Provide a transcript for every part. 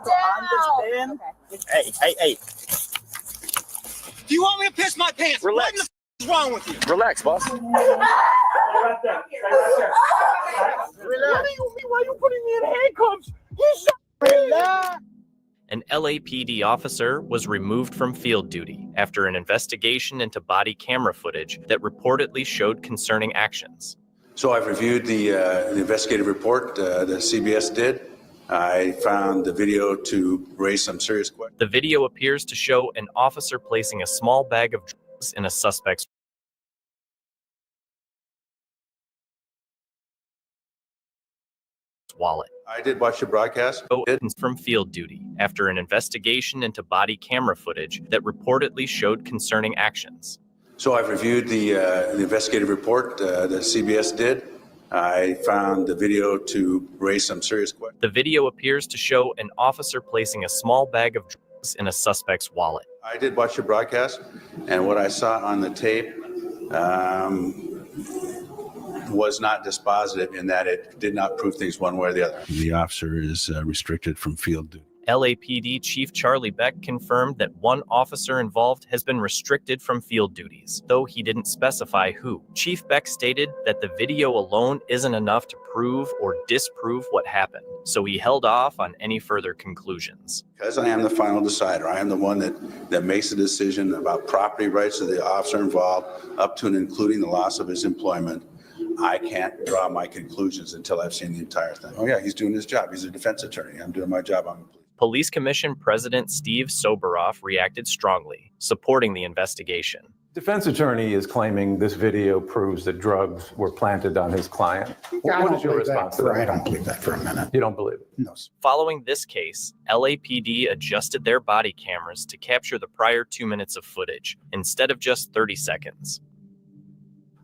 So I'm just saying. Hey. Do you want me to piss my pants? Relax. What in the is wrong with you? Relax, boss. Right there. Relax. Why are you putting me in handcuffs? Relax. An LAPD officer was removed from field duty after an investigation into body camera footage that reportedly showed concerning actions. So I've reviewed the investigative report that CBS did. I found the video to raise some serious questions. The video appears to show an officer placing a small bag of drugs in a suspect's wallet. I did watch the broadcast. From field duty after an investigation into body camera footage that reportedly showed concerning actions. So I've reviewed the investigative report that CBS did. I found the video to raise some serious questions. The video appears to show an officer placing a small bag of drugs in a suspect's wallet. I did watch the broadcast, and what I saw on the tape was not dispositive in that it did not prove things one way or the other. The officer is restricted from field duty. LAPD Chief Charlie Beck confirmed that one officer involved has been restricted from field duties, though he didn't specify who. Chief Beck stated that the video alone isn't enough to prove or disprove what happened, so he held off on any further conclusions. Because I am the final decider, I am the one that makes the decision about property rights of the officer involved, up to and including the loss of his employment. I can't draw my conclusions until I've seen the entire thing. Oh yeah, he's doing his job. He's a defense attorney. I'm doing my job. Police Commission President Steve Soboroff reacted strongly, supporting the investigation. Defense attorney is claiming this video proves that drugs were planted on his client. What is your response to that? I don't believe that for a minute. You don't believe it? No. Following this case, LAPD adjusted their body cameras to capture the prior 2 minutes of footage, instead of just 30 seconds.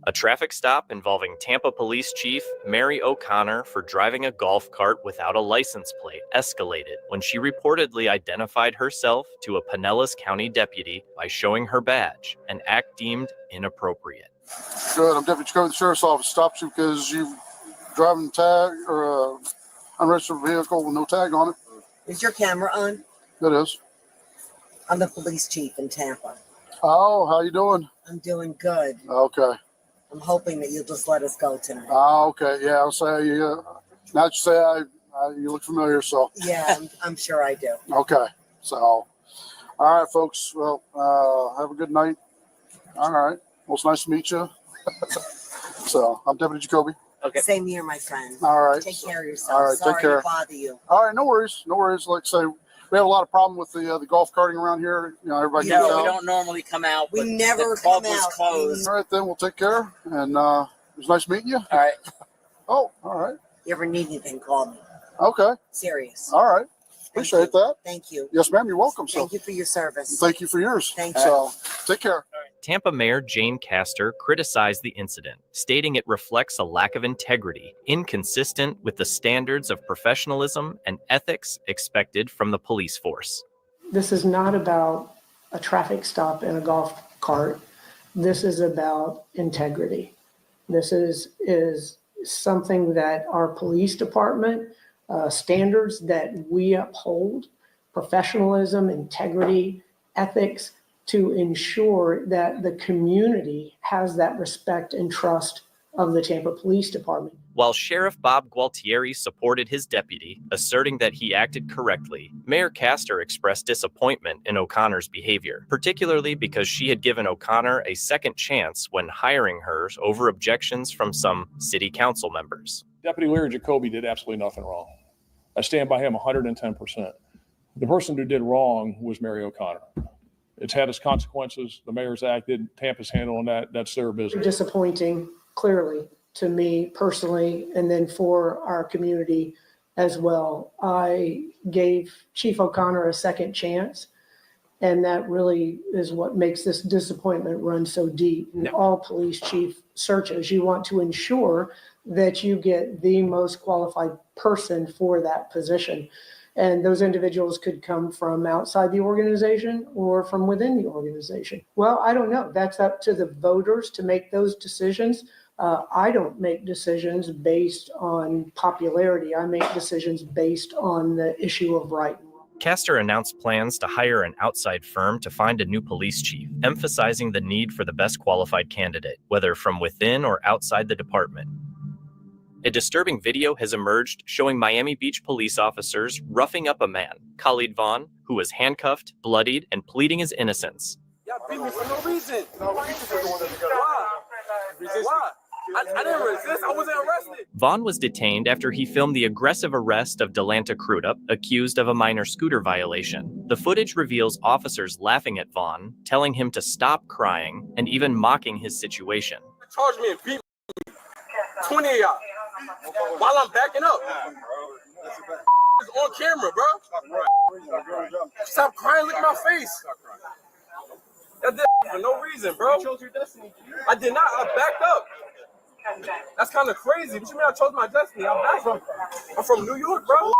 A traffic stop involving Tampa Police Chief Mary O'Connor for driving a golf cart without a license plate escalated when she reportedly identified herself to a Pinellas County deputy by showing her badge, an act deemed inappropriate. Good. I'm Deputy Jacoby, the Sheriff's Office. Stopped you because you driving tag or unregistered vehicle with no tag on it. Is your camera on? It is. I'm the police chief in Tampa. Oh, how you doing? I'm doing good. Okay. I'm hoping that you'll just let us go tonight. Oh, okay. Yeah, I'll say you. Now that you say you look familiar, so. Yeah, I'm sure I do. Okay. So, all right, folks. Well, have a good night. All right. Well, it's nice to meet you. So, I'm Deputy Jacoby. Okay. Same here, my friend. All right. Take care of yourself. All right. Sorry Take care. to bother you. All right. No worries. No worries. Like I say, we have a lot of problem with the golf carting around here. You know, everybody No, gets we out. don't normally come out. We but never the club come was out. closed. All right, then we'll take care. And it was nice meeting you. All right. Oh, all right. You ever need anything, call me. Okay. Serious. All right. Appreciate that. Thank you. Yes, ma'am. You're welcome. So Thank you for your service. thank you for yours. Thank you. So take care. Tampa Mayor Jane Castor criticized the incident, stating it reflects a lack of integrity, inconsistent with the standards of professionalism and ethics expected from the police force. This is not about a traffic stop in a golf cart. This is about integrity. This is something that our police department, standards that we uphold, professionalism, integrity, ethics, to ensure that the community has that respect and trust of the Tampa Police Department. While Sheriff Bob Gualtieri supported his deputy, asserting that he acted correctly, Mayor Castor expressed disappointment in O'Connor's behavior, particularly because she had given O'Connor a second chance when hiring her over objections from some city council members. Deputy Larry Jacoby did absolutely nothing wrong. I stand by him 110%. The person who did wrong was Mary O'Connor. It's had its consequences. The mayor's acted. Tampa's handling that. That's their business. Disappointing, clearly, to me personally, and then for our community as well. I gave Chief O'Connor a second chance, and that really is what makes this disappointment run so deep. In all police chief searches, you want to ensure that you get the most qualified person for that position. And those individuals could come from outside the organization or from within the organization. Well, I don't know. That's up to the voters to make those decisions. I don't make decisions based on popularity. I make decisions based on the issue of right and wrong. Castor announced plans to hire an outside firm to find a new police chief, emphasizing the need for the best qualified candidate, whether from within or outside the department. A disturbing video has emerged showing Miami Beach police officers roughing up a man, Khalid Vaughn, who was handcuffed, bloodied, and pleading his innocence. Y'all beat me for no reason. Why? Why? I didn't resist. I wasn't arrested. Vaughn was detained after he filmed the aggressive arrest of Delanta Crudup, accused of a minor scooter violation. The footage reveals officers laughing at Vaughn, telling him to stop crying, and even mocking his situation. Charge me and beat me. 20 of y'all. While I'm backing up. It's on camera, bro. Stop crying. Look at my face. That did for no reason, bro. I did not. I backed up. That's kind of crazy. What you mean I chose my destiny? I'm from New York, bro.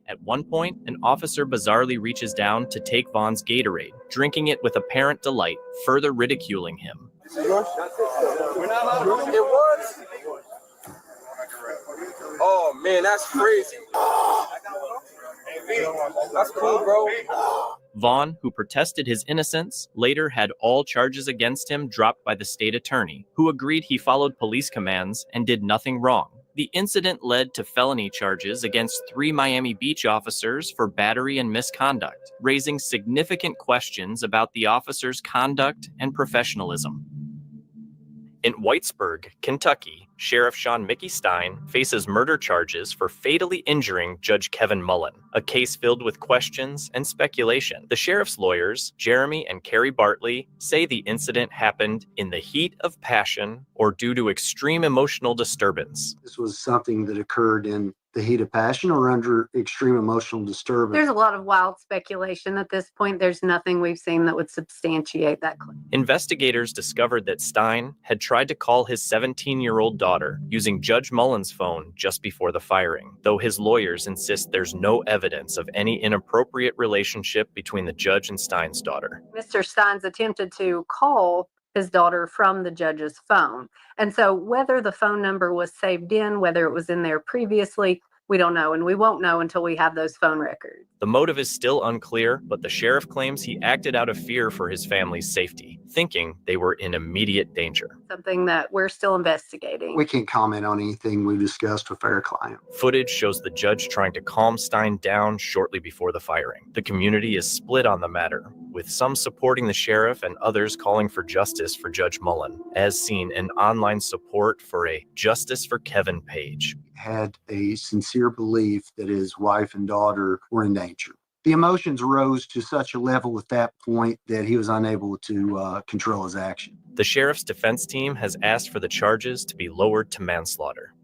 At one point, an officer bizarrely reaches down to take Vaughn's Gatorade, drinking it with apparent delight, further ridiculing him. It was? Oh, man, that's crazy. That's cool, bro. Vaughn, who protested his innocence, later had all charges against him dropped by the state attorney, who agreed he followed police commands and did nothing wrong. The incident led to felony charges against 3 Miami Beach officers for battery and misconduct, raising significant questions about the officers' conduct and professionalism. In Whitesburg, Kentucky, Sheriff Sean Mickey Stein faces murder charges for fatally injuring Judge Kevin Mullen, a case filled with questions and speculation. The sheriff's lawyers, Jeremy and Carrie Bartley, say the incident happened in the heat of passion or due to extreme emotional disturbance. This was something that occurred in the heat of passion or under extreme emotional disturbance. There's a lot of wild speculation at this point. There's nothing we've seen that would substantiate that claim. Investigators discovered that Stein had tried to call his 17-year-old daughter using Judge Mullen's phone just before the firing, though his lawyers insist there's no evidence of any inappropriate relationship between the judge and Stein's daughter. Mr. Stein's attempted to call his daughter from the judge's phone. And so whether the phone number was saved in, whether it was in there previously, we don't know, and we won't know until we have those phone records. The motive is still unclear, but the sheriff claims he acted out of fear for his family's safety, thinking they were in immediate danger. Something that we're still investigating. We can't comment on anything we discussed with our client. Footage shows the judge trying to calm Stein down shortly before the firing. The community is split on the matter, with some supporting the sheriff and others calling for justice for Judge Mullen, as seen in online support for a Justice for Kevin page. Had a sincere belief that his wife and daughter were in danger. The emotions rose to such a level at that point that he was unable to control his action. The sheriff's defense team has asked for the charges to be lowered to manslaughter.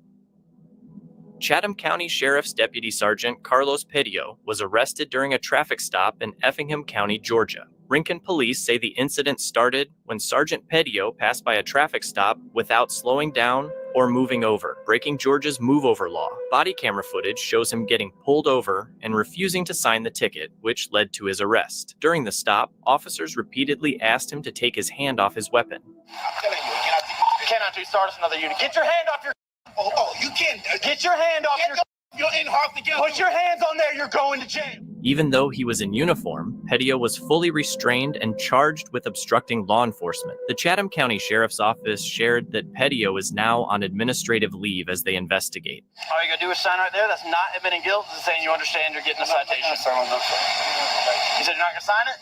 Chatham County Sheriff's Deputy Sergeant Carlos Pedio was arrested during a traffic stop in Effingham County, Georgia. Rincon police say the incident started when Sergeant Pedio passed by a traffic stop without slowing down or moving over, breaking Georgia's move-over law. Body camera footage shows him getting pulled over and refusing to sign the ticket, which led to his arrest. During the stop, officers repeatedly asked him to take his hand off his weapon. I'm telling you cannot restart us another unit. Get your hand off your. Oh, you can't. Get your hand off your. You're in half the game. Put your hands on there. You're going to jail. Even though he was in uniform, Pedio was fully restrained and charged with obstructing law enforcement. The Chatham County Sheriff's Office shared that Pedio is now on administrative leave as they investigate. All you gotta do is sign right there. That's not admitting guilt. It's saying you understand you're getting a citation. You said you're not gonna sign it?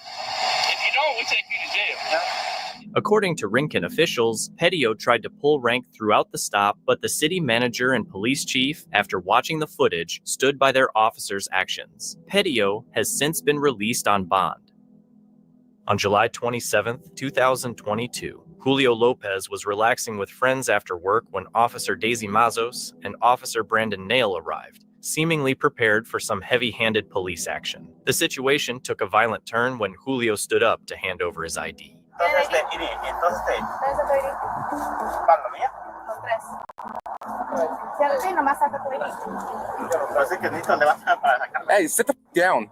If you don't, we take you to jail. Yeah. According to Rincon officials, Pedio tried to pull rank throughout the stop, but the city manager and police chief, after watching the footage, stood by their officers' actions. Pedio has since been released on bond. On July 27, 2022, Julio Lopez was relaxing with friends after work when Officer Daisy Mazos and Officer Brandon Nail arrived, seemingly prepared for some heavy-handed police action. The situation took a violent turn when Julio stood up to hand over his ID. Hey, sit the down.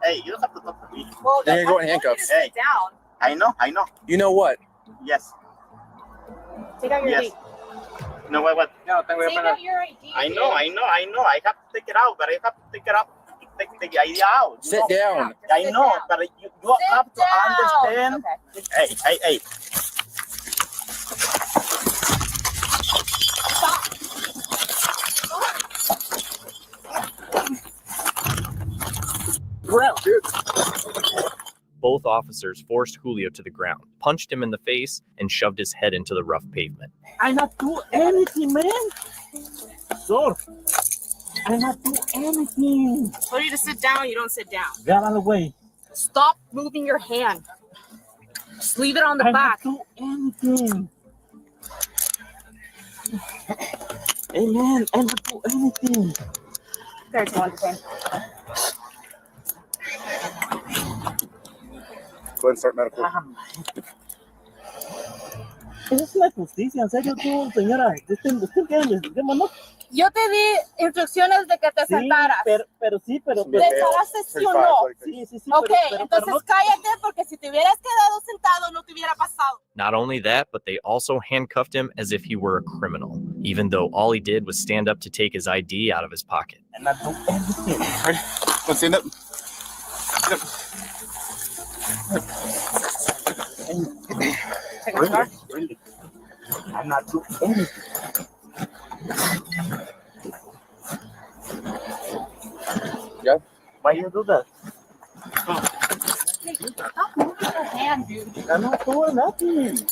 Hey, you don't have to talk to me. Well, you're gonna go in handcuffs. Hey, down. I know. You know what? Yes. Take out your Yes. ID. No, what? Take out your ID. I know. I have to take it out, but I have to take it out. Take the out. Sit down. I know, but you have to understand. Hey. Ground, dude. Both officers forced Julio to the ground, punched him in the face, and shoved his head into the rough pavement. I not do anything, man. Sir, I not do anything. Told you to sit down, you don't sit down. Get out of the way. Stop moving your hand. Just leave it on the I back. not do anything. Hey, man, I not do anything. There's one thing. Go ahead and start medical. Eso es una justicia, en serio, tú, señora. ¿Usted qué mandó? Yo te di instrucciones de que te sentaras. Pero sí. ¿Te paraste sí o no? Sí. Ok, pero entonces no- cállate porque si te hubieras quedado sentado no te hubiera pasado. Not only that, but they also handcuffed him as if he were a criminal, even though all he did was stand up to take his ID out of his pocket. I not do anything. Ready? Go stand up. Take a car. I'm not doing anything. Yeah? Why you do that? Stop moving your hand, dude. I'm not doing nothing.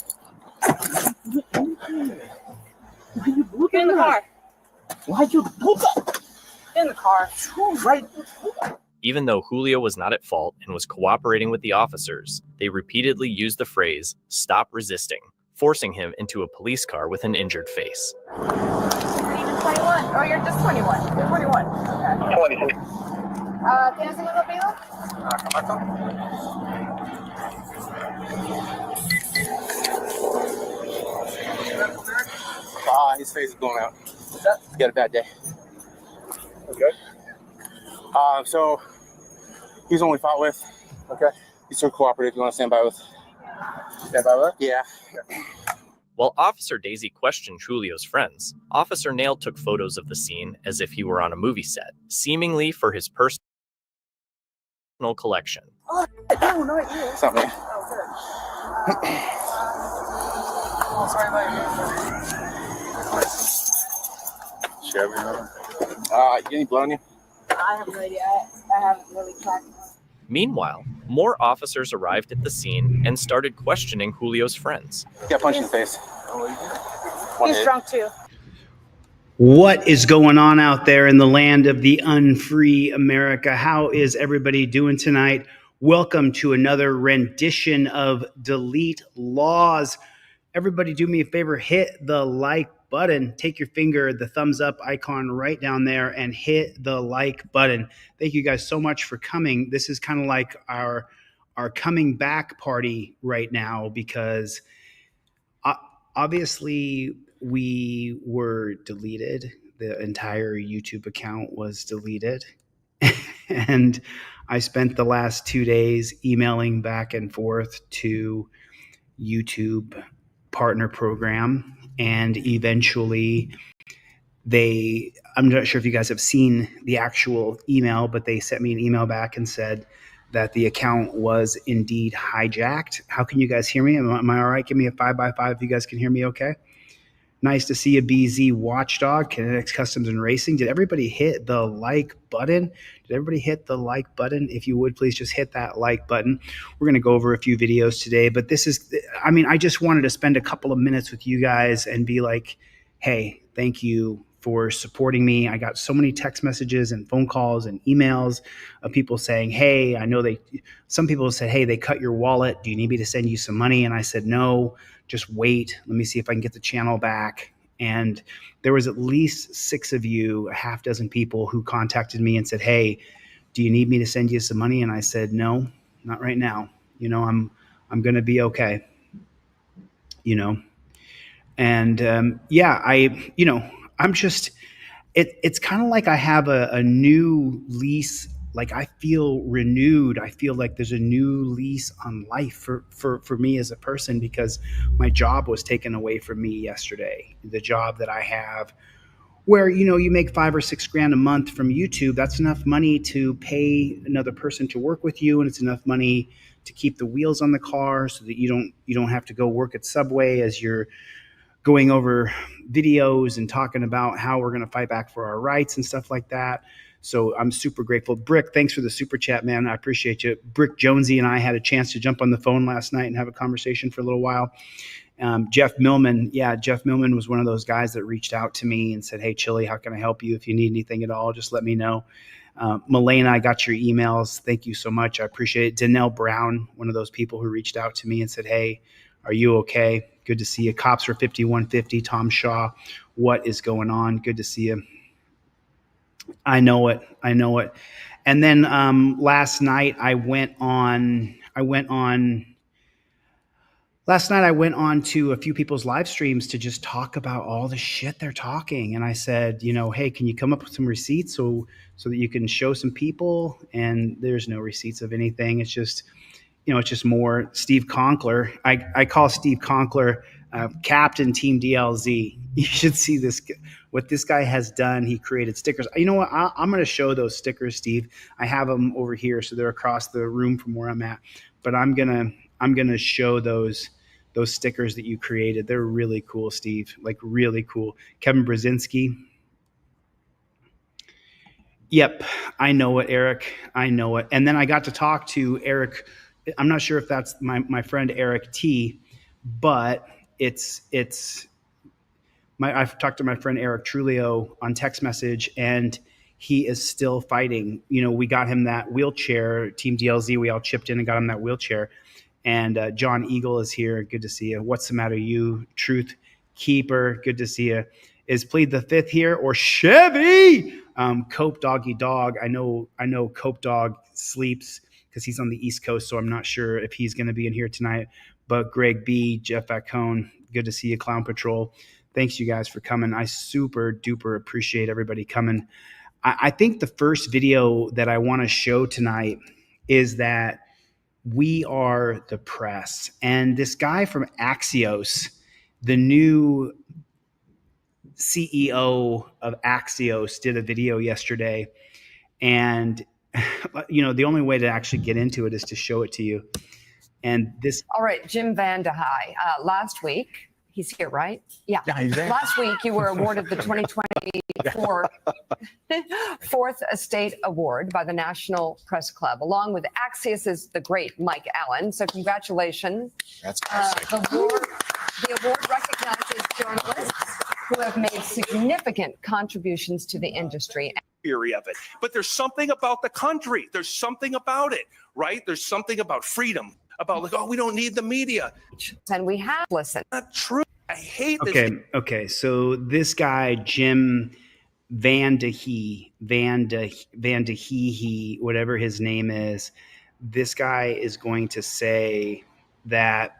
Why you do Get in the that? car. Why you do that? Get in the car. Right. Even though Julio was not at fault and was cooperating with the officers, they repeatedly used the phrase, "Stop resisting," forcing him into a police car with an injured face. You're even 21. Oh, you're just 21. You're 21. Okay. 22. ¿Tienes algún apellido? His face is blown out. He's got a bad day. Okay. So he's only fought with. Okay. He's still cooperative. You want to stand by with? Stand by that? Yeah. While Officer Daisy questioned Julio's friends, Officer Nail took photos of the scene as if he were on a movie set, seemingly for his personal collection. No, not you. It's not me. Oh, good. Oh, sorry about You get any blood on you? I have no idea. I haven't really checked. Meanwhile, more officers arrived at the scene and started questioning Julio's friends. You got punched in the face. One He's hit. drunk too. What is going on out there in the land of the unfree America? How is everybody doing tonight? Welcome to another rendition of Delete Laws. Everybody do me a favor, hit the like button. Take your finger, the thumbs up icon right down there and hit the like button. Thank you guys so much for coming. This is kind of like our coming back party right now because obviously we were deleted. The entire YouTube account was deleted. And I spent the last 2 days emailing back and forth to YouTube partner program. And eventually I'm not sure if you guys have seen the actual email, but they sent me an email back and said that the account was indeed hijacked. How can you guys hear me? Am I all right? Give me a 5x5 if you guys can hear me okay. Nice to see you, BZ Watchdog, Kinetics Customs and Racing. Did everybody hit the like button? Did everybody hit the like button? If you would, please just hit that like button. We're going to go over a few videos today, but I just wanted to spend a couple of minutes with you guys and be like, hey, thank you for supporting me. I got so many text messages and phone calls and emails of people saying, hey, I know some people said, hey, they cut your wallet. Do you need me to send you some money? And I said, no. Just wait. Let me see if I can get the channel back. And there was at least 6 of you, a half dozen people who contacted me and said, hey, do you need me to send you some money? And I said, no, not right now. I'm going to be okay. And I'm just, it's kind of like I have a new lease. Like I feel renewed. I feel like there's a new lease on life for me as a person because my job was taken away from me yesterday. The job that I have where, you know, you make $5 or $6 grand a month from YouTube. That's enough money to pay another person to work with you, and it's enough money to keep the wheels on the car so that you don't have to go work at Subway as you're going over videos and talking about how we're going to fight back for our rights and stuff like that. So I'm super grateful. Brick, thanks for the super chat, man. I appreciate you. Brick Jonesy and I had a chance to jump on the phone last night and have a conversation for a little while. Jeff Millman, Jeff Millman was one of those guys that reached out to me and said, hey, Chili, how can I help you? If you need anything at all, just let me know. Milena, I got your emails. Thank you so much. I appreciate it. Danelle Brown, one of those people who reached out to me and said, hey, are you okay? Good to see you. Cops for 5150, Tom Shaw. What is going on? Good to see you. I know it. And then last night I went on to a few people's live streams to just talk about all the shit they're talking. And I said, you know, hey, can you come up with some receipts so that you can show some people? And there's no receipts of anything. It's just, you know, it's just more Steve Conkler. I call Steve Conkler Captain Team DLZ. You should see this. What this guy has done. He created stickers. You know what? I'm going to show those stickers, Steve. I have them over here, so they're across the room from where I'm at. But I'm gonna show those stickers that you created. They're really cool, Steve. Like really cool. Kevin Brzezinski. Yep, I know it, Eric. I know it. And then I got to talk to Eric. I'm not sure if that's my friend Eric T, but I've talked to my friend Eric Trulio on text message, and he is still fighting. You know, we got him that wheelchair. Team DLZ, we all chipped in and got him that wheelchair. And John Eagle is here. Good to see you. What's the matter, you? Truth Keeper, good to see you. Is Plead the Fifth here or Chevy? Cope Doggy Dog. I know Cope Dog sleeps because he's on the East Coast, so I'm not sure if he's going to be in here tonight. But Greg B, Jeff Acone, good to see you. Clown Patrol. Thanks, you guys, for coming. I super duper appreciate everybody coming. I think the first video that I want to show tonight is that we are the press. And this guy from Axios, the new CEO of Axios, did a video yesterday. And, you know, the only way to actually get into it is to show it to you. And this. All right, Jim VandeHei. Last week, he's here, right? Yeah. Last week, you were awarded the 2024 Fourth Estate Award by the National Press Club, along with Axios' the great Mike Allen. So congratulations. That's the award recognizes journalists who have made significant contributions to the industry. Theory of it. But there's something about the country. There's something about it, right? There's something about freedom, about like, oh, we don't need the media. And we have listened. Not true. I hate this. Okay. So this guy, Jim VandeHei, whatever his name is, this guy is going to say that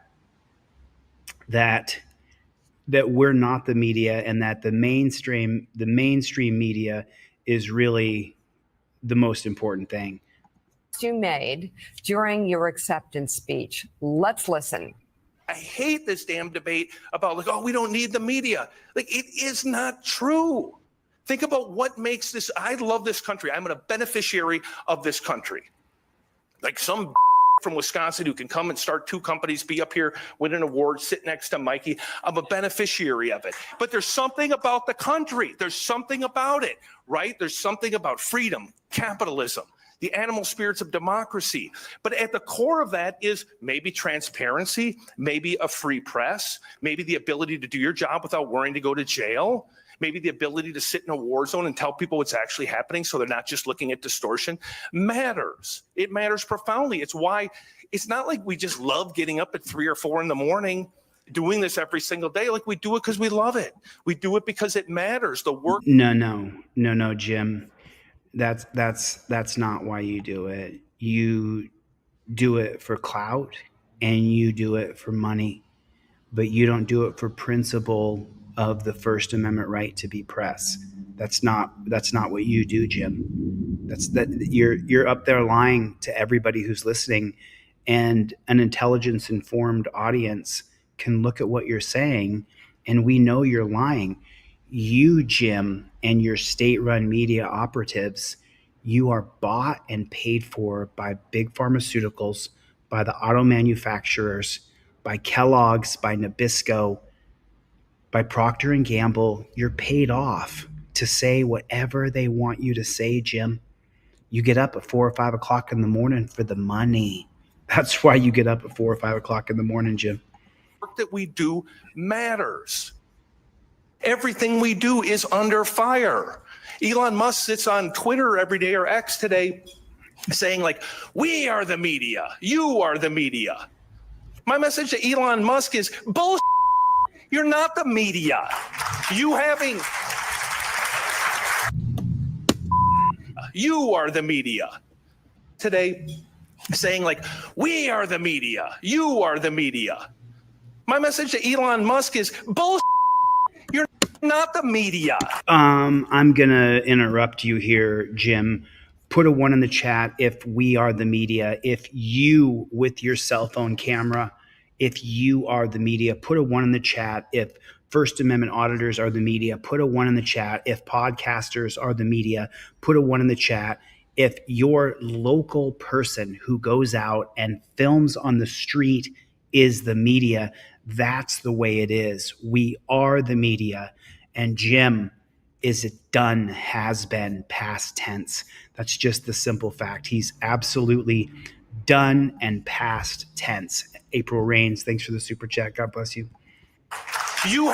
we're not the media, and that the mainstream media is really the most important thing. You made during your acceptance speech. Let's listen. I hate this damn debate about like, oh, we don't need the media. Like, it is not true. Think about what makes this. I love this country. I'm a beneficiary of this country. Like some from Wisconsin who can come and start 2 companies, be up here, win an award, sit next to Mikey. I'm a beneficiary of it. But there's something about the country. There's something about it, right? There's something about freedom, capitalism, the animal spirits of democracy. But at the core of that is maybe transparency, maybe a free press, maybe the ability to do your job without worrying to go to jail, maybe the ability to sit in a war zone and tell people what's actually happening so they're not just looking at distortion matters. It matters profoundly. It's why it's not like we just love getting up at 3 or 4 in the morning doing this every single day. Like, we do it because we love it. We do it because it matters. The work. No, Jim. That's not why you do it. You do it for clout and you do it for money, but you don't do it for principle of the First Amendment right to be press. That's not what you do, Jim. You're up there lying to everybody who's listening, and an intelligence informed audience can look at what you're saying, and we know you're lying. You, Jim, and your state-run media operatives, you are bought and paid for by big pharmaceuticals, by the auto manufacturers, by Kellogg's, by Nabisco, by Procter & Gamble. You're paid off to say whatever they want you to say, Jim. You get up at 4 or 5 o'clock in the morning for the money. That's why you get up at 4 or 5 o'clock in the morning, Jim. Work that we do matters. Everything we do is under fire. Elon Musk sits on Twitter every day, or X today, saying like, we are the media, you are the media. My message to Elon Musk is bullshit. You're not the media. You are the media. Today, saying like, we are the media, you are the media. My message to Elon Musk is bullshit. You're not the media. I'm gonna interrupt you here, Jim. Put a 1 in the chat if we are the media. If you, with your cell phone camera, if you are the media, put a 1 in the chat. If First Amendment auditors are the media, put a 1 in the chat. If podcasters are the media, put a 1 in the chat. If your local person who goes out and films on the street is the media, that's the way it is. We are the media. And Jim, is it done, has been, past tense. That's just the simple fact. He's absolutely done and past tense. April Rains, thanks for the super chat. God bless you. You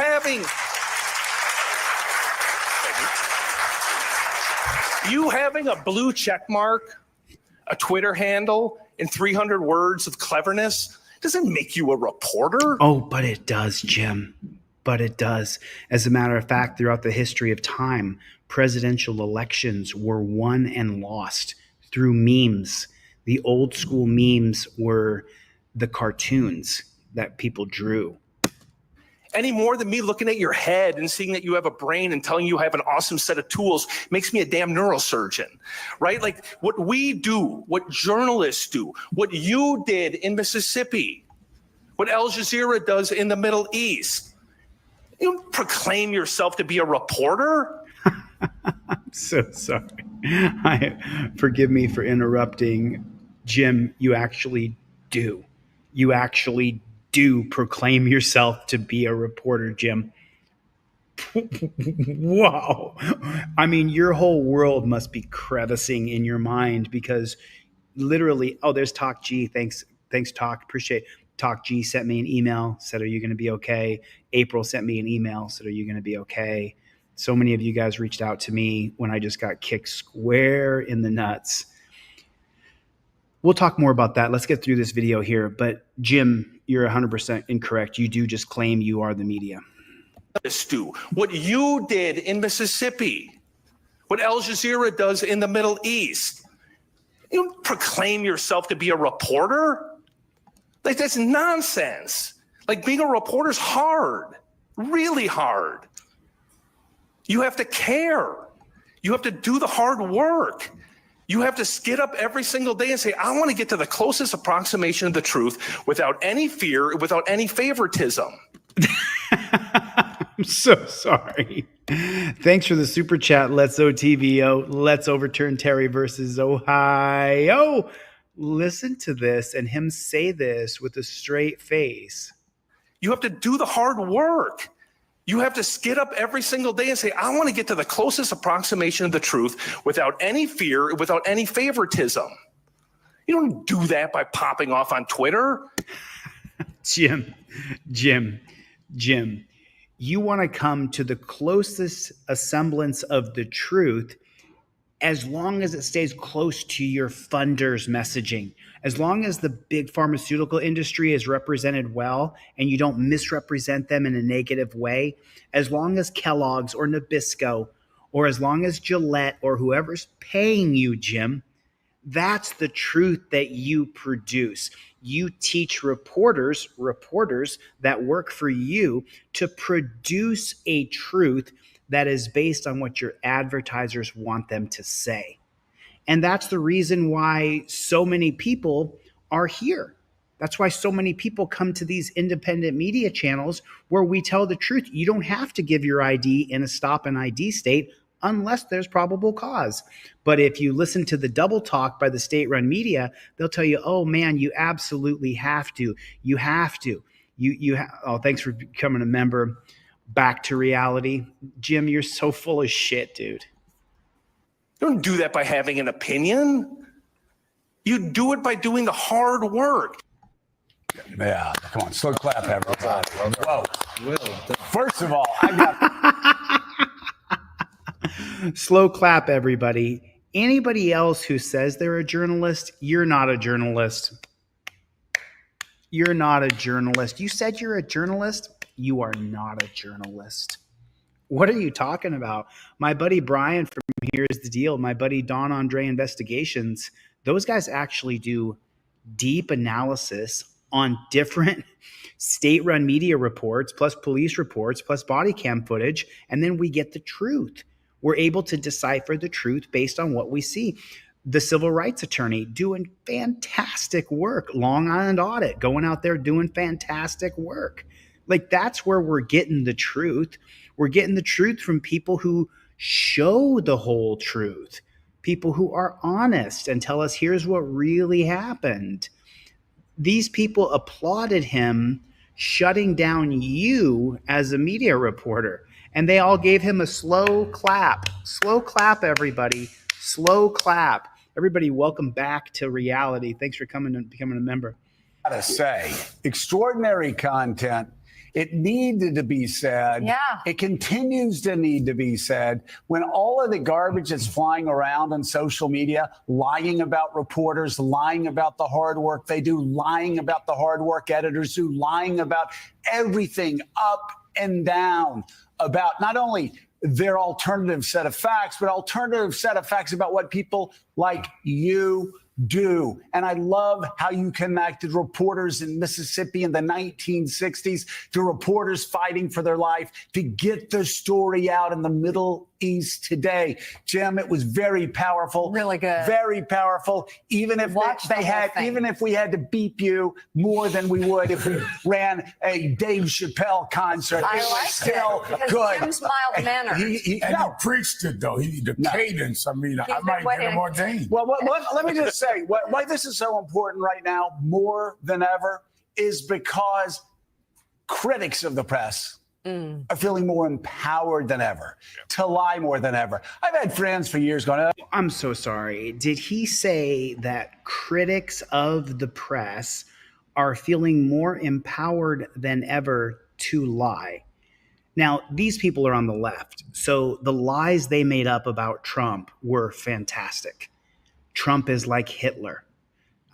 having a blue check mark, a Twitter handle, and 300 words of cleverness doesn't make you a reporter. Oh, but it does, Jim. But it does. As a matter of fact, throughout the history of time, presidential elections were won and lost through memes. The old school memes were the cartoons that people drew. Any more than me looking at your head and seeing that you have a brain and telling you I have an awesome set of tools makes me a damn neurosurgeon, right? Like what we do, what journalists do, what you did in Mississippi, what Al Jazeera does in the Middle East. You don't proclaim yourself to be a reporter. I'm so sorry. Forgive me for interrupting. Jim, you actually do. You actually do proclaim yourself to be a reporter, Jim. Wow. I mean, your whole world must be crevicing in your mind because literally, oh, there's Talk G. Thanks, Talk. Appreciate it. Talk G sent me an email, said, are you going to be okay? April sent me an email, said, are you going to be okay? So many of you guys reached out to me when I just got kicked square in the nuts. We'll talk more about that. Let's get through this video here. But Jim, you're 100% incorrect. You do just claim you are the media. What you did in Mississippi, what Al Jazeera does in the Middle East. You don't proclaim yourself to be a reporter. Like that's nonsense. Like being a reporter is hard, really hard. You have to care. You have to do the hard work. You have to get up every single day and say, I want to get to the closest approximation of the truth without any fear, without any favoritism. I'm so sorry. Thanks for the super chat. Let's OTVO. Let's overturn Terry versus Ohio. Listen to this and him say this with a straight face. You have to do the hard work. You have to get up every single day and say, I want to get to the closest approximation of the truth without any fear, without any favoritism. You don't do that by popping off on Twitter. Jim, you want to come to the closest semblance of the truth as long as it stays close to your funders' messaging. As long as the big pharmaceutical industry is represented well and you don't misrepresent them in a negative way, as long as Kellogg's or Nabisco, or as long as Gillette or whoever's paying you, Jim, that's the truth that you produce. You teach reporters that work for you to produce a truth that is based on what your advertisers want them to say. And that's the reason why so many people are here. That's why so many people come to these independent media channels where we tell the truth. You don't have to give your ID in a stop and ID state. unless there's probable cause. But if you listen to the double talk by the state-run media, they'll tell you, oh man, you absolutely have to. You have to. Oh, thanks for becoming a member. Back to reality. Jim, you're so full of shit, dude. You don't do that by having an opinion. You do it by doing the hard work. Yeah, come on, slow clap, everybody. Whoa. First of all, I got slow clap, everybody. Anybody else who says they're a journalist, you're not a journalist. You're not a journalist. You said you're a journalist. You are not a journalist. What are you talking about? My buddy Brian from Here's the Deal, my buddy Don Andre Investigations, those guys actually do deep analysis on different state-run media reports, plus police reports, plus body cam footage, and then we get the truth. We're able to decipher the truth based on what we see. The civil rights attorney doing fantastic work. Long Island Audit going out there doing fantastic work. Like, that's where we're getting the truth. We're getting the truth from people who show the whole truth, people who are honest and tell us here's what really happened. These people applauded him shutting down you as a media reporter, and they all gave him a slow clap. Slow clap, everybody. Slow clap. Everybody, welcome back to reality. Thanks for coming and becoming a member. gotta say, extraordinary content. It needed to be said. Yeah. It continues to need to be said. When all of the garbage that's flying around on social media, lying about reporters, lying about the hard work they do, lying about the hard work editors do, lying about everything up and down about not only their alternative set of facts, but alternative set of facts about what people like you do. And I love how you connected reporters in Mississippi in the 1960s to reporters fighting for their life to get the story out in the Middle East today. Jim, it was very powerful. Really good. Very powerful. Even if even if we had to beep you more than we would if we ran a Dave Chappelle concert. I It was liked still it because good. Jim's mild mannered. He preached it though. The cadence. I mean, I might get him ordained. Well, let me just say why this is so important right now, more than ever, is because critics of the press are feeling more empowered than ever to lie more than ever. I've had friends for years going, oh. I'm so sorry. Did he say that critics of the press are feeling more empowered than ever to lie? Now, these people are on the left, so the lies they made up about Trump were fantastic. Trump is like Hitler.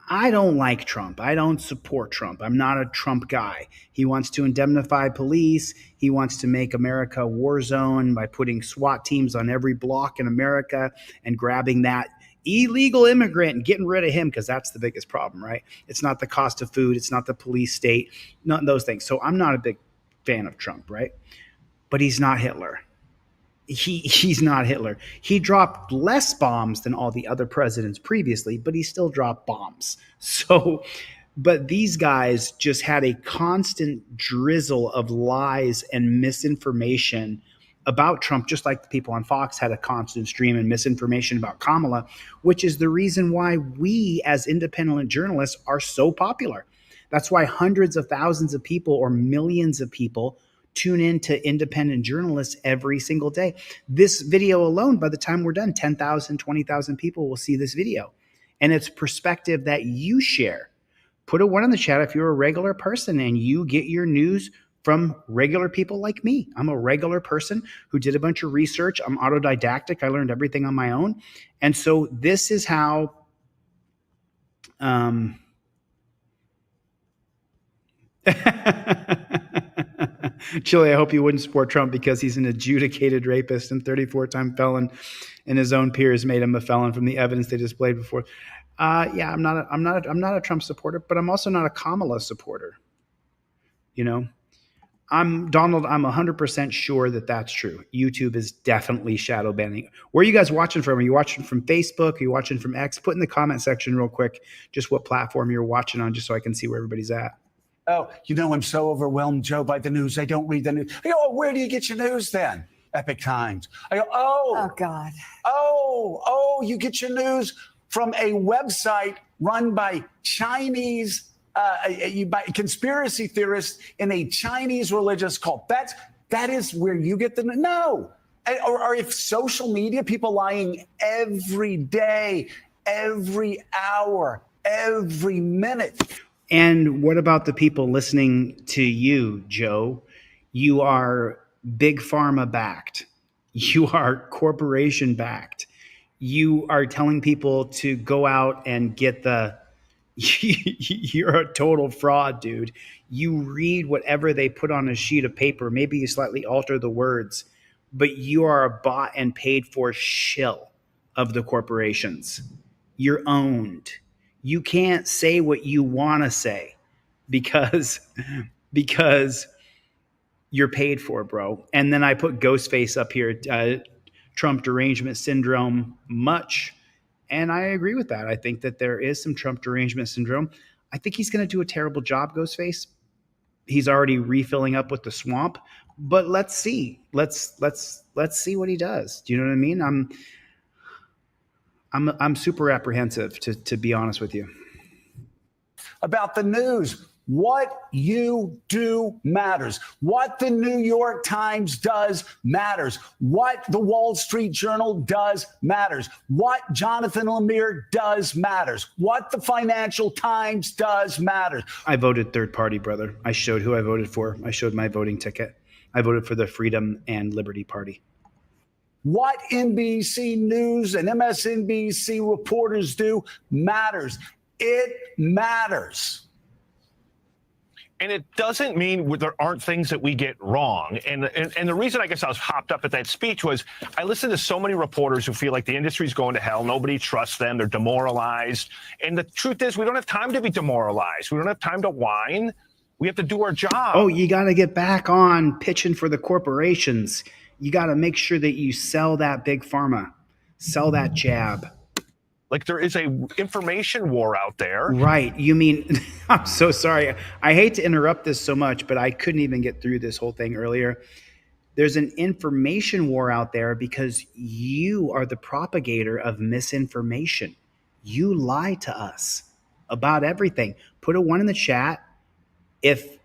I don't like Trump. I don't support Trump. I'm not a Trump guy. He wants to indemnify police. He wants to make America a war zone by putting SWAT teams on every block in America and grabbing that illegal immigrant and getting rid of him, because that's the biggest problem, right? It's not the cost of food. It's not the police state, not those things. So I'm not a big fan of Trump, right? But he's not Hitler. He's not Hitler. He dropped less bombs than all the other presidents previously, but he still dropped bombs. So, but these guys just had a constant drizzle of lies and misinformation about Trump, just like the people on Fox had a constant stream and misinformation about Kamala, which is the reason why we as independent journalists are so popular. That's why hundreds of thousands of people or millions of people tune in to independent journalists every single day. This video alone, by the time we're done, 10,000, 20,000 people will see this video. And it's perspective that you share. Put a 1 in the chat if you're a regular person and you get your news from regular people like me. I'm a regular person who did a bunch of research. I'm autodidactic. I learned everything on my own. And so this is how Chile, I hope you wouldn't support Trump because he's an adjudicated rapist and 34-time felon, and his own peers made him a felon from the evidence they displayed before. Yeah, I'm not a Trump supporter, but I'm also not a Kamala supporter. You know, I'm 100% sure that that's true. YouTube is definitely shadow banning. Where are you guys watching from? Are you watching from Facebook? Are you watching from X? Put in the comment section real quick just what platform you're watching on, just so I can see where everybody's at. Oh, I'm so overwhelmed, Joe, by the news. I don't read the news. Where do you get your news then? Epic Times. I go, oh God. Oh, you get your news from a website run by Chinese, by conspiracy theorists in a Chinese religious cult. That is where you get the no. Or if social media, people lying every day, every hour, every minute. And what about the people listening to you, Joe? You are big pharma backed. You are corporation backed. You are telling people to go out and get you're a total fraud, dude. You read whatever they put on a sheet of paper. Maybe you slightly alter the words, but you are a bought and paid for shill of the corporations. You're owned. You can't say what you want to say because you're paid for, bro. And then I put Ghostface up here, Trump derangement syndrome much. And I agree with that. I think that there is some Trump derangement syndrome. I think he's going to do a terrible job, Ghostface. He's already refilling up with the swamp, but let's see. Let's see what he does. Do you know what I mean? I'm super apprehensive, to be honest with you. About the news. What you do matters. What the New York Times does matters. What the Wall Street Journal does matters. What Jonathan Lemire does matters. What the Financial Times does matters. I voted third party, brother. I showed who I voted for. I showed my voting ticket. I voted for the Freedom and Liberty Party. What NBC News and MSNBC reporters do matters. It matters. And it doesn't mean there aren't things that we get wrong. And the reason I guess I was hopped up at that speech was I listened to so many reporters who feel like the industry's going to hell. Nobody trusts them. They're demoralized. And the truth is we don't have time to be demoralized. We don't have time to whine. We have to do our job. Oh, you got to get back on pitching for the corporations. You got to make sure that you sell that big pharma, sell that jab. Like there is a information war out there. Right. You mean, I'm so sorry. I hate to interrupt this so much, but I couldn't even get through this whole thing earlier. There's an information war out there because you are the propagator of misinformation. You lie to us about everything. Put a 1 in the chat if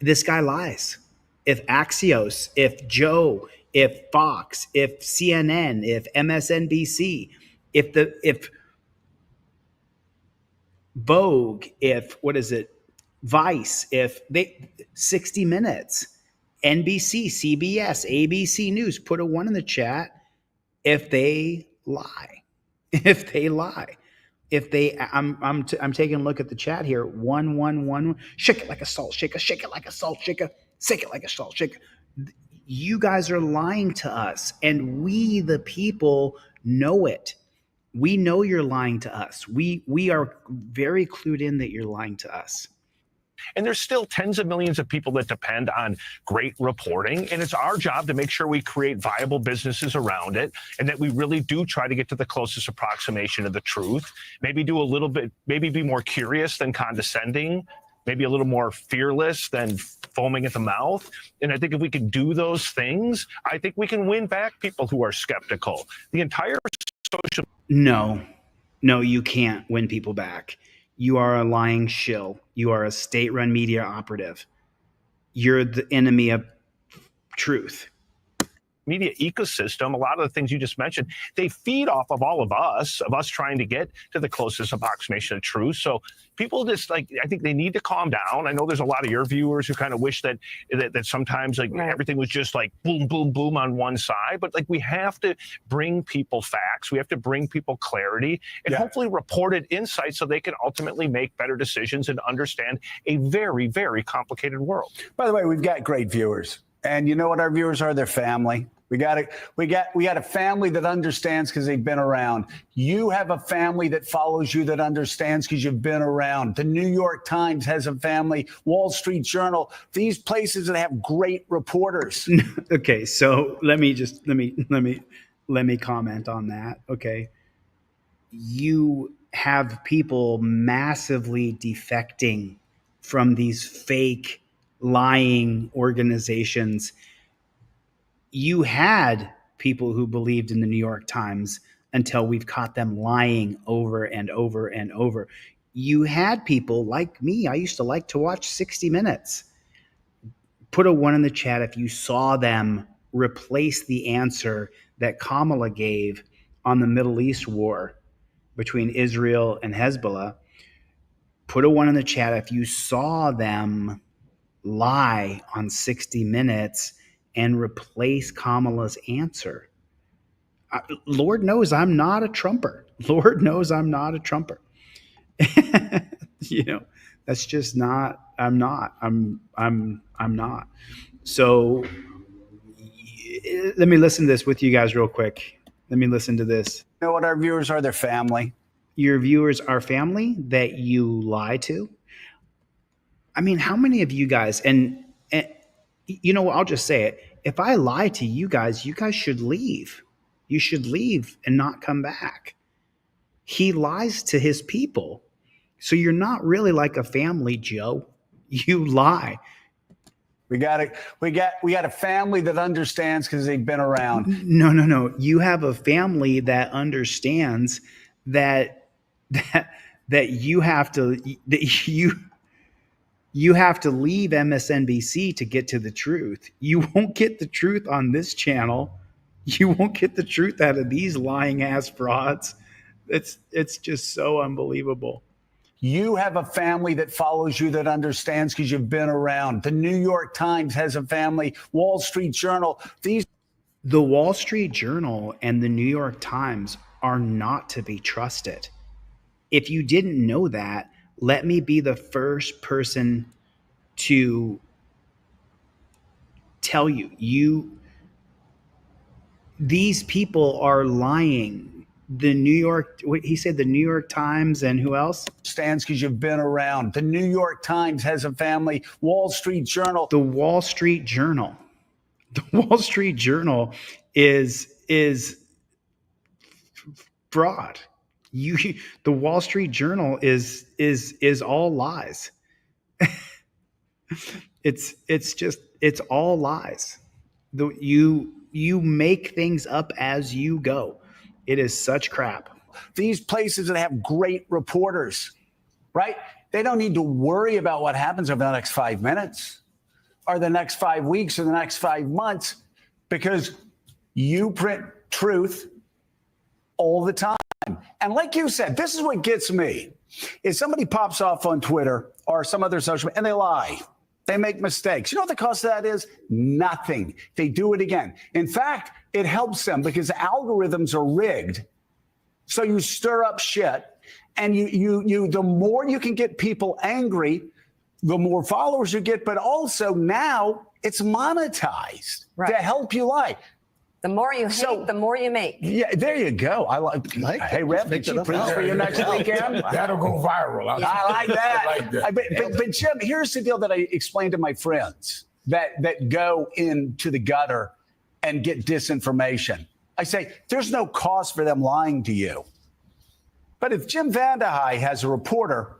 this guy lies. If Axios, if Joe, if Fox, if CNN, if MSNBC, if Vogue, if Vice, if 60 Minutes, NBC, CBS, ABC News, put a 1 in the chat if they lie. If they lie. If they, I'm taking a look at the chat here. 111. Shake it like a salt shaker. Shake it like a salt shaker. Shake it like a salt shaker. You guys are lying to us, and we, the people, know it. We know you're lying to us. We are very clued in that you're lying to us. And there's still tens of millions of people that depend on great reporting. And it's our job to make sure we create viable businesses around it and that we really do try to get to the closest approximation of the truth. Maybe do a little bit, maybe be more curious than condescending, maybe a little more fearless than foaming at the mouth. And I think if we can do those things, I think we can win back people who are skeptical. The entire social... No, you can't win people back. You are a lying shill. You are a state-run media operative. You're the enemy of truth. Media ecosystem, a lot of the things you just mentioned, they feed off of all of us trying to get to the closest approximation of truth. So people just I think they need to calm down. I know there's a lot of your viewers who kind of wish that sometimes everything was just like boom, boom, boom on one side. But we have to bring people facts. We have to bring people clarity and hopefully reported insights so they can ultimately make better decisions and understand a very, very complicated world. By the way, we've got great viewers. And you know what our viewers are? They're family. We got a family that understands because they've been around. You have a family that follows you that understands because you've been around. The New York Times has a family. Wall Street Journal. These places that have great reporters. Okay, so let me comment on that. Okay, you have people massively defecting from these fake lying organizations. you had people who believed in the New York Times until we've caught them lying over and over and over. You had people like me. I used to like to watch 60 Minutes. Put a 1 in the chat if you saw them replace the answer that Kamala gave on the Middle East war between Israel and Hezbollah. Put a 1 in the chat if you saw them lie on 60 Minutes and replace Kamala's answer. Lord knows I'm not a Trumper. Lord knows I'm not a Trumper. That's just not, I'm not. I'm not. So let me listen to this with you guys real quick. Let me listen to this. You know what our viewers are? Their family. Your viewers are family that you lie to? I mean, how many of you guys, and I'll just say it. If I lie to you guys should leave. You should leave and not come back. He lies to his people. So you're not really like a family, Joe. You lie. We got a family that understands because they've been around. No. You have a family that understands that you have to leave MSNBC to get to the truth. You won't get the truth on this channel. You won't get the truth out of these lying ass frauds. It's just so unbelievable. You have a family that follows you, that understands because you've been around. The New York Times has a family. Wall Street Journal. The Wall Street Journal and the New York Times are not to be trusted. If you didn't know that, let me be the first person to tell you. These people are lying. The New York Times and who else? Stands because you've been around. The New York Times has a family. Wall Street Journal. The Wall Street Journal. The Wall Street Journal is fraud. The Wall Street Journal is all lies. It's all lies. You make things up as you go. It is such crap. These places that have great reporters, right? They don't need to worry about what happens over the next 5 minutes or the next 5 weeks or the next 5 months, because you print truth all the time. And like you said, this is what gets me. If somebody pops off on Twitter or some other social media and they lie, they make mistakes. You know what the cost of that is? Nothing. They do it again. In fact, it helps them because algorithms are rigged. So you stir up shit, and you the more you can get people angry, the more followers you get. But also now it's monetized to help you lie. The more you hate, the more you make. Yeah, there you go. I like. Hey, Rev, did you print for your next weekend? That'll go viral. I like that. I like that. But Jim, here's the deal that I explained to my friends that go into the gutter and get disinformation. I say, there's no cost for them lying to you. But if Jim Vandehei has a reporter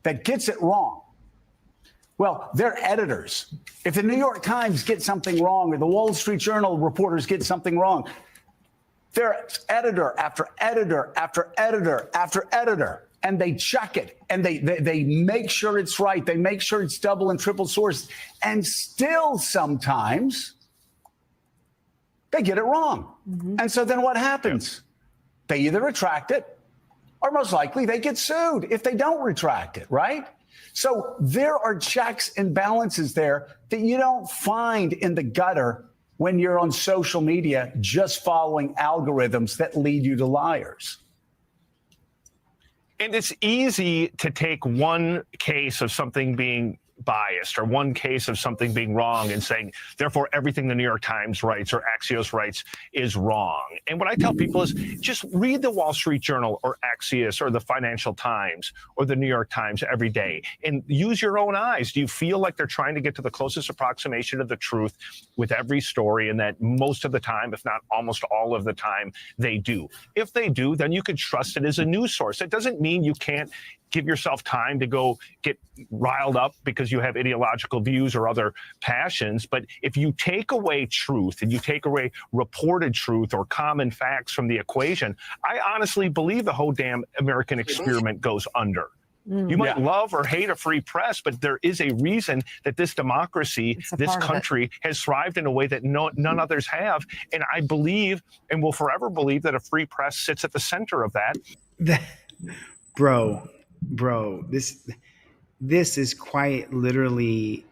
that gets it wrong, well, they're editors. If the New York Times gets something wrong or the Wall Street Journal reporters get something wrong, they're editor after editor after editor after editor, and they check it and they make sure it's right. They make sure it's double and triple sourced, and still sometimes they get it wrong. And so then what happens? They either retract it or most likely they get sued if they don't retract it, right? So there are checks and balances there that you don't find in the gutter when you're on social media just following algorithms that lead you to liars. And it's easy to take one case of something being biased or one case of something being wrong and saying, therefore, everything the New York Times writes or Axios writes is wrong. And what I tell people is just read the Wall Street Journal or Axios or the Financial Times or the New York Times every day and use your own eyes. Do you feel like they're trying to get to the closest approximation of the truth with every story, and that most of the time, if not almost all of the time, they do? If they do, then you can trust it as a news source. It doesn't mean you can't give yourself time to go get riled up because you have ideological views or other passions. But if you take away truth and you take away reported truth or common facts from the equation, I honestly believe the whole damn American experiment goes under. You might love or hate a free press, but there is a reason that this democracy, this country has thrived in a way that none others have. And I believe and will forever believe that a free press sits at the center of that. Bro, this is quite literally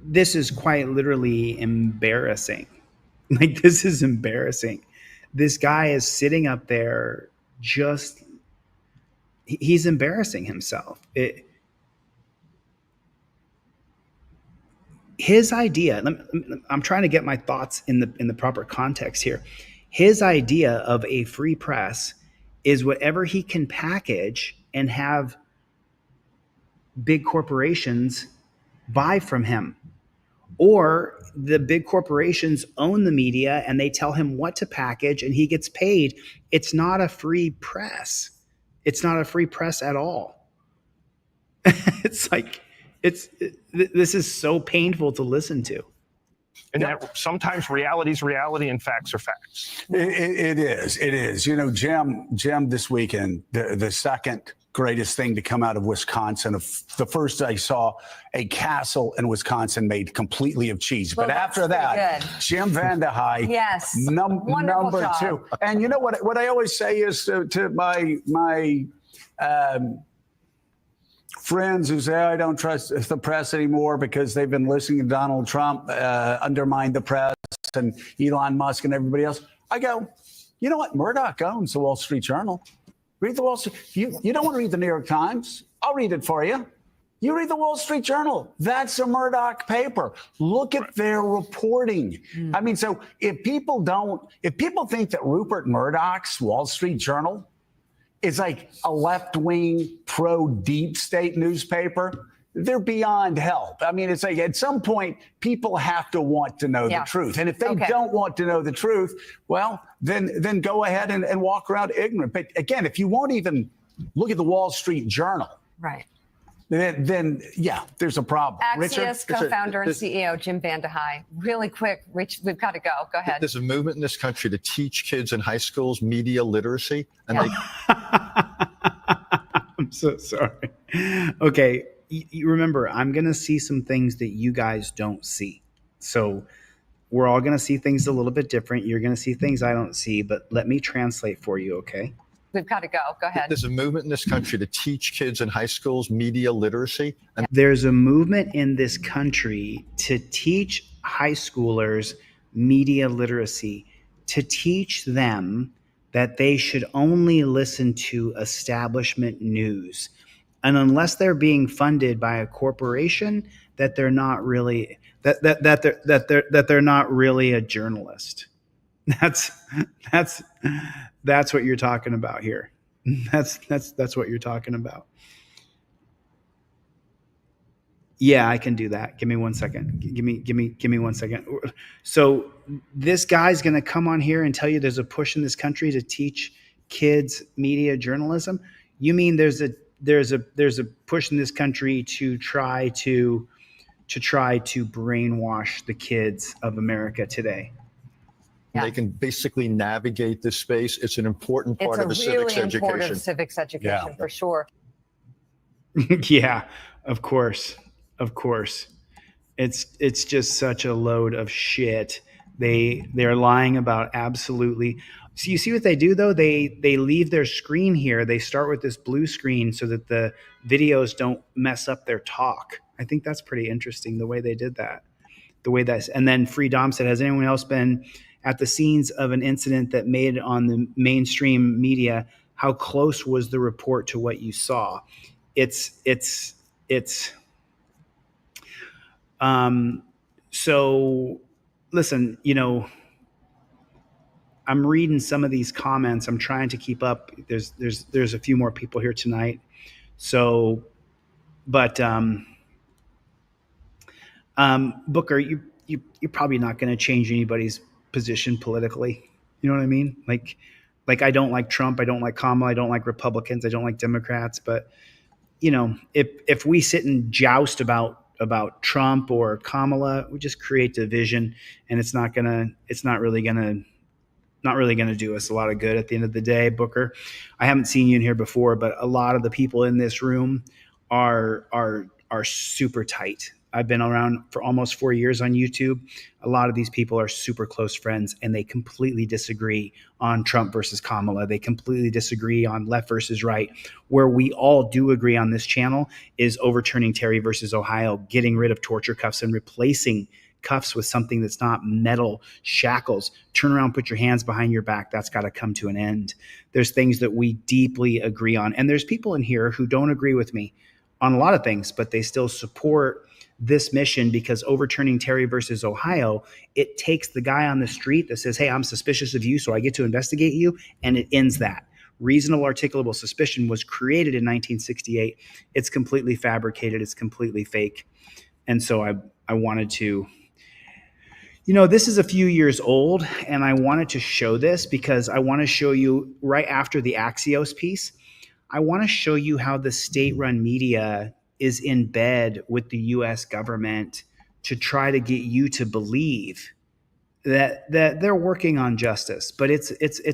this is quite literally embarrassing. Like, this is embarrassing. This guy is sitting up there he's embarrassing himself. His idea, I'm trying to get my thoughts in the proper context here. His idea of a free press is whatever he can package and have big corporations buy from him. Or the big corporations own the media and they tell him what to package and he gets paid. It's not a free press. It's not a free press at all. It's like, this is so painful to listen to. And that sometimes reality is reality and facts are facts. It is. You know, Jim, this weekend, the second greatest thing to come out of Wisconsin. The first I saw a castle in Wisconsin made completely of cheese. Well, but after that, good. Jim VandeHei, yes, number job. 2. And you know what I always say is to my friends who say, I don't trust the press anymore because they've been listening to Donald Trump undermine the press and Elon Musk and everybody else. I go, you know what? Murdoch owns the Wall Street Journal. Read the Wall Street. You don't want to read the New York Times? I'll read it for you. You read the Wall Street Journal. That's a Murdoch paper. Look at their reporting. I mean, so if people think that Rupert Murdoch's Wall Street Journal is like a left-wing, pro-deep state newspaper, they're beyond help. I mean, it's like at some point, people have to want to know the truth. And if they don't want to know the truth, well, then go ahead and walk around ignorant. But again, if you won't even look at the Wall Street Journal, right, then there's a problem. Axios co-founder and CEO Jim VandeHei. Really quick, Rich, we've got to go. Go ahead. There's a movement in this country to teach kids in high schools media literacy. And I'm so sorry. Okay. You remember, I'm going to see some things that you guys don't see. So we're all going to see things a little bit different. You're going to see things I don't see, but let me translate for you, okay? We've got to go. Go ahead. There's a movement in this country to teach kids in high schools media literacy. And there's a movement in this country to teach high schoolers media literacy, to teach them that they should only listen to establishment news. And unless they're being funded by a corporation, that they're not really that they're not really a journalist. That's what you're talking about here. That's what you're talking about. Yeah, I can do that. Give me 1 second. Give me 1 second. So this guy's going to come on here and tell you there's a push in this country to teach kids media journalism. You mean there's a push in this country to try to brainwash the kids of America today? they can basically navigate this space. It's an important part of a civics education. It's a really important civics education for sure. Yeah, of course. Of course. It's just such a load of shit. They're lying about absolutely. So you see what they do though? They leave their screen here. They start with this blue screen so that the videos don't mess up their talk. I think that's pretty interesting the way they did that. And then Free Dom said, has anyone else been at the scenes of an incident that made it on the mainstream media? How close was the report to what you saw? So listen, I'm reading some of these comments. I'm trying to keep up. There's a few more people here tonight. So, but Booker, you're probably not going to change anybody's position politically. You know what I mean? Like I don't like Trump, I don't like Kamala, I don't like Republicans, I don't like Democrats, but you know, if we sit and joust about Trump or Kamala, we just create division, and it's not really gonna do us a lot of good at the end of the day. Booker, I haven't seen you in here before, but a lot of the people in this room are super tight. I've been around for almost 4 years on YouTube. A lot of these people are super close friends, and they completely disagree on Trump versus Kamala. They completely disagree on left versus right. Where we all do agree on this channel is overturning Terry versus Ohio, getting rid of torture cuffs and replacing cuffs with something that's not metal shackles. Turn around, put your hands behind your back. That's got to come to an end. There's things that we deeply agree on. And there's people in here who don't agree with me on a lot of things, but they still support this mission, because overturning Terry versus Ohio, it takes the guy on the street that says, hey, I'm suspicious of you, so I get to investigate you, and it ends that. Reasonable articulable suspicion was created in 1968. It's completely fabricated. It's completely fake. And so I wanted to, you know, this is a few years old, and I wanted to show this because I want to show you right after the Axios piece, I want to show you how the state-run media is in bed with the U.S. government to try to get you to believe that they're working on justice, but it's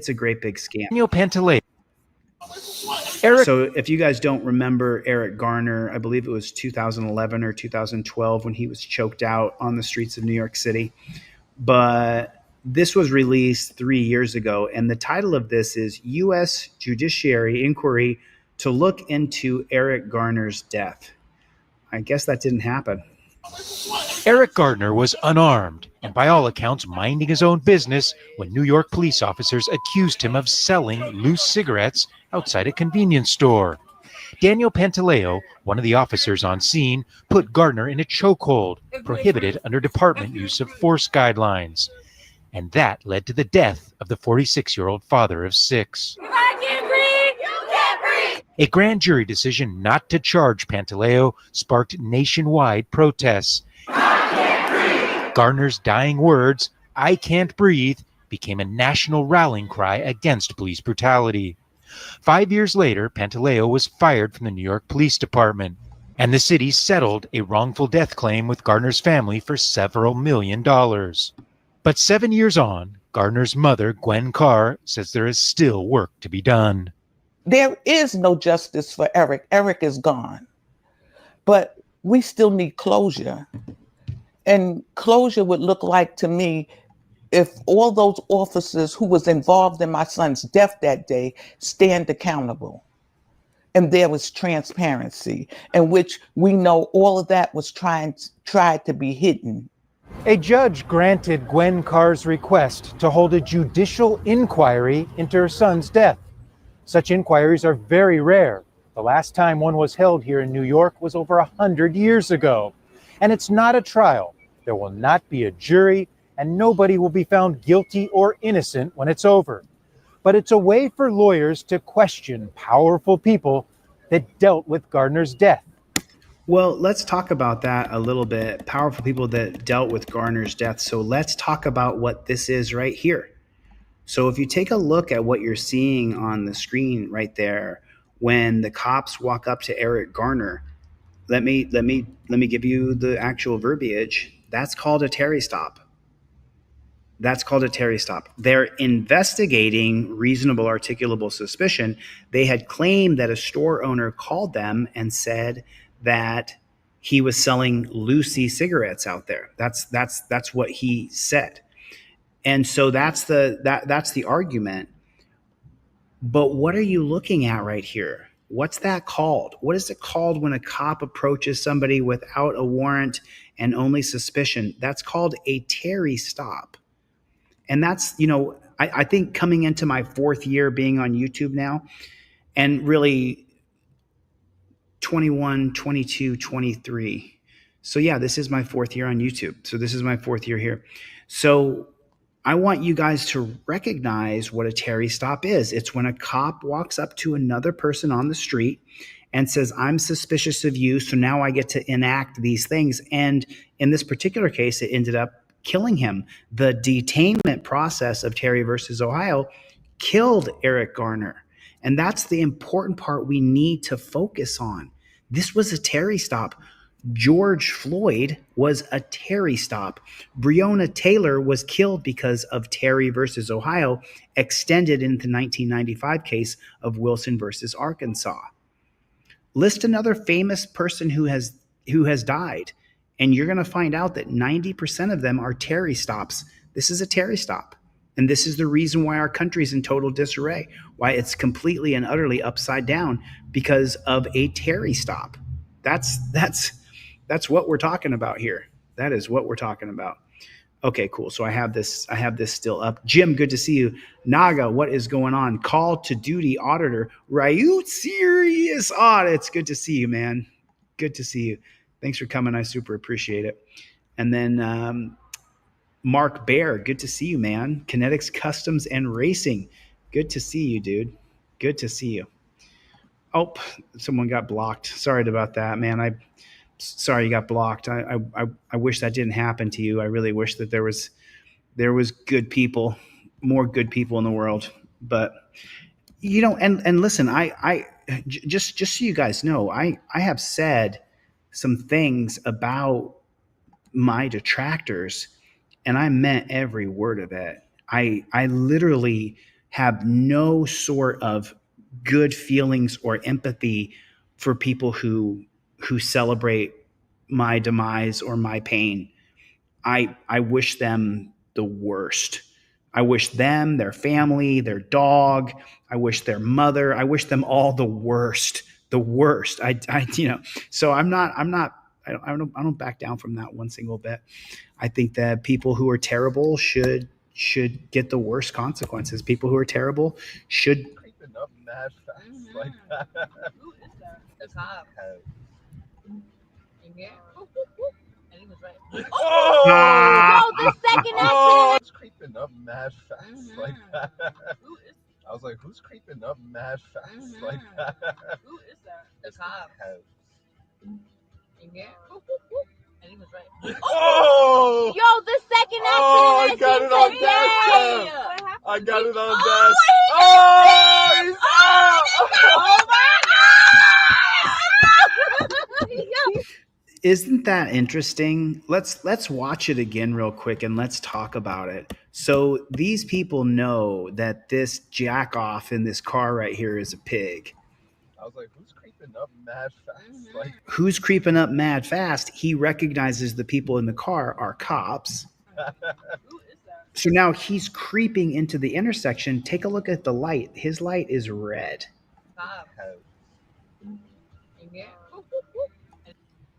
a great big scam. Daniel Pantaleo. So if you guys don't remember Eric Garner, I believe it was 2011 or 2012 when he was choked out on the streets of New York City. But this was released 3 years ago, and the title of this is U.S. Judiciary Inquiry to Look into Eric Garner's Death. I guess that didn't happen. Eric Gardner was unarmed and by all accounts minding his own business when New York police officers accused him of selling loose cigarettes outside a convenience store. Daniel Pantaleo, one of the officers on scene, put Gardner in a chokehold, prohibited under department use of force guidelines. And that led to the death of the 46-year-old father of 6. If I can't breathe, you can't breathe. A grand jury decision not to charge Pantaleo sparked nationwide protests. I can't breathe. Gardner's dying words, "I can't breathe," became a national rallying cry against police brutality. 5 years later, Pantaleo was fired from the New York Police Department, and the city settled a wrongful death claim with Gardner's family for several $1 million. But 7 years on, Gardner's mother, Gwen Carr, says there is still work to be done. There is no justice for Eric. Eric is gone. But we still need closure. And closure would look like to me if all those officers who was involved in my son's death that day stand accountable. And there was transparency, in which we know all of that was tried to be hidden. A judge granted Gwen Carr's request to hold a judicial inquiry into her son's death. Such inquiries are very rare. The last time one was held here in New York was over 100 years ago. And it's not a trial. There will not be a jury, and nobody will be found guilty or innocent when it's over. But it's a way for lawyers to question powerful people that dealt with Gardner's death. Well, let's talk about that a little bit. Powerful people that dealt with Gardner's death. So let's talk about what this is right here. So if you take a look at what you're seeing on the screen right there, when the cops walk up to Eric Garner, let me give you the actual verbiage. That's called a Terry stop. That's called a Terry stop. They're investigating reasonable articulable suspicion. They had claimed that a store owner called them and said that he was selling loose cigarettes out there. That's what he said. And so that's the argument. But what are you looking at right here? What's that called? What is it called when a cop approaches somebody without a warrant and only suspicion? That's called a Terry stop. And that's, you know, I think coming into my 4th year being on YouTube now, and really 21, 22, 23. So yeah, this is my 4th year on YouTube. So this is my 4th year here. So I want you guys to recognize what a Terry stop is. It's when a cop walks up to another person on the street and says, I'm suspicious of you, so now I get to enact these things. And in this particular case, it ended up killing him. The detainment process of Terry versus Ohio killed Eric Garner. And that's the important part we need to focus on. This was a Terry stop. George Floyd was a Terry stop. Breonna Taylor was killed because of Terry versus Ohio, extended into the 1995 case of Wilson versus Arkansas. List another famous person who has died, and you're going to find out that 90% of them are Terry stops. This is a Terry stop. And this is the reason why our country is in total disarray, why it's completely and utterly upside down, because of a Terry stop. That's what we're talking about here. That is what we're talking about. Okay, cool. So I have this still up. Jim, good to see you. Naga, what is going on? Call to Duty Auditor Ryut Serious Audits. Good to see you, man. Good to see you. Thanks for coming. I super appreciate it. And then Mark Bear, good to see you, man. Kinetics Customs and Racing. Good to see you, dude. Good to see you. Oh, someone got blocked. Sorry about that, man. Sorry you got blocked. I wish that didn't happen to you. I really wish that there was good people, more good people in the world. But and listen, I just so you guys know, I have said some things about my detractors, and I meant every word of it. I literally have no sort of good feelings or empathy for people who celebrate my demise or my pain. I wish them the worst. I wish them, their family, their dog, I wish their mother, I wish them all the worst. The worst. So I don't back down from that one single bit. I think that people who are terrible should get the worst consequences. People who are terrible should Creeping up mad fast like that. Who is that? It's hot. Yeah. And he was right. Oh! Yo, the second Oh! accident. It's creeping up mad fast like that. Who is I was like, who's creeping up mad fast like that? Who is that? It's hot. Yeah. And he was right. Oh! Yo, the second accident. Oh, I got it on dash cam. I got it on dash. Oh, he's out! Oh my Isn't that interesting? Let's watch it again real quick and let's talk about it. So these people know that this jack off in this car right here is a pig. I was like, who's creeping up mad fast? Like, Who's creeping up mad fast? He recognizes the people in the car are cops. So now he's creeping into the intersection. Take a look at the light. His light is red.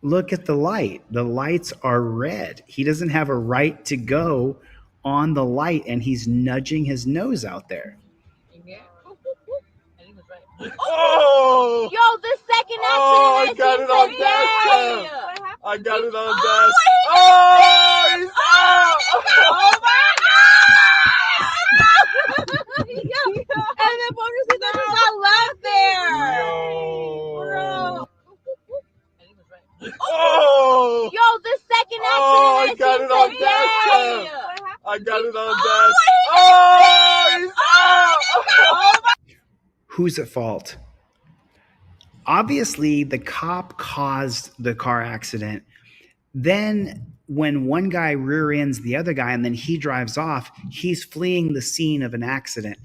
Look at the light. The lights are red. He doesn't have a right to go on the light, and he's nudging his nose out there. oh! Yo, the second accident. Oh, I got it on dash cam. I got it on dash. Oh, he's out! Oh my God! And the motorcycle got left there. Yo. Bro. Oh! Yo, the second accident. Oh, I got it on dash cam. I got it on dash. Oh, he's out! Oh my. Who's at fault? Obviously, the cop caused the car accident. Then when one guy rear ends the other guy and then he drives off, he's fleeing the scene of an accident.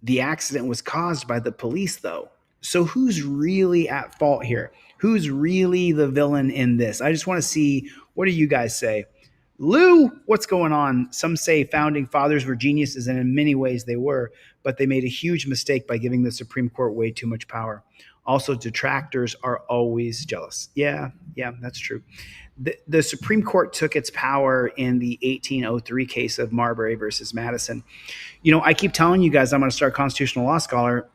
The accident was caused by the police, though. So who's really at fault here? Who's really the villain in this? I just want to see, what do you guys say? Lou, what's going on? Some say founding fathers were geniuses, and in many ways they were, but they made a huge mistake by giving the Supreme Court way too much power. Also, detractors are always jealous. Yeah, that's true. The Supreme Court took its power in the 1803 case of Marbury versus Madison. I keep telling you guys I'm going to start Constitutional Law Scholar.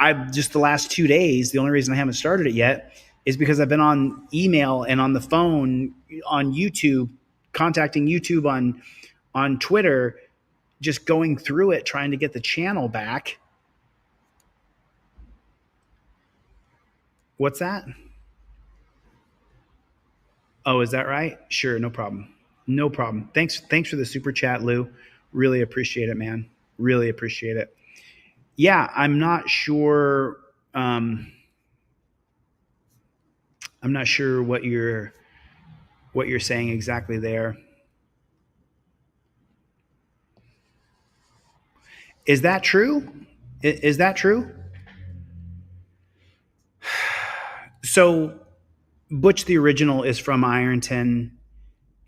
I've just the last 2 days, the only reason I haven't started it yet is because I've been on email and on the phone, on YouTube, contacting YouTube on Twitter, just going through it, trying to get the channel back. What's that? Oh, is that right? Sure, no problem. No problem. Thanks for the super chat, Lou. Really appreciate it, man. Really appreciate it. Yeah, I'm not sure. I'm not sure what you're saying exactly there. Is that true? Is that true? So Butch the Original is from Ironton,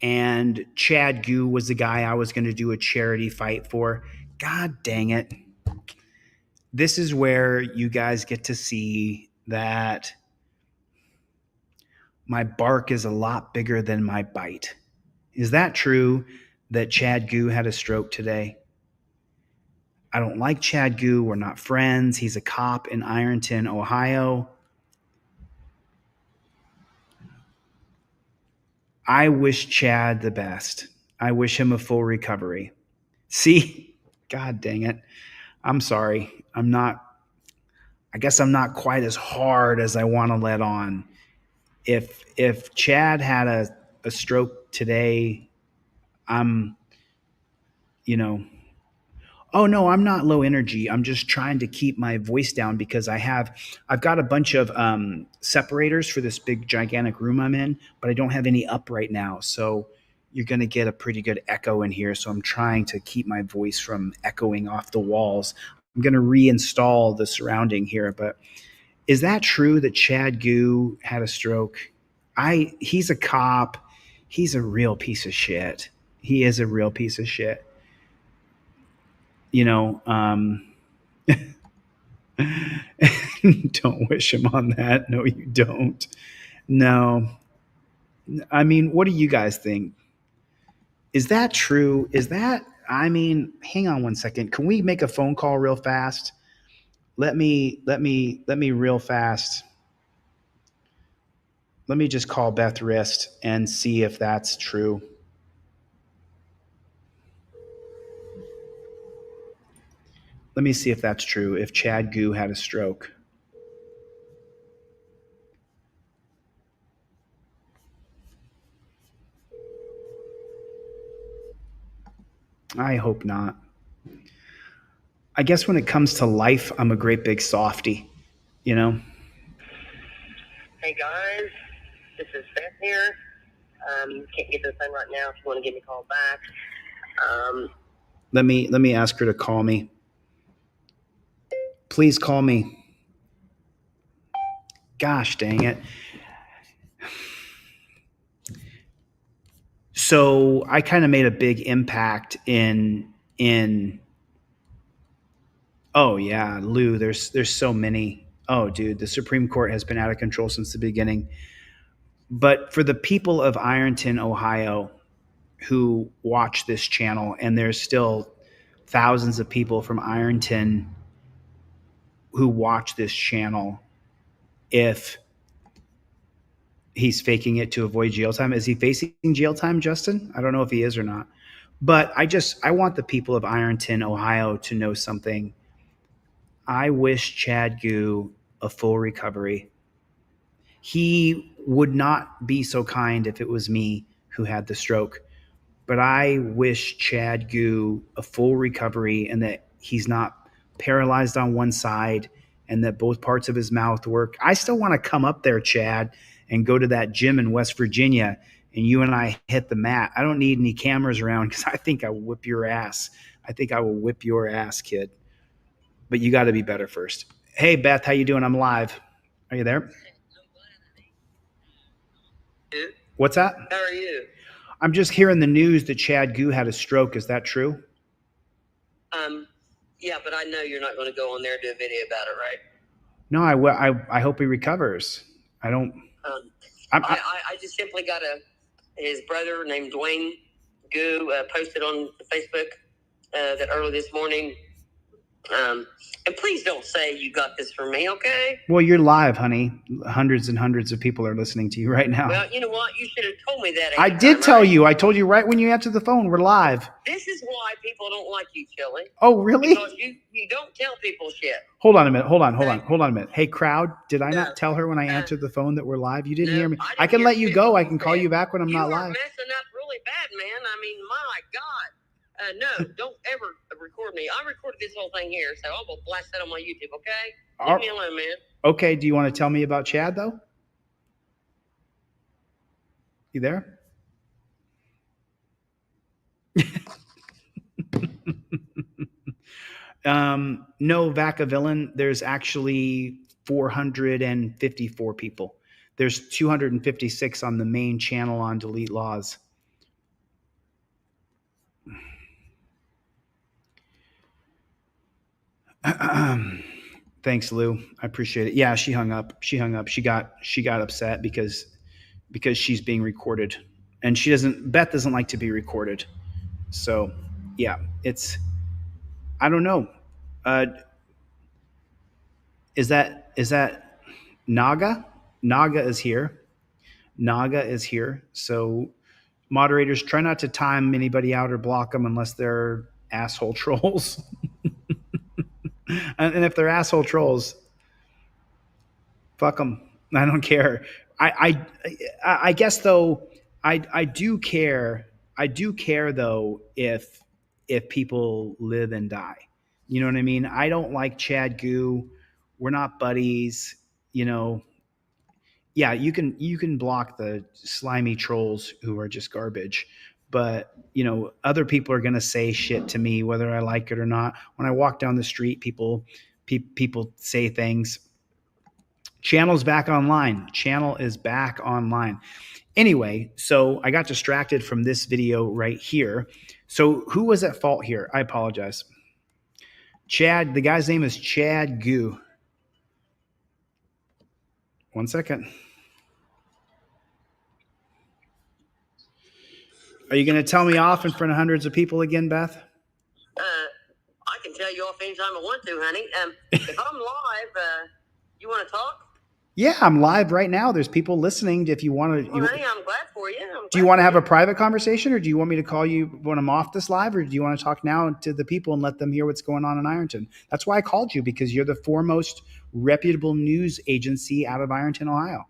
and Chad Gu was the guy I was going to do a charity fight for. God dang it. This is where you guys get to see that my bark is a lot bigger than my bite. Is that true that Chad Gu had a stroke today? I don't like Chad Gu. We're not friends. He's a cop in Ironton, Ohio. I wish Chad the best. I wish him a full recovery. See? God dang it. I'm sorry. I guess I'm not quite as hard as I want to let on. If Chad had a stroke today, I'm oh no, I'm not low energy. I'm just trying to keep my voice down because I've got a bunch of separators for this big gigantic room I'm in, but I don't have any up right now. So you're going to get a pretty good echo in here. So I'm trying to keep my voice from echoing off the walls. I'm going to reinstall the surrounding here, but is that true that Chad Gu had a stroke? He's a cop. He's a real piece of shit. He is a real piece of shit. Don't wish him on that. No, you don't. No. I mean, what do you guys think? Is that true? Hang on one second. Can we make a phone call real fast? Let me real fast. Let me just call Beth Rist and see if that's true. Let me see if that's true, if Chad Gu had a stroke. I hope not. I guess when it comes to life, I'm a great big softy, Hey guys, this is Beth here. Can't get to the phone right now if you want to give me a call back. Let me ask her to call me. Please call me. Gosh dang it. So I kind of made a big impact in oh yeah, Lou, there's so many. Oh dude, the Supreme Court has been out of control since the beginning. But for the people of Ironton, Ohio, who watch this channel, and there's still thousands of people from Ironton who watch this channel, if he's faking it to avoid jail time. Is he facing jail time, Justin? I don't know if he is or not. But I want the people of Ironton, Ohio to know something. I wish Chad Gu a full recovery. He would not be so kind if it was me who had the stroke. But I wish Chad Gu a full recovery and that he's not paralyzed on one side and that both parts of his mouth work. I still want to come up there, Chad, and go to that gym in West Virginia and you and I hit the mat. I don't need any cameras around because I think I will whip your ass. I think I will whip your ass, kid. But you got to be better first. Hey, Beth, how you doing? I'm live. Are you there? What's that? How are you? I'm just hearing the news that Chad Gu had a stroke. Is that true? Yeah, but I know you're not going to go on there and do a video about it, right? No, I hope he recovers. I don't. I just simply got his brother named Dwayne Gu posted on Facebook that early this morning And please don't say you got this from me, okay? Well, you're live, honey. Hundreds and hundreds of people are listening to you right now. Well, you know what? You should have told me that. I did tell you. I told you right when you answered the phone. We're live. This is why people don't like you, Chili. Oh, really? Because you don't tell people shit. Hold on a minute. Hold on a minute. Hey, crowd, did I not tell her when I answered the phone that we're live? You didn't hear me. I can let you go. I can call you back when I'm not live. Messing up really bad, man. I mean, my God. No, don't ever record me. I recorded this whole thing here, so I'm going to blast that on my YouTube, okay? Leave me alone, man. Okay, do you want to tell me about Chad, though? You there? No, Vacavillin, there's actually 454 people. There's 256 on the main channel on Delete Laws. Thanks, Lou. I appreciate it. Yeah, she hung up. She got upset because she's being recorded, and Beth doesn't like to be recorded. So, yeah, I don't know. Is that Naga? Naga is here. So, moderators, try not to time anybody out or block them unless they're asshole trolls. And if they're asshole trolls, fuck them. I don't care. I guess though, I do care. I do care though if people live and die. You know what I mean? I don't like Chad Goo. We're not buddies. You know. Yeah, you can block the slimy trolls who are just garbage. But, you know, other people are going to say shit to me, whether I like it or not. When I walk down the street, people say things. Channel is back online. Anyway, so I got distracted from this video right here. So who was at fault here? I apologize. Chad, the guy's name is Chad Goo. 1 second. Are you going to tell me off in front of hundreds of people again, Beth? I can tell you off anytime I want to, honey. If I'm live, you want to talk? Yeah, I'm live right now. There's people listening. If you want to, Well, honey, I'm glad for you. do you want to have a private conversation, or do you want me to call you when I'm off this live, or do you want to talk now to the people and let them hear what's going on in Ironton? That's why I called you, because you're the foremost reputable news agency out of Ironton, Ohio.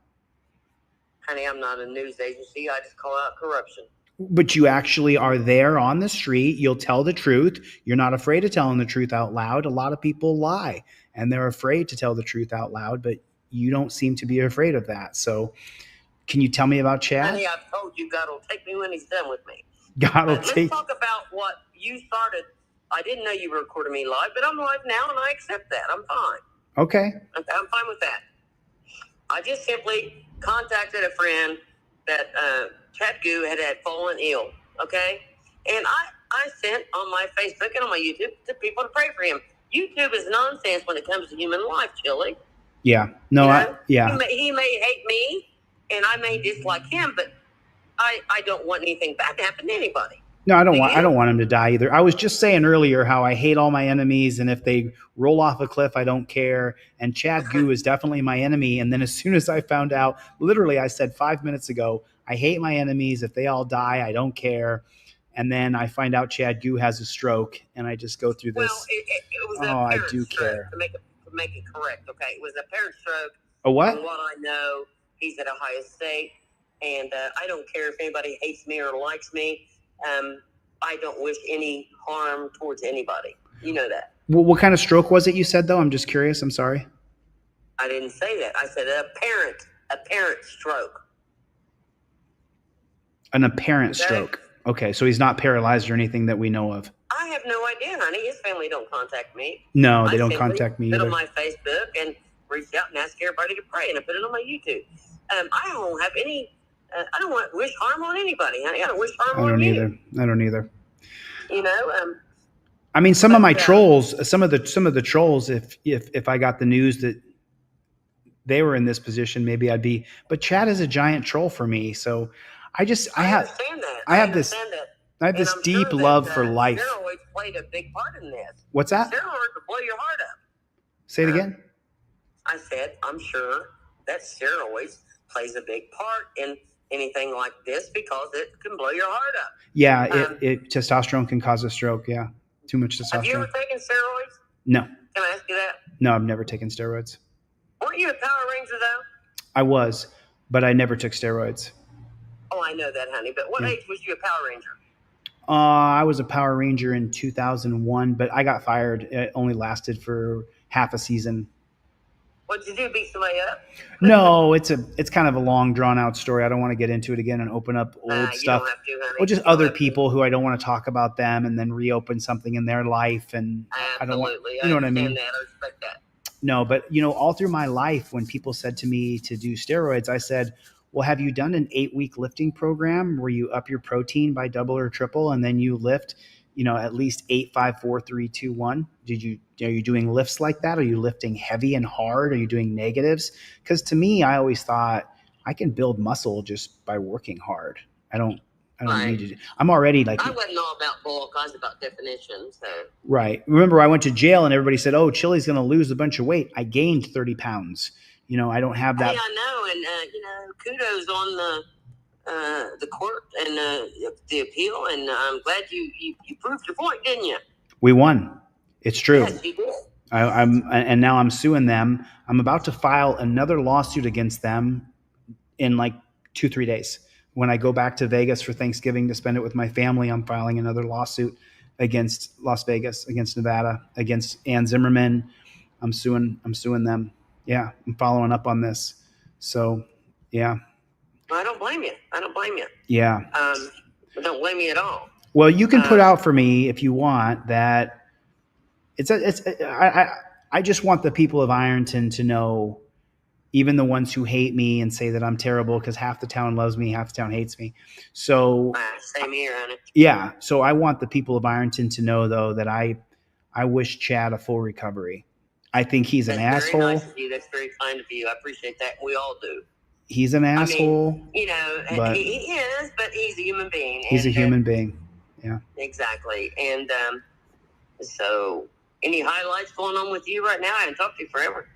Honey, I'm not a news agency. I just call out corruption. But you actually are there on the street. You'll tell the truth. You're not afraid of telling the truth out loud. A lot of people lie, and they're afraid to tell the truth out loud, but you don't seem to be afraid of that. So can you tell me about Chad? Honey, I've told you God will take me when he's done with me. God will Let's take. talk about what you started. I didn't know you were recording me live, but I'm live now, and I accept that. I'm fine. Okay. I'm fine with that. I just simply contacted a friend that Chad Goo had fallen ill, okay? And I sent on my Facebook and on my YouTube to people to pray for him. YouTube is nonsense when it comes to human life, Chili. Yeah. No, yeah. He may hate me, and I may dislike him, but I don't want anything bad to happen to anybody. No, I don't want him to die either. I was just saying earlier how I hate all my enemies, and if they roll off a cliff, I don't care. And Chad Goo is definitely my enemy. And then as soon as I found out, literally I said 5 minutes ago, I hate my enemies. If they all die, I don't care. And then I find out Chad Goo has a stroke, and I just go through this. Well, it was I parent do stroke, care. to make it correct, okay? It was a parent stroke. A what? From what I know, he's at Ohio State, and I don't care if anybody hates me or likes me. I don't wish any harm towards anybody. You know that. Well, what kind of stroke was it you said, though? I'm just curious. I'm sorry. I didn't say that. I said a parent stroke. An apparent stroke. Okay, so he's not paralyzed or anything that we know of. I have no idea, honey. His family don't contact me. No, they don't simply contact me put either. on my Facebook and reach out and ask everybody to pray, and I put it on my YouTube. I don't have any. I don't want to wish harm on anybody, honey. I don't wish harm on you. I don't either. You know. I mean, some of my trolls, some of the trolls, if I got the news that they were in this position, maybe I'd be. But Chad is a giant troll for me, so I have this deep love for life. played a big part in this. What's that? Steroids will blow your heart up. Say it again. I said, I'm sure that steroids plays a big part in anything like this because it can blow your heart up. Yeah, testosterone can cause a stroke. Yeah, too much testosterone. Have you ever taken steroids? No, Can I ask you that? no, I've never taken steroids. Weren't you a Power Ranger though? I was, but I never took steroids. Oh, I know that, honey. But what age was you a Power Ranger? I was a Power Ranger in 2001, but I got fired. It only lasted for half a season. What did you do? Beat somebody up? No, it's kind of a long, drawn out story. I don't want to get into it again and open up old You stuff. don't have to, honey. Well, just other people who I don't want to talk about them, and then reopen something in their life, and I don't want. Absolutely. You know what I mean? understand that. I respect that. No, but all through my life, when people said to me to do steroids, I said, well, have you done an 8-week lifting program where you up your protein by double or triple and then you lift, at least 8, 5, 4, 3, 2, 1? Are you doing lifts like that? Are you lifting heavy and hard? Are you doing negatives? Because to me, I always thought I can build muscle just by working hard. I don't need to. I'm already like. I wasn't all about bulk. I was about definition. So. Right. Remember, I went to jail and everybody said, "Oh, Chili's going to lose a bunch of weight." I gained 30 pounds. I don't have that. Hey, I know, and kudos on the court and the appeal, and I'm glad you proved your point, didn't you? We won. It's true. Yes, you did. And now I'm suing them. I'm about to file another lawsuit against them in like 2-3 days. When I go back to Vegas for Thanksgiving to spend it with my family, I'm filing another lawsuit against Las Vegas, against Nevada, against Ann Zimmerman. I'm suing them. Yeah, I'm following up on this. So, yeah. I don't blame you. Yeah. I don't blame you at all. Well, you can put out for me if you want that. I just want the people of Ironton to know, even the ones who hate me and say that I'm terrible, because half the town loves me, half the town hates me. So Same here, honey. yeah. So I want the people of Ironton to know, though, that I wish Chad a full recovery. I think he's an asshole. Very nice of you. That's very kind of you. I appreciate that. We all do. He's an asshole. But he is, but he's a human being. He's a human being. Yeah. Exactly. And so, any highlights going on with you right now? I haven't talked to you forever.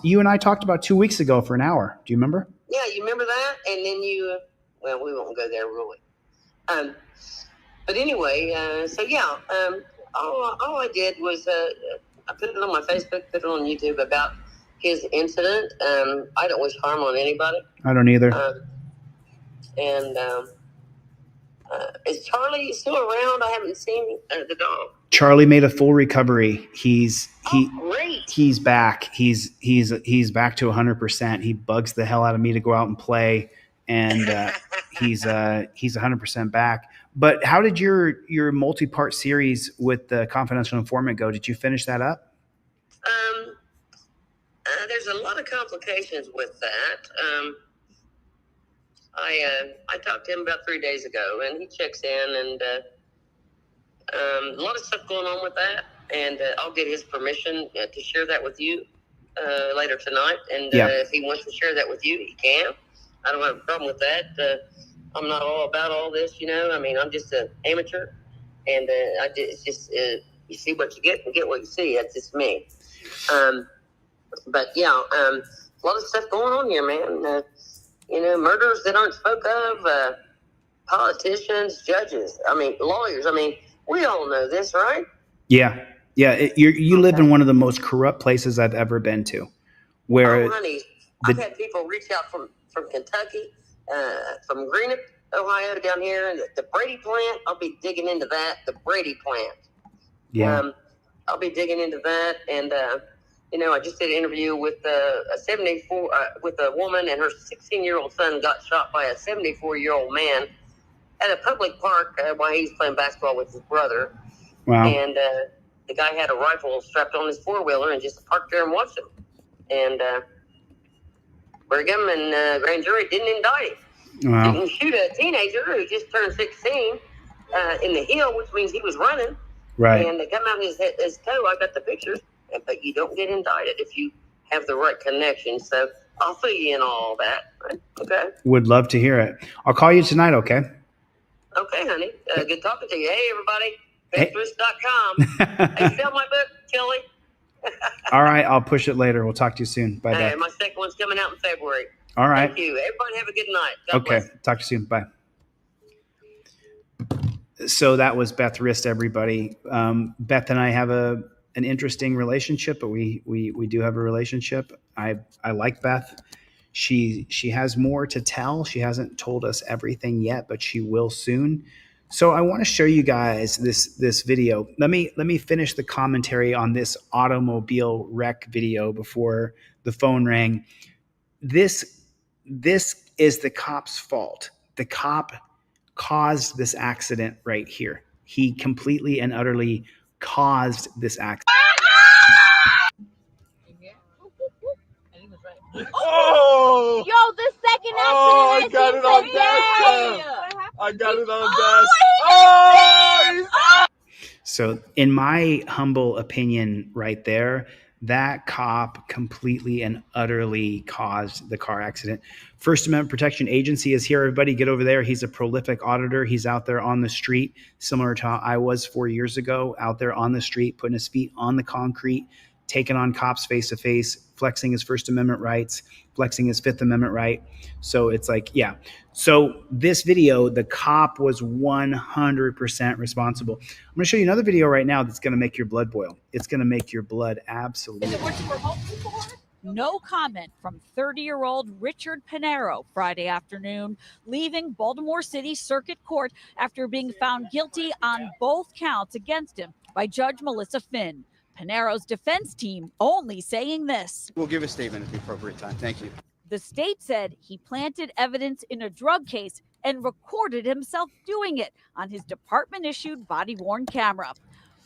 You and I talked about 2 weeks ago for an hour. Do you remember? Yeah, you remember that? And then well, we won't go there really. But anyway, all I did was I put it on my Facebook, put it on YouTube about his incident. I don't wish harm on anybody. I don't either. Is Charlie still around? I haven't seen the dog. Charlie made a full recovery. He's back. He's back to 100%. He bugs the hell out of me to go out and play, and he's 100% back. But how did your multi-part series with the Confidential Informant go? Did you finish that up? There's a lot of complications with that. I talked to him about 3 days ago, and he checks in, and a lot of stuff going on with that. And I'll get his permission to share that with you later tonight. And if he wants to share that with you, he can. I don't have a problem with that. I'm not all about all this, I mean, I'm just an amateur, and it's just you see what you get and get what you see. That's just me. But yeah, a lot of stuff going on here, man. Murders that aren't spoke of, politicians, judges, lawyers. We all know this, right? Yeah. Yeah. You live in one of the most corrupt places I've ever been to. Where honey, I've had people reach out from Kentucky, from Greenup, Ohio, down here, and the Brady plant. I'll be digging into that. The Brady plant. Yeah. I'll be digging into that, and I just did an interview with a 74 with a woman, and her 16-year-old son got shot by a 74-year-old man at a public park while he was playing basketball with his brother. Wow. And the guy had a rifle strapped on his four-wheeler and just parked there and watched him. And Brigham and grand jury didn't indict him. Wow. Didn't shoot a teenager who just turned 16 in the hill, which means he was running. Right. And they come out his toe. I got the pictures. But you don't get indicted if you have the right connection. So I'll fill you in all that. Okay. Would love to hear it. I'll call you tonight. Okay. Okay, honey. Good talking to you. Hey, everybody. Faithless.com. Hey, sell my book, Kelly. All right, I'll push it later. We'll talk to you soon. Bye, Hey, Beth. my second one's coming out in February. All right. Thank you. Everybody have a good night. God Okay, bless. talk to you soon. Bye. So that was Beth Rist, everybody. Beth and I have an interesting relationship, but we do have a relationship. I like Beth. She has more to tell. She hasn't told us everything yet, but she will soon. So I want to show you guys this video. Let me finish the commentary on this automobile wreck video before the phone rang. This is the cop's fault. The cop caused this accident right here. He completely and utterly caused this accident. Oh! Yo, the second accident. Oh, I got it on dash cam. I got it on dash. Oh, he's out! So in my humble opinion right there, that cop completely and utterly caused the car accident. First Amendment Protection Agency is here. Everybody get over there. He's a prolific auditor. He's out there on the street, similar to how I was 4 years ago, out there on the street, putting his feet on the concrete, taking on cops face to face, flexing his First Amendment rights, flexing his Fifth Amendment right. So it's like, yeah. So this video, the cop was 100% responsible. I'm going to show you another video right now that's going to make your blood boil. It's going to make your blood absolutely. Is it what you were hoping for? No comment from 30-year-old Richard Pinero Friday afternoon, leaving Baltimore City Circuit Court after being found guilty on both counts against him by Judge Melissa Finn. Pinero's defense team only saying this. We'll give a statement at the appropriate time. Thank you. The state said he planted evidence in a drug case and recorded himself doing it on his department-issued body-worn camera.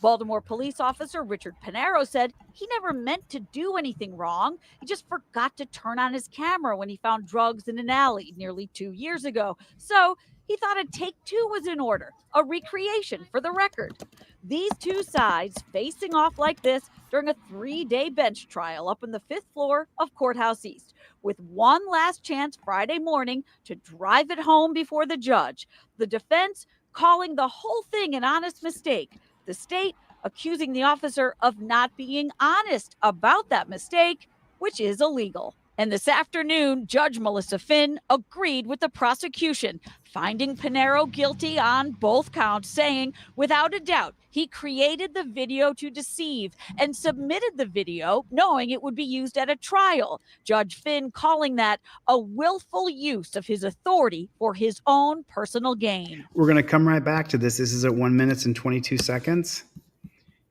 Baltimore police officer Richard Pinero said he never meant to do anything wrong. He just forgot to turn on his camera when he found drugs in an alley nearly 2 years ago. So he thought a take two was in order, a recreation for the record. These two sides facing off like this during a 3-day bench trial up on the 5th floor of Courthouse East, with one last chance Friday morning to drive it home before the judge. The defense calling the whole thing an honest mistake. The state accusing the officer of not being honest about that mistake, which is illegal. And this afternoon, Judge Melissa Finn agreed with the prosecution, finding Pinero guilty on both counts, saying, without a doubt, he created the video to deceive and submitted the video knowing it would be used at a trial. Judge Finn calling that a willful use of his authority for his own personal gain. We're going to come right back to this. This is at 1 minute and 22 seconds.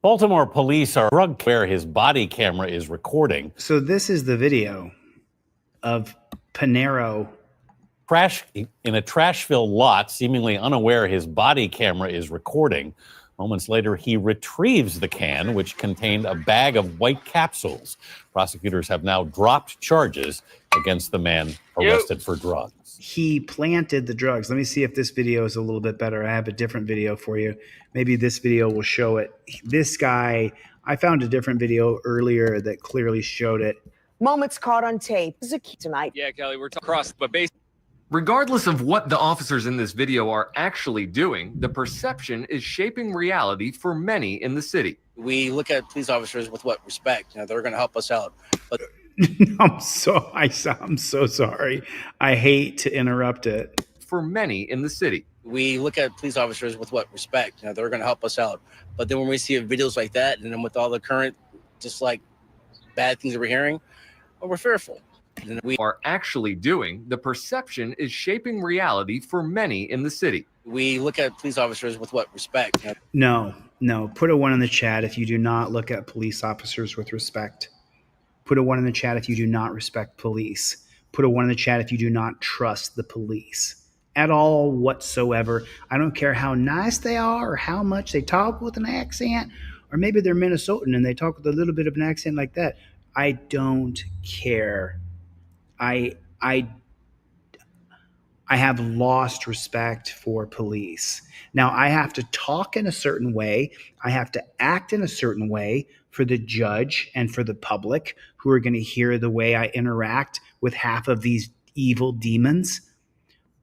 Baltimore police are drug where his body camera is recording. So this is the video of Pinero in a trash-filled lot, seemingly unaware his body camera is recording. Moments later, he retrieves the can, which contained a bag of white capsules. Prosecutors have now dropped charges against the man arrested for drugs. He planted the drugs. Let me see if this video is a little bit better. I have a different video for you. Maybe this video will show it. This guy, I found a different video earlier that clearly showed it. Moments caught on tape. This is a key tonight. Yeah, Kelly, we're across, but regardless of what the officers in this video are actually doing, the perception is shaping reality for many in the city. We look at police officers with what respect? You know, they're going to help us out. But I'm so sorry. I hate to interrupt it. For many in the city. We look at police officers with what respect? You know, they're going to help us out. But then when we see videos like that, and then with all the current, just like bad things that we're hearing, we're fearful. And we are actually doing, the perception is shaping reality for many in the city. We look at police officers with what respect? You know? No. Put a 1 in the chat if you do not look at police officers with respect. Put a 1 in the chat if you do not respect police. Put a 1 in the chat if you do not trust the police at all whatsoever. I don't care how nice they are or how much they talk with an accent, or maybe they're Minnesotan and they talk with a little bit of an accent like that. I don't care. I have lost respect for police. Now I have to talk in a certain way. I have to act in a certain way for the judge and for the public who are going to hear the way I interact with half of these evil demons.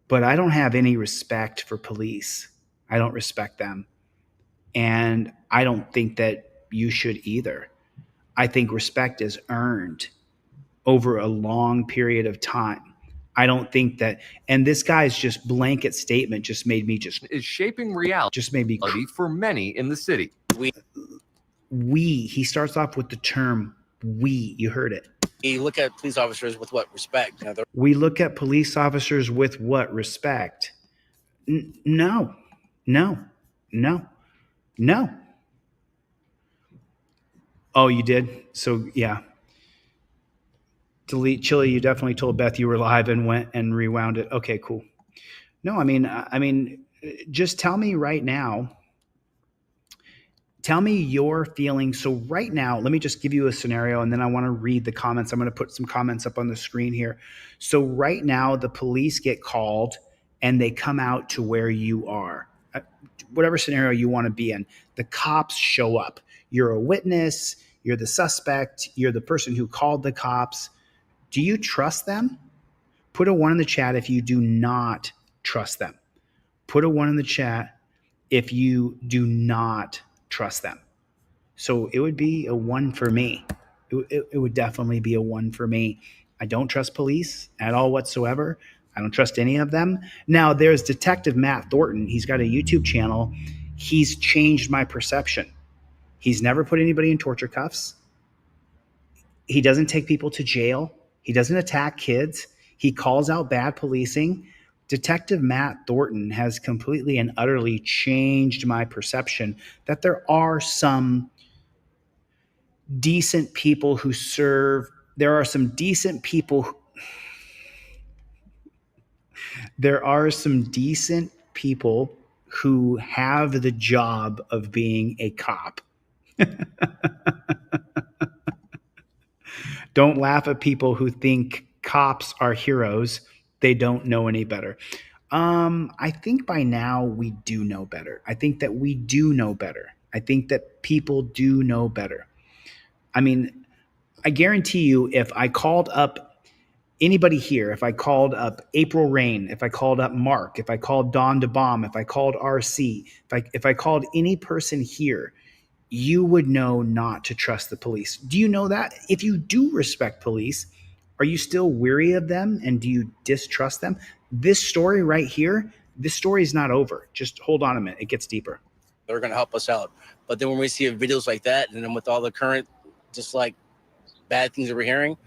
but I don't have any respect for police. I don't respect them. And I don't think that you should either. I think respect is earned over a long period of time. I don't think that, and this guy's just blanket statement just made me is shaping reality. Just made me for many in the city. He starts off with the term we. You heard it. You look at police officers with what respect? You know, We look at police officers with what respect? No. Oh, you did? So, yeah. Delete Chili, you definitely told Beth you were live and went and rewound it. Okay, cool. No, I mean, just tell me right now. Tell me your feelings. So right now, let me just give you a scenario, and then I want to read the comments. I'm going to put some comments up on the screen here. So right now, the police get called, and they come out to where you are. Whatever scenario you want to be in, the cops show up. You're a witness. You're the suspect. You're the person who called the cops. Do you trust them? Put a 1 in the chat if you do not trust them. Put a 1 in the chat if you do not trust them. So it would be a 1 for me. It would definitely be a 1 for me. I don't trust police at all whatsoever. I don't trust any of them. Now, there's Detective Matt Thornton. He's got a YouTube channel. He's changed my perception. He's never put anybody in torture cuffs. He doesn't take people to jail. He doesn't attack kids. He calls out bad policing. Detective Matt Thornton has completely and utterly changed my perception that there are some decent people who serve. There are some decent people. There are some decent people who have the job of being a cop. Don't laugh at people who think cops are heroes. They don't know any better. I think by now we do know better. I think that we do know better. I think that people do know better. I mean, I guarantee you, if I called up anybody here, if I called up April Rain, if I called up Mark, if I called Dawn DeBomb, if I called RC, if I called any person here, you would know not to trust the police. Do you know that? If you do respect police, are you still weary of them and do you distrust them? This story right here, this story is not over. Just hold on a minute. It gets deeper. they're going to help us out. But then when we see videos like that, and then with all the current, just like bad things that we're hearing,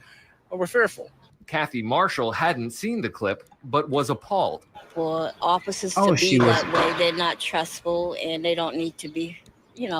we're fearful. Kathy Marshall hadn't seen the clip, but was appalled. For officers Oh, to she be was- that way, they're not trustful and they don't need to be,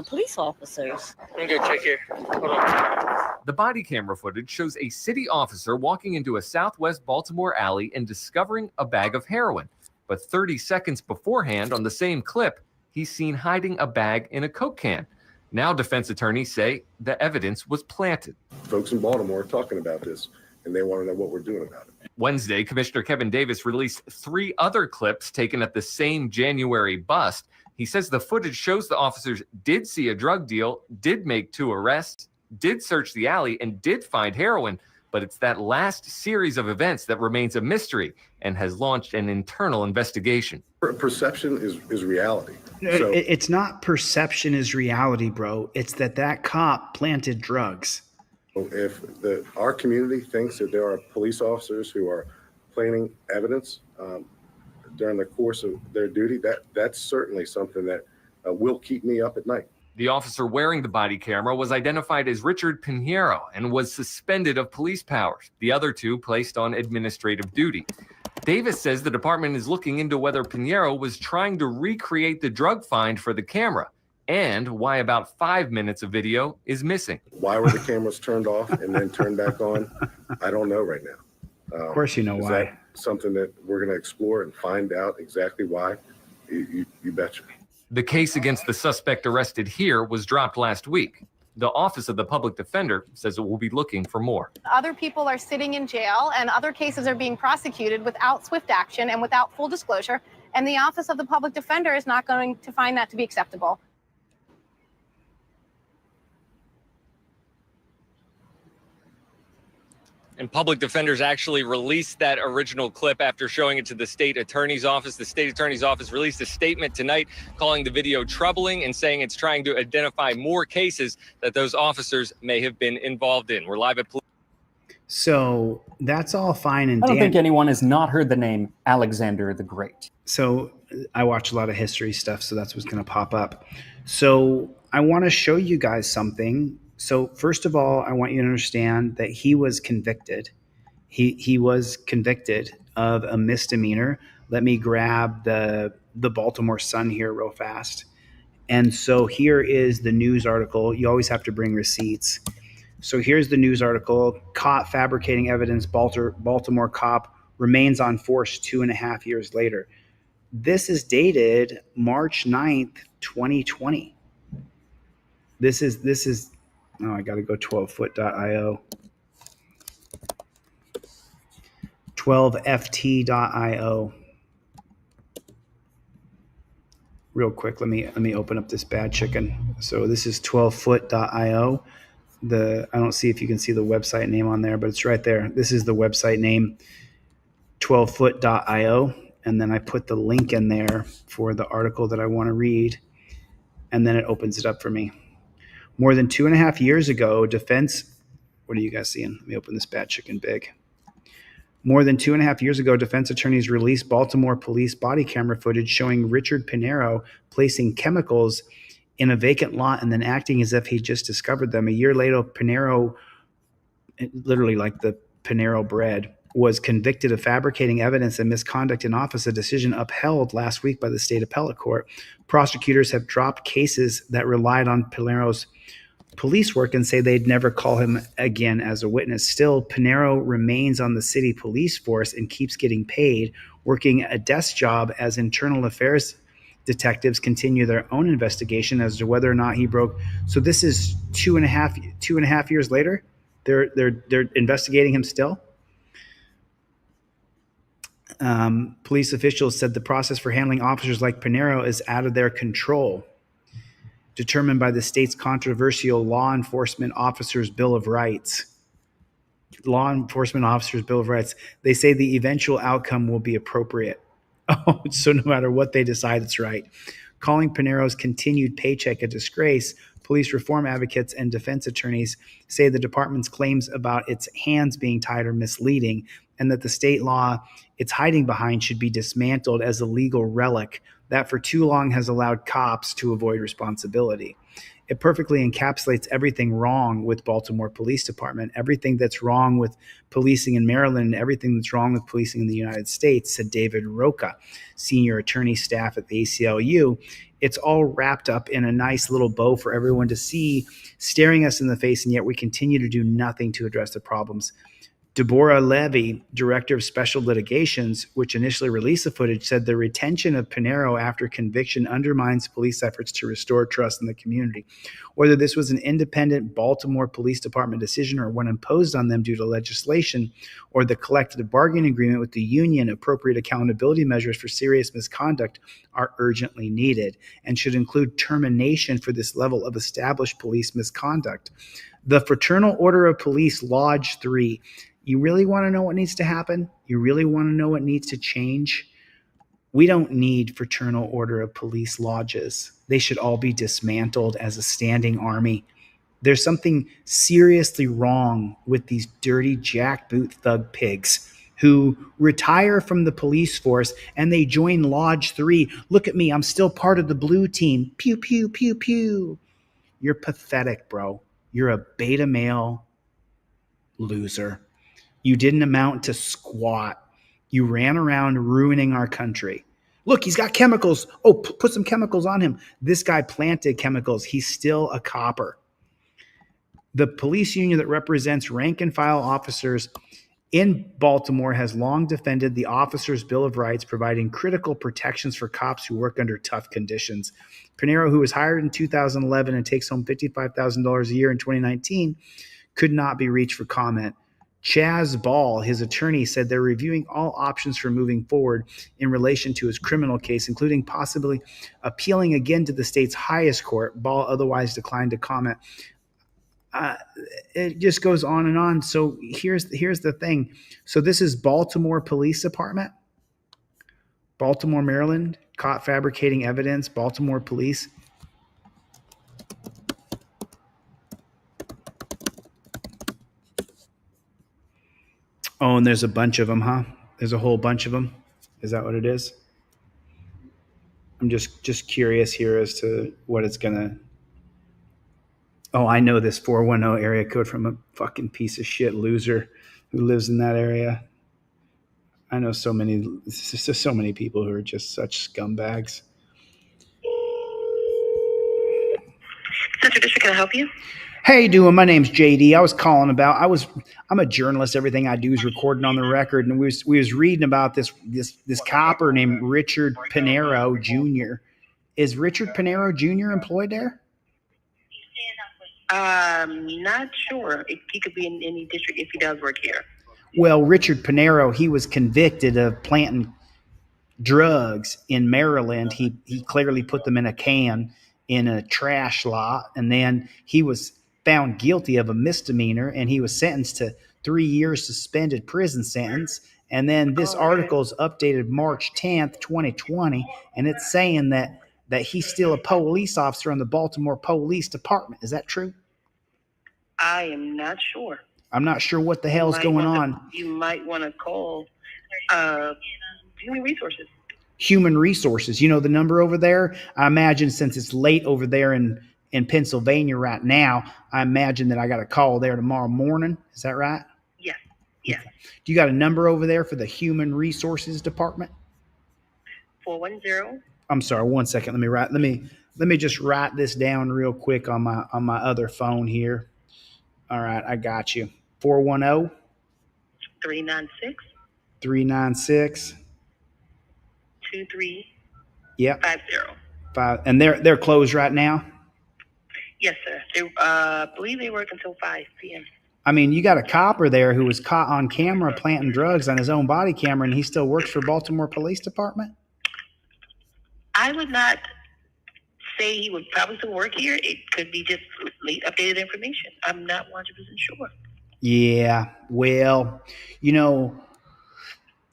police officers. I'm going to check here. Hold on. The body camera footage shows a city officer walking into a southwest Baltimore alley and discovering a bag of heroin. But 30 seconds beforehand on the same clip, he's seen hiding a bag in a Coke can. Now defense attorneys say the evidence was planted. Folks in Baltimore are talking about this, and they want to know what we're doing about it. Wednesday, Commissioner Kevin Davis released 3 other clips taken at the same January bust. He says the footage shows the officers did see a drug deal, did make 2 arrests, did search the alley, and did find heroin. But it's that last series of events that remains a mystery and has launched an internal investigation. Perception is reality. It's not perception is reality, bro. It's that cop planted drugs. If our community thinks that there are police officers who are planting evidence during the course of their duty, that's certainly something that will keep me up at night. The officer wearing the body camera was identified as Richard Pinheiro and was suspended of police powers. The other 2 placed on administrative duty. Davis says the department is looking into whether Pinheiro was trying to recreate the drug find for the camera and why about 5 minutes of video is missing. Why were the cameras turned off and then turned back on? I don't know right now. Of course you know is why. That something that we're going to explore and find out exactly why? You betcha. The case against the suspect arrested here was dropped last week. The Office of the Public Defender says it will be looking for more. Other people are sitting in jail and other cases are being prosecuted without swift action and without full disclosure. And the Office of the Public Defender is not going to find that to be acceptable. And public defenders actually released that original clip after showing it to the state attorney's office. The state attorney's office released a statement tonight calling the video troubling and saying it's trying to identify more cases that those officers may have been involved in. We're live at police. So that's all fine and I don't dandy. think anyone has not heard the name Alexander the Great. So I watch a lot of history stuff, so that's what's going to pop up. So I want to show you guys something. So first of all, I want you to understand that he was convicted. He was convicted of a misdemeanor. Let me grab the Baltimore Sun here real fast. And so here is the news article. You always have to bring receipts. So here's the news article. Caught fabricating evidence. Baltimore cop remains on force 2.5 years later. This is dated March 9th, 2020. This is, oh, I got to go 12foot.io. 12ft.io. Real quick, let me open up this bad chicken. So this is 12foot.io. I don't see if you can see the website name on there, but it's right there. This is the website name, 12foot.io. And then I put the link in there for the article that I want to read. And then it opens it up for me. More than 2.5 years ago, what are you guys seeing? Let me open this bad chicken big. More than 2.5 years ago, defense attorneys released Baltimore police body camera footage showing Richard Pinheiro placing chemicals in a vacant lot and then acting as if he just discovered them. A year later, Pinheiro, literally like the Pinheiro bread, was convicted of fabricating evidence and misconduct in office, a decision upheld last week by the state appellate court. Prosecutors have dropped cases that relied on Pinheiro's police work and say they'd never call him again as a witness. Still, Pinheiro remains on the city police force and keeps getting paid, working a desk job as internal affairs detectives continue their own investigation as to whether or not he broke. So this is 2.5 years later. They're investigating him still. Police officials said the process for handling officers like Pinheiro is out of their control, determined by the state's controversial Law Enforcement Officers Bill of Rights. Law Enforcement Officers Bill of Rights. They say the eventual outcome will be appropriate. Oh, so no matter what they decide, it's right. Calling Pinheiro's continued paycheck a disgrace, police reform advocates and defense attorneys say the department's claims about its hands being tied are misleading, and that the state law it's hiding behind should be dismantled as a legal relic that for too long has allowed cops to avoid responsibility. It perfectly encapsulates everything wrong with Baltimore Police Department, everything that's wrong with policing in Maryland, and everything that's wrong with policing in the United States, said David Roca, senior attorney staff at the ACLU. It's all wrapped up in a nice little bow for everyone to see, staring us in the face, and yet we continue to do nothing to address the problems. Deborah Levy, director of special litigations, which initially released the footage, said the retention of Pinheiro after conviction undermines police efforts to restore trust in the community. Whether this was an independent Baltimore Police Department decision or one imposed on them due to legislation or the collective bargaining agreement with the union, appropriate accountability measures for serious misconduct are urgently needed and should include termination for this level of established police misconduct. The Fraternal Order of Police Lodge 3. You really want to know what needs to happen? You really want to know what needs to change? We don't need Fraternal Order of Police lodges. They should all be dismantled as a standing army. There's something seriously wrong with these dirty jackboot thug pigs who retire from the police force and they join Lodge 3. Look at me, I'm still part of the blue team. Pew, pew, pew, pew. You're pathetic, bro. You're a beta male loser. You didn't amount to squat. You ran around ruining our country. Look, he's got chemicals. Oh, put some chemicals on him. This guy planted chemicals. He's still a copper. The police union that represents rank and file officers in Baltimore has long defended the Officers' Bill of Rights, providing critical protections for cops who work under tough conditions. Pinheiro, who was hired in 2011 and takes home $55,000 a year in 2019, could not be reached for comment. Chaz Ball, his attorney, said they're reviewing all options for moving forward in relation to his criminal case, including possibly appealing again to the state's highest court. Ball otherwise declined to comment. It just goes on and on. So here's the thing. So this is Baltimore Police Department, Baltimore, Maryland, caught fabricating evidence. Baltimore Police. Oh, and there's a bunch of them, huh? There's a whole bunch of them. Is that what it is? I'm just curious here as to what it's gonna. Oh, I know this 410 area code from a fucking piece of shit loser who lives in that area. I know so many people who are just such scumbags. Central District, can I help you? Hey, doing? My name's JD. I was calling about. I'm a journalist. Everything I do is recorded on the record. And we was reading about this copper named Richard Pinero Jr. Is Richard Pinero Jr. employed there? Not sure. He could be in any district if he does work here. Well, Richard Pinero, he was convicted of planting drugs in Maryland. He clearly put them in a can in a trash lot, and then he was found guilty of a misdemeanor, and he was sentenced to 3 years suspended prison sentence. And then this article is updated March 10th, 2020, and it's saying that he's still a police officer in the Baltimore Police Department. Is that true? I am not sure. I'm not sure what the hell's going on. You might want to call Human Resources. Human Resources. You know the number over there? I imagine since it's late over there in Pennsylvania right now, I imagine that I got a call there tomorrow morning. Is that right? Yes. Yes. Do you got a number over there for the Human Resources Department? 410. I'm sorry, 1 second. Let me just write this down real quick on my other phone here. All right, I got you. 410 396 396 2350. Yep. 5. And they're closed right now? Yes, sir. They believe they work until 5 p.m. I mean, you got a copper there who was caught on camera planting drugs on his own body camera, and he still works for Baltimore Police Department? I would not say he would probably still work here. It could be just late updated information. I'm not 100% sure. Yeah, well, you know,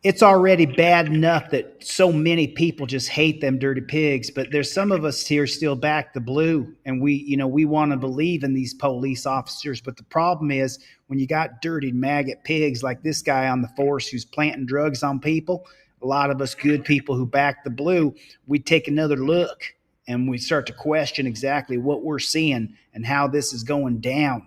it's already bad enough that so many people just hate them dirty pigs, but there's some of us here still back the blue, and we want to believe in these police officers. But the problem is when you got dirty maggot pigs like this guy on the force who's planting drugs on people, a lot of us good people who back the blue, we take another look and we start to question exactly what we're seeing and how this is going down.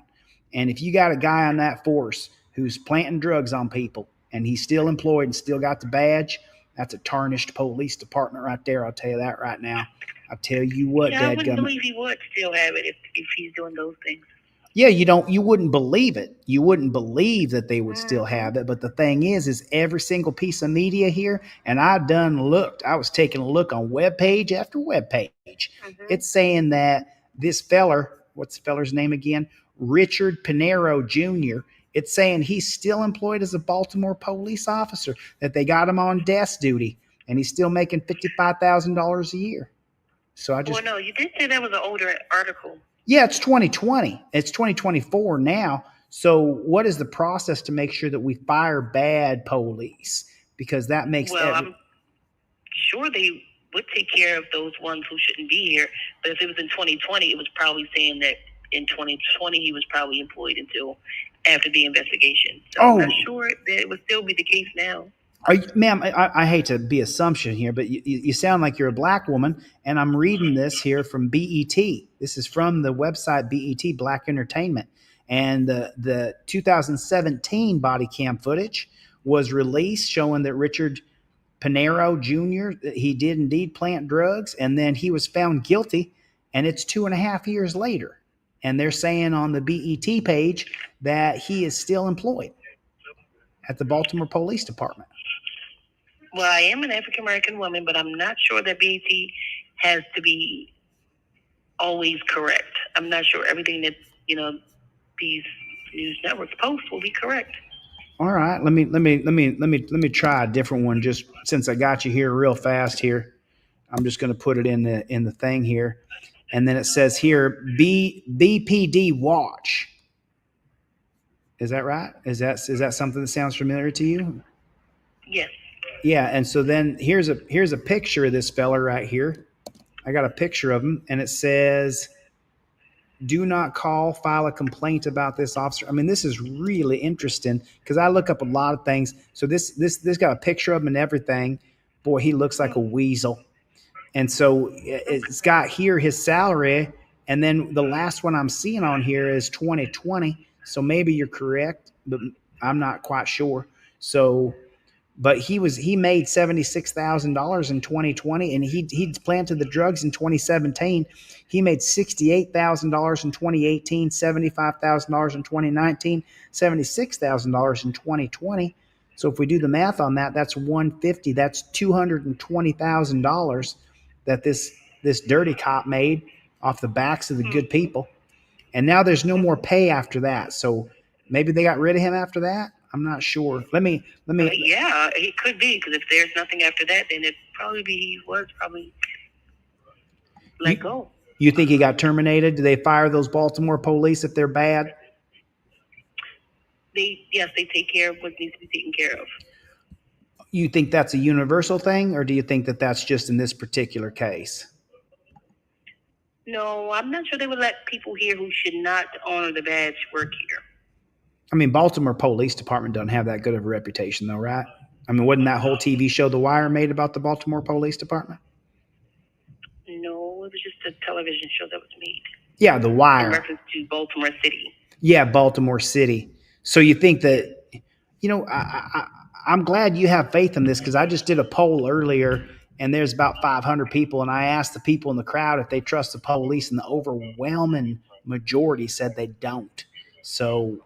And if you got a guy on that force who's planting drugs on people and he's still employed and still got the badge, that's a tarnished police department right there. I'll tell you that right now. I'll tell you what, I wouldn't believe he would still have it if he's doing those things. Yeah, you wouldn't believe it. You wouldn't believe that they would still have it. But the thing is every single piece of media here, and I was taking a look on web page after web page. Mm-hmm. It's saying that this feller, what's the feller's name again? Richard Pinero Jr., it's saying he's still employed as a Baltimore police officer, that they got him on desk duty, and he's still making $55,000 a year. So I just... Well, no, you did say that was an older article. Yeah, it's 2020. It's 2024 now. So what is the process to make sure that we fire bad police? Because that makes... Well, I'm sure they would take care of those ones who shouldn't be here. But if it was in 2020, it was probably saying that in 2020 he was probably employed until after the investigation. So I'm not sure that it would still be the case now. Ma'am, I hate to be assumption here, but you sound like you're a black woman, and I'm reading this here from BET. This is from the website BET, Black Entertainment. And the 2017 body cam footage was released showing that Richard Pinero Jr., he did indeed plant drugs, and then he was found guilty, and it's 2.5 years later. And they're saying on the BET page that he is still employed at the Baltimore Police Department. Well, I am an African-American woman, but I'm not sure that BET has to be always correct. I'm not sure everything that, these news networks post will be correct. All right, let me try a different one just since I got you here real fast here. I'm just going to put it in the thing here. And then it says here, BPD Watch. Is that right? Is that something that sounds familiar to you? Yes. Yeah, and so then here's a picture of this fella right here. I got a picture of him, and it says, "Do not call, file a complaint about this officer." I mean, this is really interesting because I look up a lot of things. So this got a picture of him and everything. Boy, he looks like a weasel. And so it's got here his salary, and then the last one I'm seeing on here is 2020. So maybe you're correct, but I'm not quite sure. So, but he made $76,000 in 2020, and he planted the drugs in 2017. He made $68,000 in 2018, $75,000 in 2019, $76,000 in 2020. So if we do the math on that, that's $150. That's $220,000 that this dirty cop made off the backs of the good people. And now there's no more pay after that. So maybe they got rid of him after that. I'm not sure. Let me. Yeah, it could be, because if there's nothing after that, then it was probably let go. You think he got terminated? Do they fire those Baltimore police if they're bad? They take care of what needs to be taken care of. You think that's a universal thing, or do you think that that's just in this particular case? No, I'm not sure they would let people here who should not honor the badge work here. I mean, Baltimore Police Department doesn't have that good of a reputation, though, right? I mean, wasn't that whole TV show The Wire made about the Baltimore Police Department? No, it was just a television show that was made. Yeah, The Wire. In reference to Baltimore City. Yeah, Baltimore City. So you think that, I'm glad you have faith in this, because I just did a poll earlier, and there's about 500 people, and I asked the people in the crowd if they trust the police, and the overwhelming majority said they don't. So,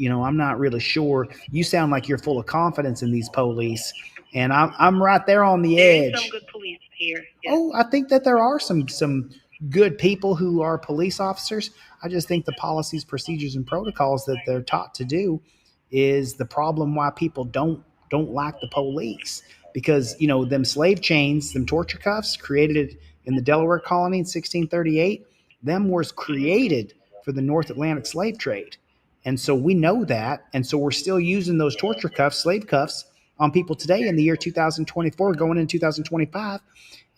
I'm not really sure. You sound like you're full of confidence in these police, and I'm right there on the edge. There's some good police here. Yes. Oh, I think that there are some good people who are police officers. I just think the policies, procedures, and protocols that they're taught to do is the problem why people don't like the police. Because, them slave chains, them torture cuffs created in the Delaware colony in 1638, them was created for the North Atlantic slave trade. And so we know that. And so we're still using those torture cuffs, slave cuffs, on people today in the year 2024, going into 2025.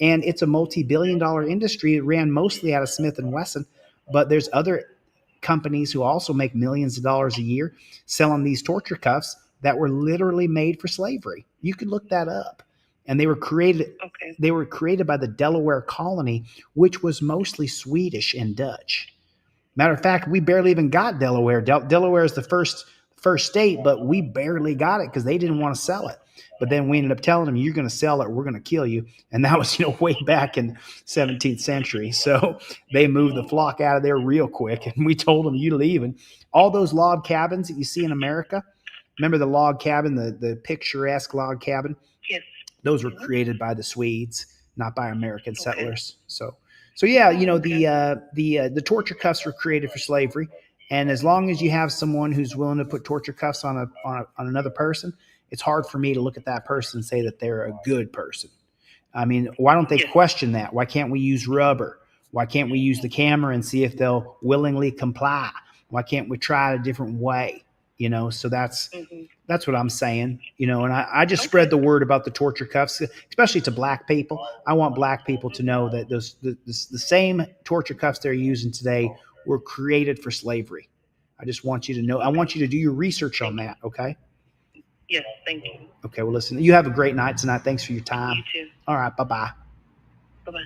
And it's a multi-billion-dollar industry. It ran mostly out of Smith & Wesson. But there's other companies who also make millions of dollars a year selling these torture cuffs that were literally made for slavery. You could look that up. And they were created. Okay. They were created by the Delaware colony, which was mostly Swedish and Dutch. Matter of fact, we barely even got Delaware. Delaware is the first state, but we barely got it because they didn't want to sell it. But then we ended up telling them, "You're going to sell it, we're going to kill you." And that was, way back in 17th century. So they moved the flock out of there real quick, and we told them, "You leave." And all those log cabins that you see in America, remember the log cabin, the picturesque log cabin? Yes. Those were created by the Swedes, not by American settlers. So yeah, the torture cuffs were created for slavery, and as long as you have someone who's willing to put torture cuffs on another person, it's hard for me to look at that person and say that they're a good person. I mean, why don't they question that? Why can't we use rubber? Why can't we use the camera and see if they'll willingly comply? Why can't we try it a different way? So that's what I'm saying, and I just spread the word about the torture cuffs, especially to black people. I want black people to know that the same torture cuffs they're using today were created for slavery. I just want you to know. I want you to do your research on that. Okay. Yes. Thank you. Okay. Well, listen, you have a great night tonight. Thanks for your time. You too. All right. Bye-bye. Bye-bye.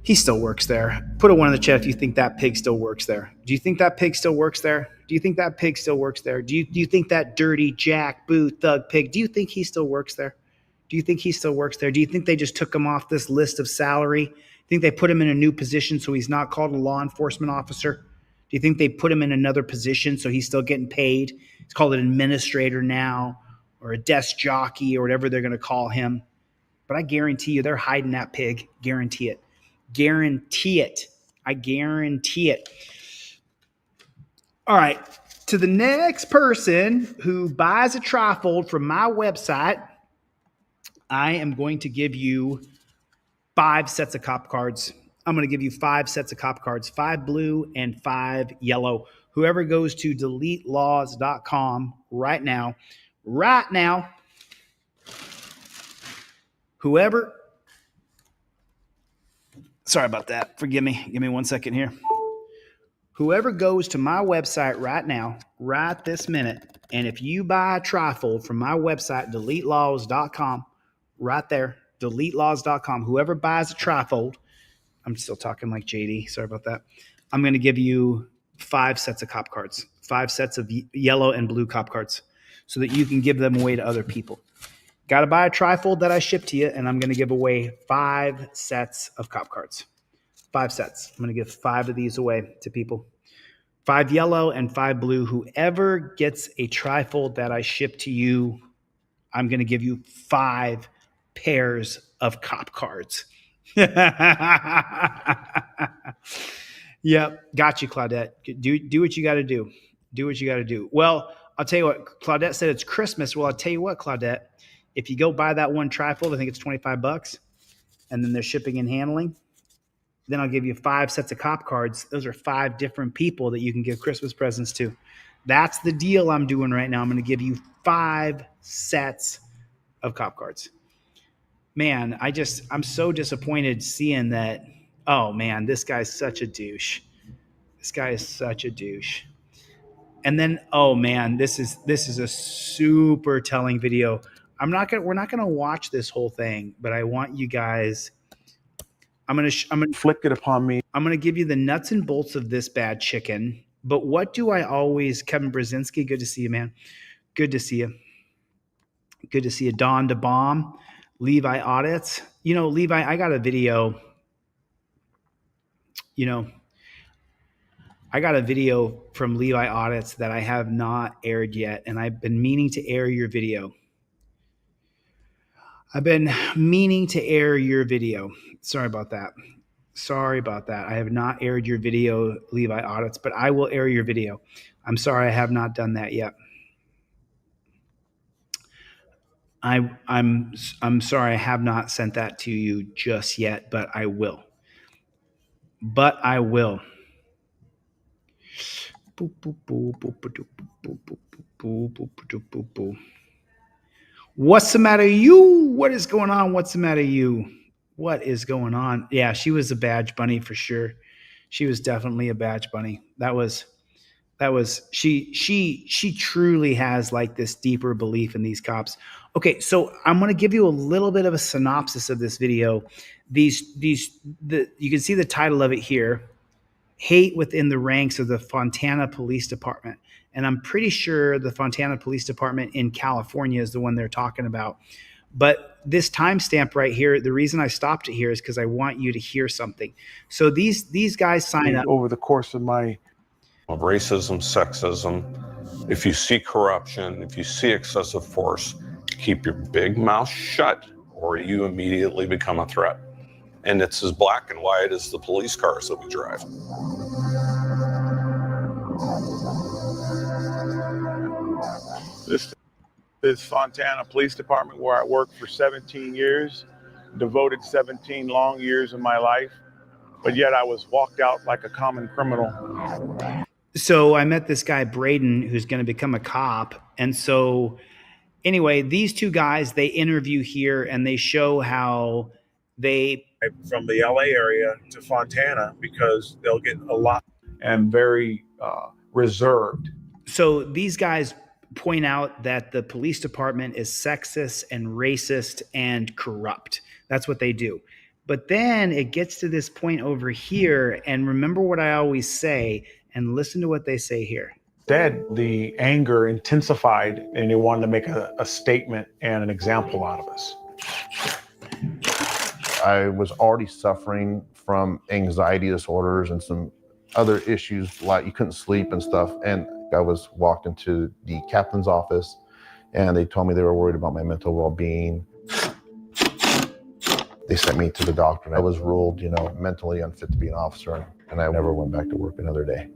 He still works there. Put a 1 in the chat if you think that pig still works there. Do you think that pig still works there? Do you think that pig still works there? Do you think that dirty jackboot thug pig, do you think he still works there? Do you think he still works there? Do you think they just took him off this list of salary? Do you think they put him in a new position so he's not called a law enforcement officer? Do you think they put him in another position so he's still getting paid? He's called an administrator now, or a desk jockey, or whatever they're going to call him. But I guarantee you they're hiding that pig. Guarantee it. Guarantee it. I guarantee it. All right. To the next person who buys a trifold from my website, I am going to give you 5 sets of cop cards. I'm going to give you 5 sets of cop cards, 5 blue and 5 yellow. Whoever goes to deletelaws.com right now, whoever, sorry about that. Forgive me. Give me 1 second here. Whoever goes to my website right now, right this minute, and if you buy a trifold from my website, deletelaws.com, right there, deletelaws.com, whoever buys a trifold, I'm still talking like JD, sorry about that. I'm going to give you 5 sets of cop cards, 5 sets of yellow and blue cop cards so that you can give them away to other people. Got to buy a trifold that I ship to you, and I'm going to give away 5 sets of cop cards. 5 sets. I'm going to give 5 of these away to people. 5 yellow and 5 blue. Whoever gets a trifold that I ship to you, I'm going to give you 5 pairs of cop cards. Yep. Got you, Claudette. Do what you got to do. Do what you got to do. Well, I'll tell you what, Claudette said it's Christmas. Well, I'll tell you what, Claudette, if you go buy that one trifold, I think it's $25, and then there's shipping and handling. Then I'll give you 5 sets of cop cards. Those are 5 different people that you can give Christmas presents to. That's the deal I'm doing right now. I'm going to give you 5 sets of cop cards. Man, I'm so disappointed seeing that. Oh man, this guy's such a douche. This guy is such a douche. And then, oh man, this is a super telling video. We're not gonna watch this whole thing, but I want you guys. I'm gonna flick it upon me. I'm gonna give you the nuts and bolts of this bad chicken. But what do I always? Kevin Brzezinski, good to see you, man. Good to see you. Good to see you, Don DeBomb, Levi Audits. You know, Levi, I got a video. You know, I got a video from Levi Audits that I have not aired yet, and I've been meaning to air your video. Sorry about that. I have not aired your video, Levi Audits, but I will air your video. I'm sorry I have not done that yet. I'm sorry I have not sent that to you just yet, but I will. What's the matter, you? What is going on? What's the matter, you? What is going on? Yeah, she was a badge bunny for sure. She was definitely a badge bunny. She truly has like this deeper belief in these cops. Okay, so I'm going to give you a little bit of a synopsis of this video. You can see the title of it here. Hate within the ranks of the Fontana Police Department. And I'm pretty sure the Fontana Police Department in California is the one they're talking about. But this timestamp right here, the reason I stopped it here is because I want you to hear something. So these guys sign up over the course of my racism, sexism. If you see corruption, if you see excessive force, keep your big mouth shut or you immediately become a threat. And it's as black and white as the police cars that we drive. This Fontana Police Department where I worked for 17 years, devoted 17 long years of my life, but yet I was walked out like a common criminal. So I met this guy, Braden, who's going to become a cop. And so anyway, these two guys, they interview here and they show how they... From the LA area to Fontana because they'll get a lot and very reserved. So these guys point out that the police department is sexist and racist and corrupt. That's what they do. But then it gets to this point over here, and remember what I always say, and listen to what they say here. Instead, the anger intensified, and they wanted to make a statement and an example out of us. I was already suffering from anxiety disorders and some other issues, like you couldn't sleep and stuff. And I was walked into the captain's office and they told me they were worried about my mental well-being. They sent me to the doctor and I was ruled, mentally unfit to be an officer, and I never went back to work another day.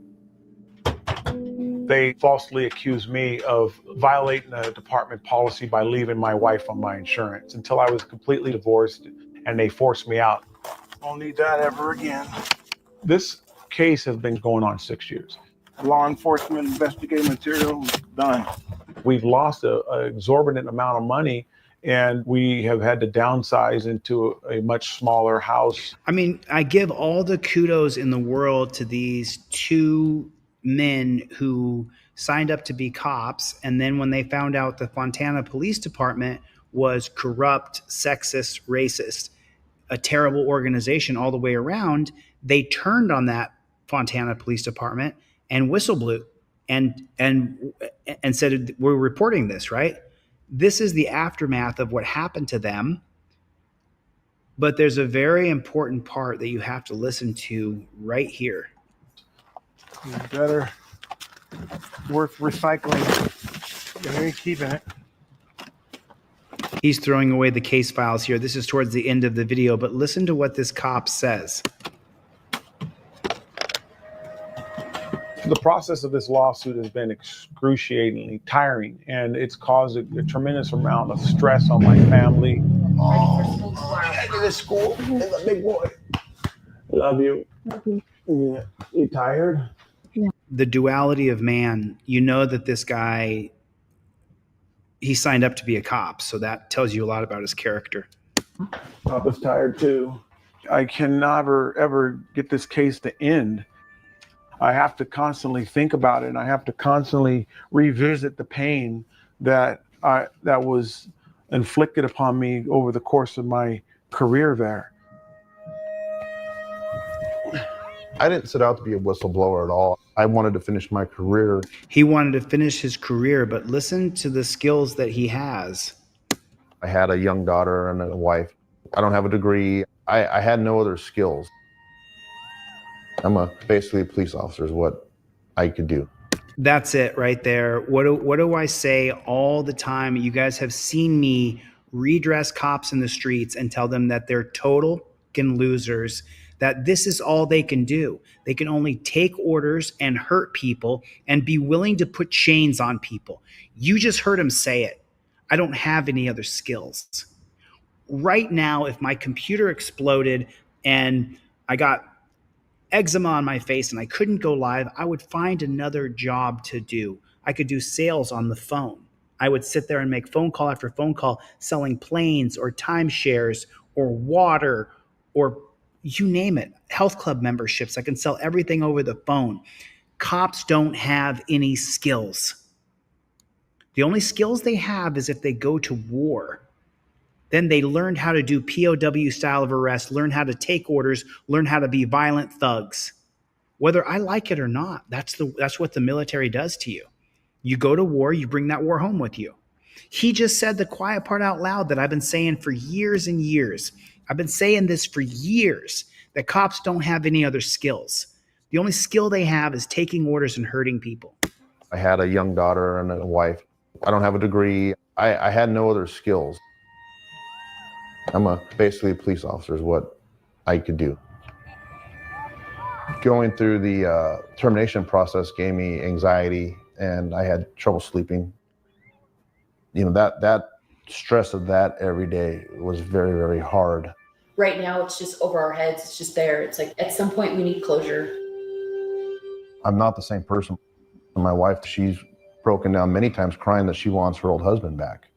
They falsely accused me of violating a department policy by leaving my wife on my insurance until I was completely divorced, and they forced me out. Won't need that ever again. This case has been going on 6 years. Law enforcement investigative material done. We've lost an exorbitant amount of money, and we have had to downsize into a much smaller house. I mean, I give all the kudos in the world to these two men who signed up to be cops, and then when they found out the Fontana Police Department was corrupt, sexist, racist, a terrible organization all the way around, they turned on that Fontana Police Department and whistle blew and said, we're reporting this, right? This is the aftermath of what happened to them. But there's a very important part that you have to listen to right here. Better worth recycling. You're keeping it. He's throwing away the case files here. This is towards the end of the video, but listen to what this cop says. The process of this lawsuit has been excruciatingly tiring, and it's caused a tremendous amount of stress on my family. Head to the school. He's a big boy. Love you. Yeah. You tired? The duality of man. You know that this guy, he signed up to be a cop, so that tells you a lot about his character. Papa's tired too. I can never ever get this case to end. I have to constantly think about it, and I have to constantly revisit the pain that was inflicted upon me over the course of my career there. I didn't set out to be a whistleblower at all. I wanted to finish my career. He wanted to finish his career, but listen to the skills that he has. I had a young daughter and a wife. I don't have a degree. I had no other skills. I'm basically a police officer is what I could do. That's it right there. What do I say all the time? You guys have seen me redress cops in the streets and tell them that they're total fucking losers, that this is all they can do. They can only take orders and hurt people and be willing to put chains on people. You just heard him say it. I don't have any other skills. Right now, if my computer exploded and I got eczema on my face and I couldn't go live, I would find another job to do. I could do sales on the phone. I would sit there and make phone call after phone call selling planes or timeshares or water or you name it, health club memberships. I can sell everything over the phone. Cops don't have any skills. The only skills they have is if they go to war. Then they learned how to do POW style of arrest, learn how to take orders, learn how to be violent thugs. Whether I like it or not, that's what the military does to you. You go to war, you bring that war home with you. He just said the quiet part out loud that I've been saying for years and years. I've been saying this for years, that cops don't have any other skills. The only skill they have is taking orders and hurting people. I had a young daughter and a wife. I don't have a degree. I had no other skills. I'm basically a police officer is what I could do. Going through the termination process gave me anxiety and I had trouble sleeping. You know, that stress of that every day was very, very hard. Right now, it's just over our heads. It's just there. It's like at some point we need closure. I'm not the same person. My wife, she's broken down many times crying that she wants her old husband back.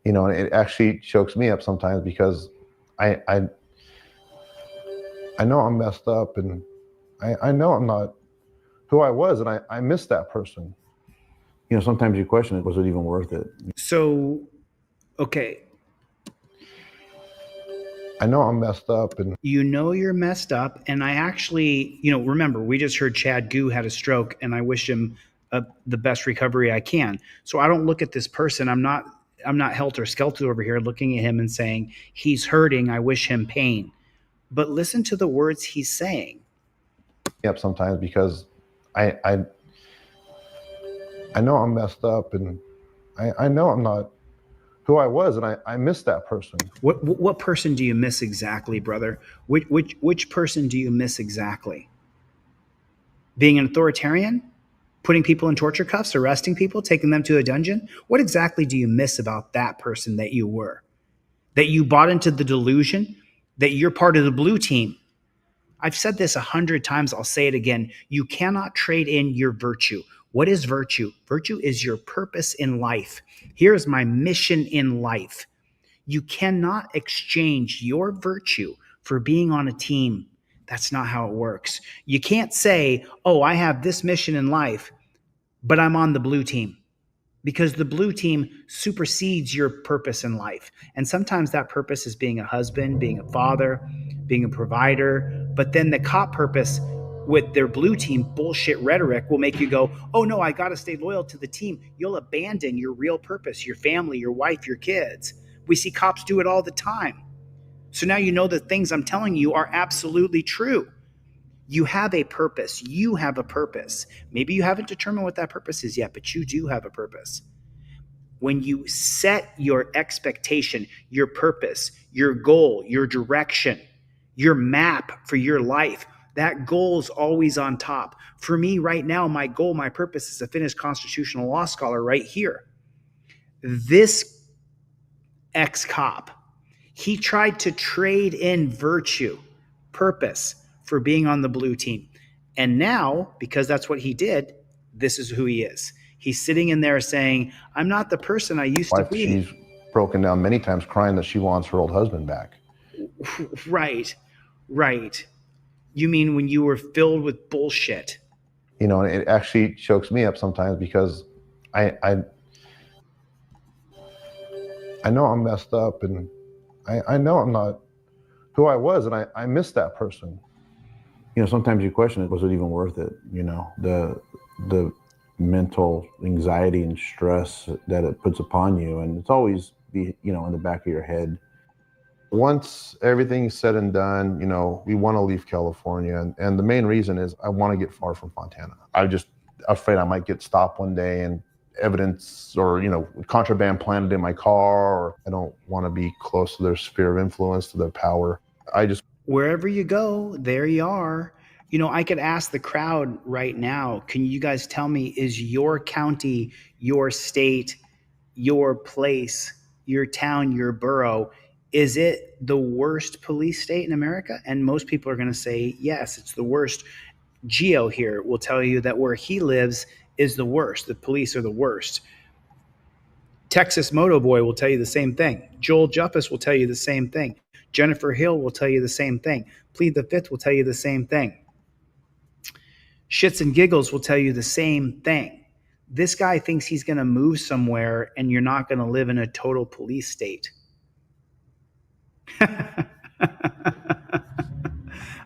You know, and it actually chokes me up sometimes because I know I'm messed up and I know I'm not who I was and I miss that person. You know, sometimes you question it, was it even worth it? So, okay. I know I'm messed up and you know you're messed up. And I actually, you know, remember, we just heard Chad Gu had a stroke and I wish him the best recovery I can. So I don't look at this person. I'm not helter-skelter over here looking at him and saying, he's hurting, I wish him pain. But listen to the words he's saying. Yep, sometimes because I know I'm messed up and I know I'm not who I was and I miss that person. What person do you miss exactly, brother? Which person do you miss exactly? Being an authoritarian? Putting people in torture cuffs, arresting people, taking them to a dungeon? What exactly do you miss about that person that you were? That you bought into the delusion that you're part of the blue team I've said this 100 times. I'll say it again. You cannot trade in your virtue. What is virtue? Virtue is your purpose in life. Here's my mission in life. You cannot exchange your virtue for being on a team. That's not how it works. You can't say, oh, I have this mission in life, but I'm on the blue team, because the blue team supersedes your purpose in life. And sometimes that purpose is being a husband, being a father, being a provider. But then the cop purpose with their blue team bullshit rhetoric will make you go, oh no, I got to stay loyal to the team. You'll abandon your real purpose, your family, your wife, your kids. We see cops do it all the time. So now you know the things I'm telling you are absolutely true. You have a purpose. You have a purpose. Maybe you haven't determined what that purpose is yet, but you do have a purpose. When you set your expectation, your purpose, your goal, your direction, your map for your life, that goal is always on top. For me right now, my goal, my purpose is to finish constitutional law scholar right here. This ex-cop, he tried to trade in virtue, purpose, for being on the blue team. And now, because that's what he did, this is who he is. He's sitting in there saying, I'm not the person I used to be. She's broken down many times crying that she wants her old husband back. Right. You mean when you were filled with bullshit? You know, and it actually chokes me up sometimes because I know I'm messed up, and I know I'm not who I was, and I miss that person. You know, sometimes you question it, was it even worth it? You know, the mental anxiety and stress that it puts upon you, and it's always in the back of your head. Once everything's said and done, you know, we want to leave California, and the main reason is I want to get far from Fontana. I'm just afraid I might get stopped one day and evidence or, contraband planted in my car, or I don't want to be close to their sphere of influence, to their power. Wherever you go, there you are. You know, I could ask the crowd right now, can you guys tell me, is your county, your state, your place, your town, your borough, is it the worst police state in America? And most people are going to say, yes, it's the worst. Geo here will tell you that where he lives is the worst. The police are the worst. Texas Moto Boy will tell you the same thing. Joel Juffus will tell you the same thing. Jennifer Hill will tell you the same thing. Plead the Fifth will tell you the same thing. Shits and Giggles will tell you the same thing. This guy thinks he's going to move somewhere and you're not going to live in a total police state.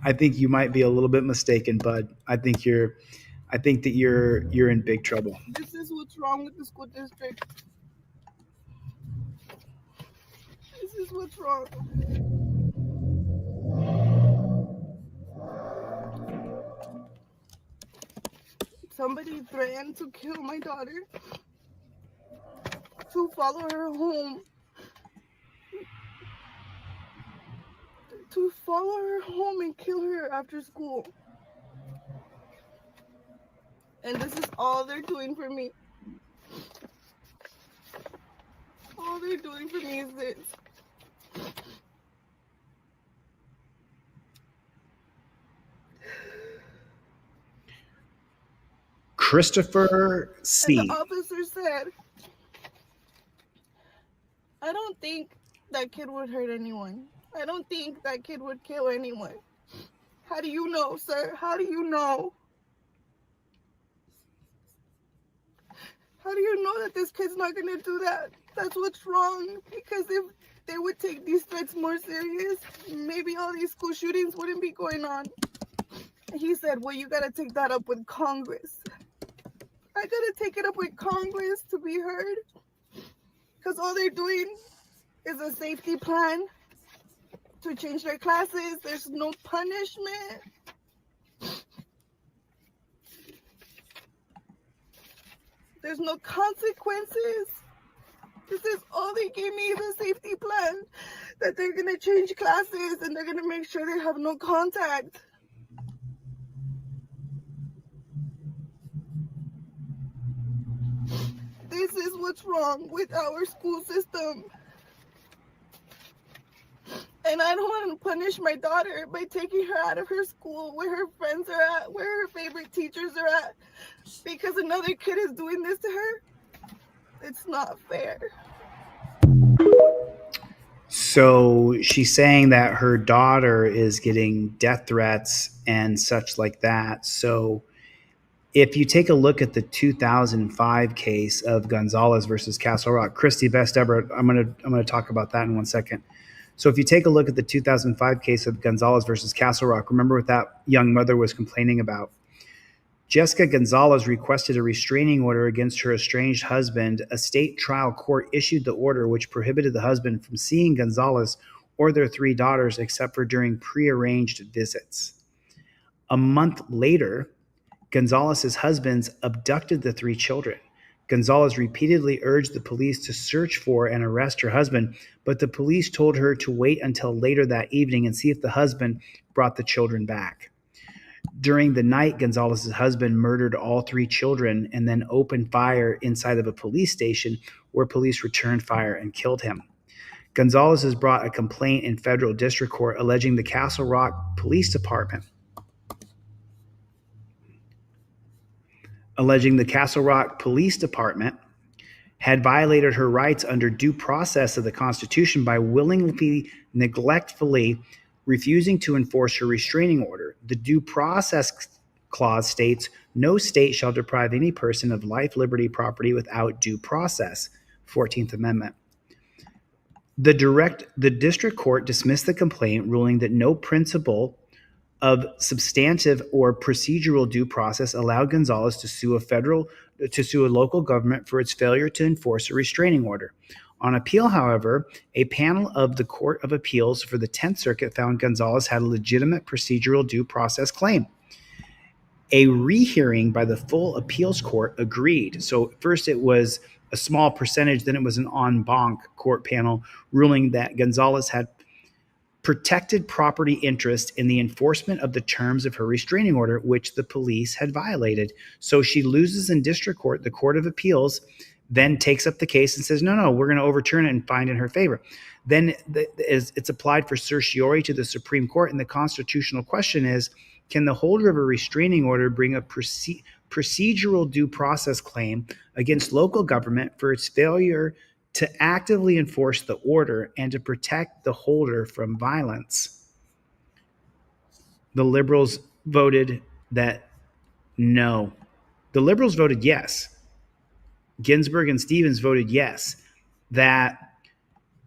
I think you might be a little bit mistaken, bud. I think that you're in big trouble. This is what's wrong with the school district. This is what's wrong. Somebody threatened to kill my daughter, to follow her home, and kill her after school. And this is all they're doing for me. All they're doing for me is this. Christopher C. And the officer said, I don't think that kid would hurt anyone. I don't think that kid would kill anyone. How do you know, sir? How do you know? How do you know that this kid's not going to do that? That's what's wrong. Because if they would take these threats more serious, maybe all these school shootings wouldn't be going on. He said, well, you got to take that up with Congress. I got to take it up with Congress to be heard. Because all they're doing is a safety plan to change their classes. There's no punishment. There's no consequences. This is all they gave me, is a safety plan that they're going to change classes and they're going to make sure they have no contact. This is what's wrong with our school system. And I don't want to punish my daughter by taking her out of her school where her friends are at, where her favorite teachers are at, because another kid is doing this to her. It's not fair. So she's saying that her daughter is getting death threats and such like that. So if you take a look at the 2005 case of Gonzalez versus Castle Rock, Christy, best ever, I'm gonna talk about that in 1 second. So if you take a look at the 2005 case of Gonzalez versus Castle Rock, remember what that young mother was complaining about. Jessica Gonzalez requested a restraining order against her estranged husband. A state trial court issued the order which prohibited the husband from seeing Gonzalez or their 3 daughters except for during prearranged visits. A month later, Gonzalez's husbands abducted the 3 children. Gonzalez repeatedly urged the police to search for and arrest her husband, but the police told her to wait until later that evening and see if the husband brought the children back. During the night, Gonzalez's husband murdered all 3 children and then opened fire inside of a police station where police returned fire and killed him. Gonzalez has brought a complaint in federal district court alleging the Castle Rock Police Department had violated her rights under due process of the Constitution by willingly, neglectfully refusing to enforce her restraining order. The Due Process Clause states, "No state shall deprive any person of life, liberty, property without due process." 14th Amendment. The district court dismissed the complaint, ruling that no principle of substantive or procedural due process allowed Gonzalez to sue a local government for its failure to enforce a restraining order. On appeal, however, a panel of the Court of Appeals for the 10th Circuit found Gonzalez had a legitimate procedural due process claim. A rehearing by the full appeals court agreed. So first it was a small percentage, then it was an en banc court panel ruling that Gonzalez had protected property interest in the enforcement of the terms of her restraining order, which the police had violated. So she loses in district court. The Court of Appeals then takes up the case and says, no, we're going to overturn it and find in her favor. Then it's applied for certiorari to the Supreme Court, and the constitutional question is, can the holder of a restraining order bring a procedural due process claim against local government for its failure to actively enforce the order and to protect the holder from violence? The Liberals voted that no. The Liberals voted yes. Ginsburg and Stevens voted yes, that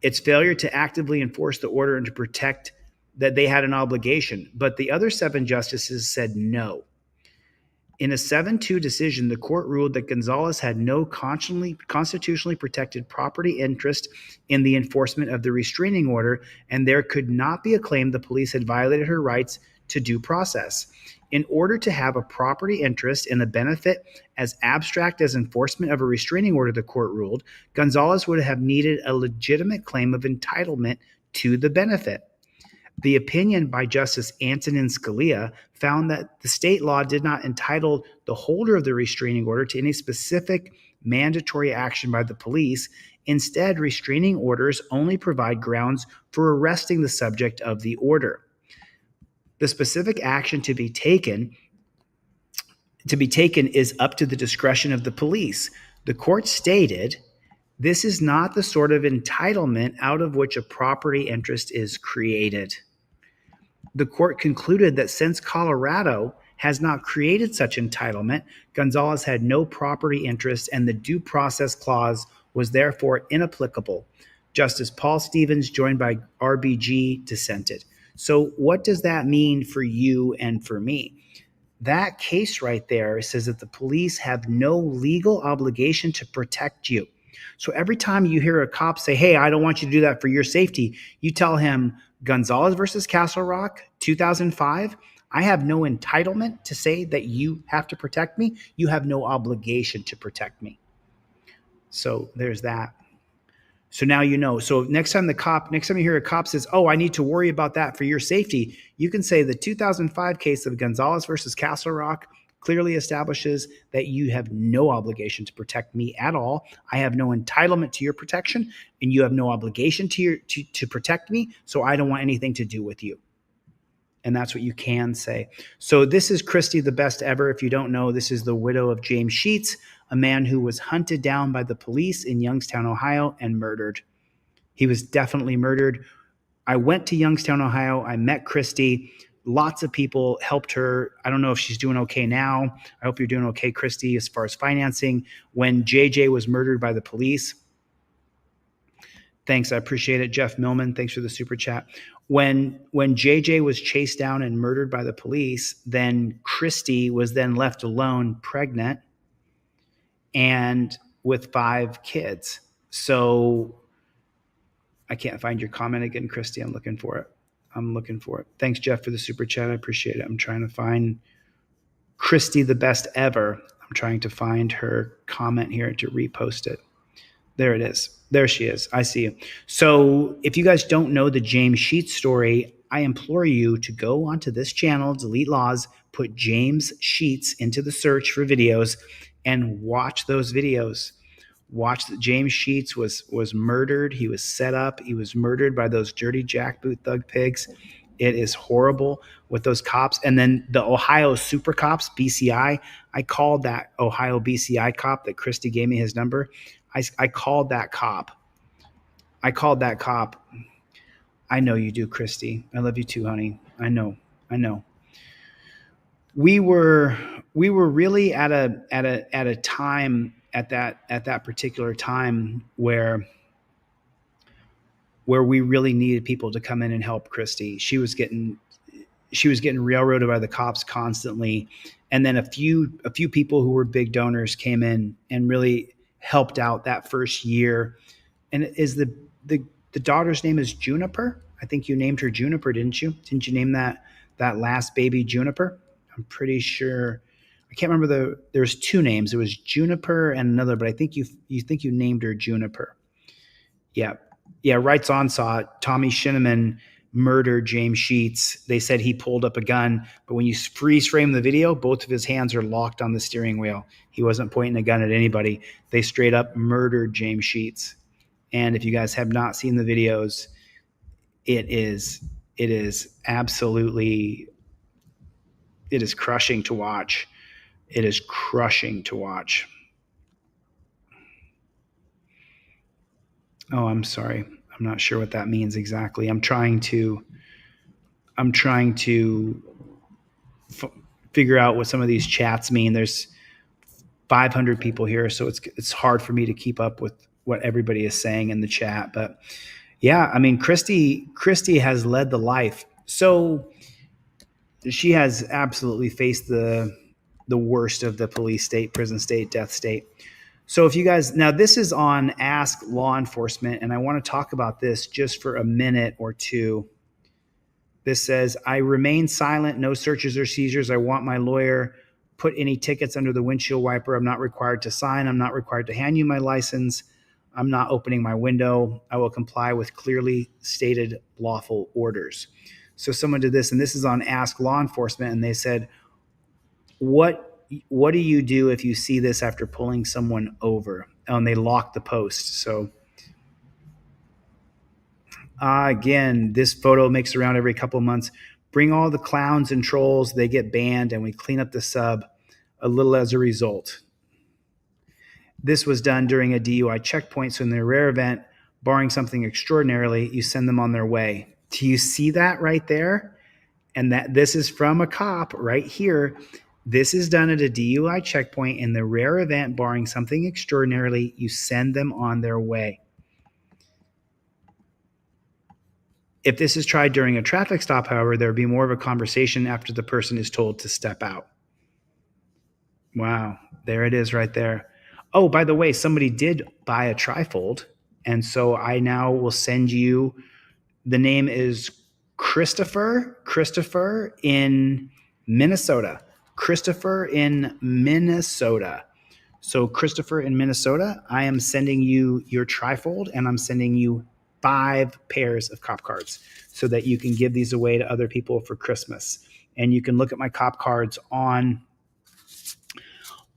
its failure to actively enforce the order and to protect, that they had an obligation. But the other 7 justices said no. In a 7-2 decision, the court ruled that Gonzalez had no constitutionally protected property interest in the enforcement of the restraining order, and there could not be a claim the police had violated her rights to due process. In order to have a property interest in a benefit as abstract as enforcement of a restraining order, the court ruled, Gonzalez would have needed a legitimate claim of entitlement to the benefit. The opinion by Justice Antonin Scalia found that the state law did not entitle the holder of the restraining order to any specific mandatory action by the police. Instead, restraining orders only provide grounds for arresting the subject of the order. The specific action to be taken is up to the discretion of the police. The court stated, this is not the sort of entitlement out of which a property interest is created. The court concluded that since Colorado has not created such entitlement, Gonzalez had no property interest and the due process clause was therefore inapplicable. Justice Paul Stevens, joined by RBG, dissented. So what does that mean for you and for me? That case right there says that the police have no legal obligation to protect you. So every time you hear a cop say, hey, I don't want you to do that for your safety, you tell him, Gonzalez versus Castle Rock, 2005, I have no entitlement to say that you have to protect me. You have no obligation to protect me. So there's that. So now you know. So next time you hear a cop says, oh, I need to worry about that for your safety, you can say the 2005 case of Gonzalez versus Castle Rock clearly establishes that you have no obligation to protect me at all. I have no entitlement to your protection, and you have no obligation to protect me, so I don't want anything to do with you. And that's what you can say. So this is Christy the Best Ever. If you don't know, this is the widow of James Sheets, a man who was hunted down by the police in Youngstown, Ohio, and murdered. He was definitely murdered. I went to Youngstown, Ohio. I met Christy. Lots of people helped her. I don't know if she's doing okay now. I hope you're doing okay, Christy, as far as financing. When JJ was murdered by the police, thanks, I appreciate it. Jeff Millman, thanks for the super chat. When JJ was chased down and murdered by the police, then Christy was then left alone, pregnant, and with 5 kids. So I can't find your comment again, Christy. I'm looking for it. Thanks, Jeff, for the super chat. I appreciate it. I'm trying to find Christy the Best Ever. I'm trying to find her comment here to repost it. There it is. There she is. I see you. So if you guys don't know the James Sheets story, I implore you to go onto this channel, Delete Laws, put James Sheets into the search for videos, and watch those videos. Watch that James Sheets was murdered. He was set up. He was murdered by those dirty jackboot thug pigs. It is horrible with those cops. And then the Ohio Super Cops, BCI, I called that Ohio BCI cop that Christy gave me his number. I called that cop. I know you do, Christy. I love you too, honey. I know. We were really at a time at that particular time where we really needed people to come in and help Christy. She was getting railroaded by the cops constantly, and then a few people who were big donors came in and really helped out that first year. And is the daughter's name is Juniper? I think you named her Juniper, didn't you? Didn't you name that last baby Juniper? I'm pretty sure. I can't remember there's 2 names. It was Juniper and another, but I think you named her Juniper. Yeah. Rights On saw it. Tommy Shinneman murdered James Sheets. They said he pulled up a gun, but when you freeze frame the video, both of his hands are locked on the steering wheel. He wasn't pointing a gun at anybody. They straight up murdered James Sheets. And if you guys have not seen the videos, it is absolutely, it is crushing to watch. It is crushing to watch. Oh, I'm sorry. I'm not sure what that means exactly. I'm trying to figure out what some of these chats mean. There's 500 people here, so it's hard for me to keep up with what everybody is saying in the chat. But yeah, I mean, Christy has led the life. So she has absolutely faced the worst of the police state, prison state, death state. So if you guys, now this is on Ask Law Enforcement, and I want to talk about this just for a minute or two. This says, I remain silent, no searches or seizures. I want my lawyer. Put any tickets under the windshield wiper. I'm not required to sign. I'm not required to hand you my license. I'm not opening my window. I will comply with clearly stated lawful orders. So someone did this, and this is on Ask Law Enforcement, and they said, what do you do if you see this after pulling someone over? And they lock the post. So again, this photo makes around every couple of months. Bring all the clowns and trolls, they get banned, and we clean up the sub a little as a result. This was done during a DUI checkpoint. So in the rare event, barring something extraordinarily, you send them on their way. Do you see that right there? And that this is from a cop right here. This is done at a DUI checkpoint. In the rare event, barring something extraordinarily, you send them on their way. If this is tried during a traffic stop, however, there would be more of a conversation after the person is told to step out. Wow, there it is right there. Oh, by the way, somebody did buy a trifold, and so I now will send you, the name is Christopher in Minnesota. Christopher in Minnesota. So Christopher in Minnesota, I am sending you your trifold, and I'm sending you 5 pairs of cop cards so that you can give these away to other people for Christmas. And you can look at my cop cards on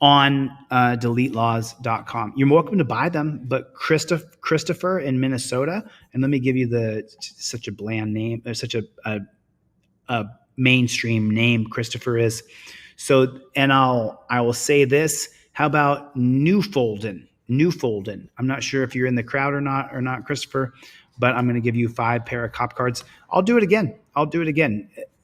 on deletelaws.com. You're welcome to buy them, but Christopher in Minnesota, and let me give you such a bland name, or such a mainstream name Christopher is. So, and I will say this, how about Newfolden? I'm not sure if you're in the crowd or not, Christopher, but I'm going to give you 5 pair of cop cards. I'll do it again.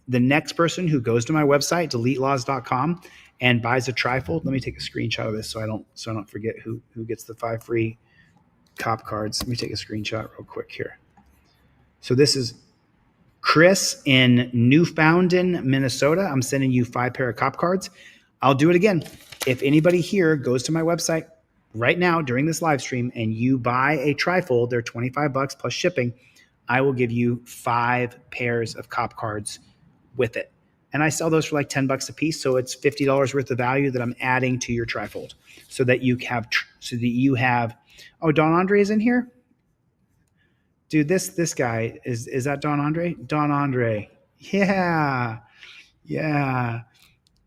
The next person who goes to my website, deletelaws.com, and buys a trifold. Let me take a screenshot of this so I don't forget who gets the 5 free cop cards. Let me take a screenshot real quick here. So this is Chris in Newfoundland, Minnesota. I'm sending you 5 pair of cop cards. I'll do it again. If anybody here goes to my website right now during this live stream and you buy a trifold, they're $25 plus shipping, I will give you 5 pairs of cop cards with it. And I sell those for like $10 a piece. So it's $50 worth of value that I'm adding to your trifold so that you have, oh, Don Andre is in here. Dude, this guy, is that Don Andre? Don Andre. Yeah.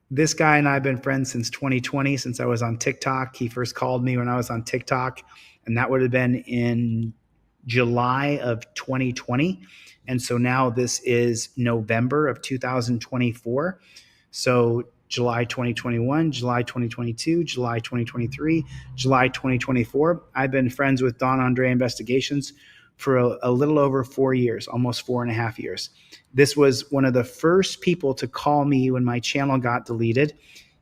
This guy and I have been friends since 2020, since I was on TikTok. He first called me when I was on TikTok, and that would have been in July of 2020. And so now this is November of 2024. So July 2021, July 2022, July 2023, July 2024. I've been friends with Don Andre Investigations for a little over 4 years, almost 4.5 years. This was one of the first people to call me when my channel got deleted.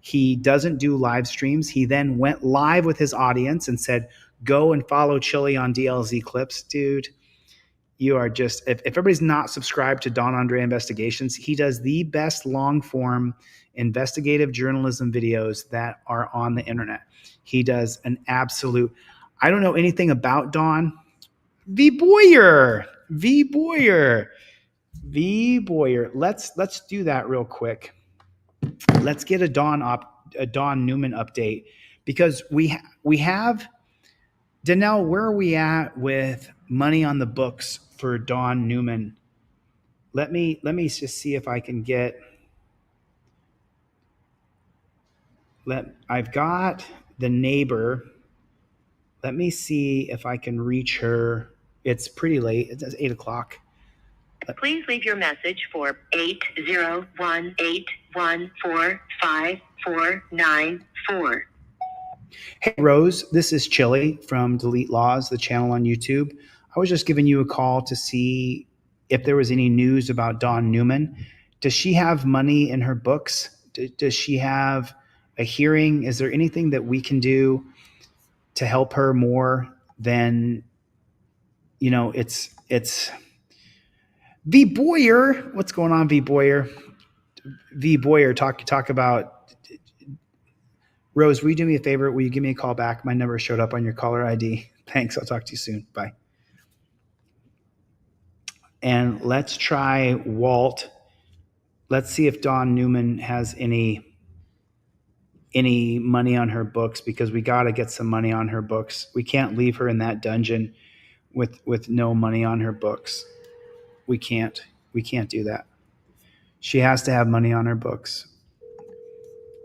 He doesn't do live streams. He then went live with his audience and said, go and follow Chili on DLZ Clips. Dude, you are just, if everybody's not subscribed to Don Andre Investigations, he does the best long form investigative journalism videos that are on the internet. He does an absolute, I don't know anything about Don. V Boyer. Let's do that real quick. Let's get a Don Newman update, because we have Danelle. Where are we at with money on the books for Don Newman? Let me just see if I can get. I've got the neighbor. Let me see if I can reach her. It's pretty late. It's 8 o'clock. Please leave your message for 801-814-5494. Hey, Rose, this is Chili from Delete Laws, the channel on YouTube. I was just giving you a call to see if there was any news about Don Newman. Does she have money in her books? Does she have a hearing? Is there anything that we can do to help her more than, it's V Boyer. What's going on, V Boyer? V Boyer, talk about. Rose, will you do me a favor? Will you give me a call back? My number showed up on your caller ID. Thanks. I'll talk to you soon. Bye. And let's try Walt. Let's see if Don Newman has any money on her books, because we got to get some money on her books. We can't leave her in that dungeon with no money on her books. We can't do that. She has to have money on her books.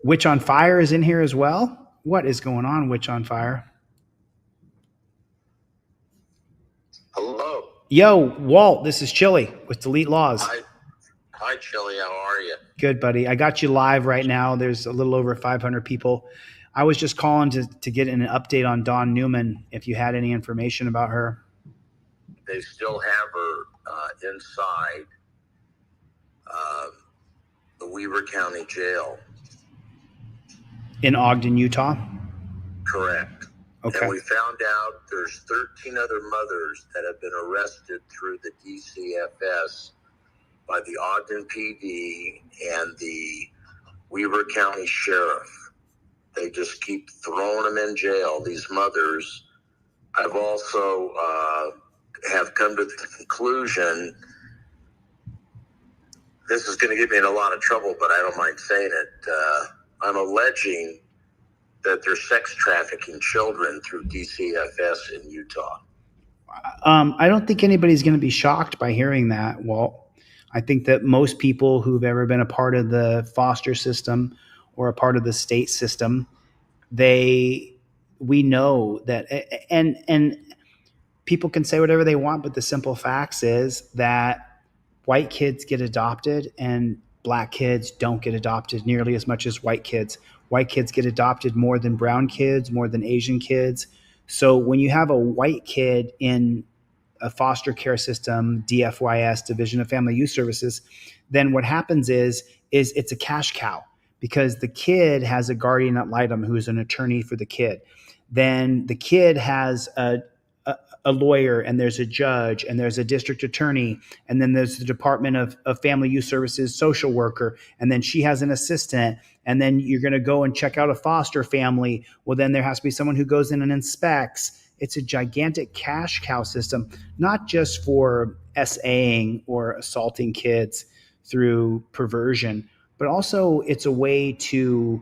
Witch on Fire is in here as well. What is going on, Witch on Fire? Hello. Yo, Walt, this is Chili with Delete Laws. Hi, Chili. How are you? Good, buddy. I got you live right now. There's a little over 500 people. I was just calling to get an update on Don Newman, if you had any information about her. They still have her inside the Weaver County Jail. In Ogden, Utah? Correct. Okay. And we found out there's 13 other mothers that have been arrested through the DCFS by the Ogden PD and the Weaver County Sheriff. They just keep throwing them in jail, these mothers. I've also have come to the conclusion, this is going to get me in a lot of trouble, but I don't mind saying it. I'm alleging that they're sex trafficking children through DCFS in Utah. I don't think anybody's going to be shocked by hearing that, Walt. I think that most people who've ever been a part of the foster system or a part of the state system we know that, and people can say whatever they want, but the simple facts is that white kids get adopted and black kids don't get adopted nearly as much as white kids. White kids get adopted more than brown kids, more than Asian kids. So when you have a white kid in a foster care system, DFYS, Division of Family Youth Services, then what happens is it's a cash cow, because the kid has a guardian ad litem who is an attorney for the kid. Then the kid has a lawyer, and there's a judge, and there's a district attorney, and then there's the Department of Family Youth Services social worker, and then she has an assistant, and then you're going to go and check out a foster family. Well, then there has to be someone who goes in and inspects. It's a gigantic cash cow system, not just for SAing or assaulting kids through perversion, but also it's a way to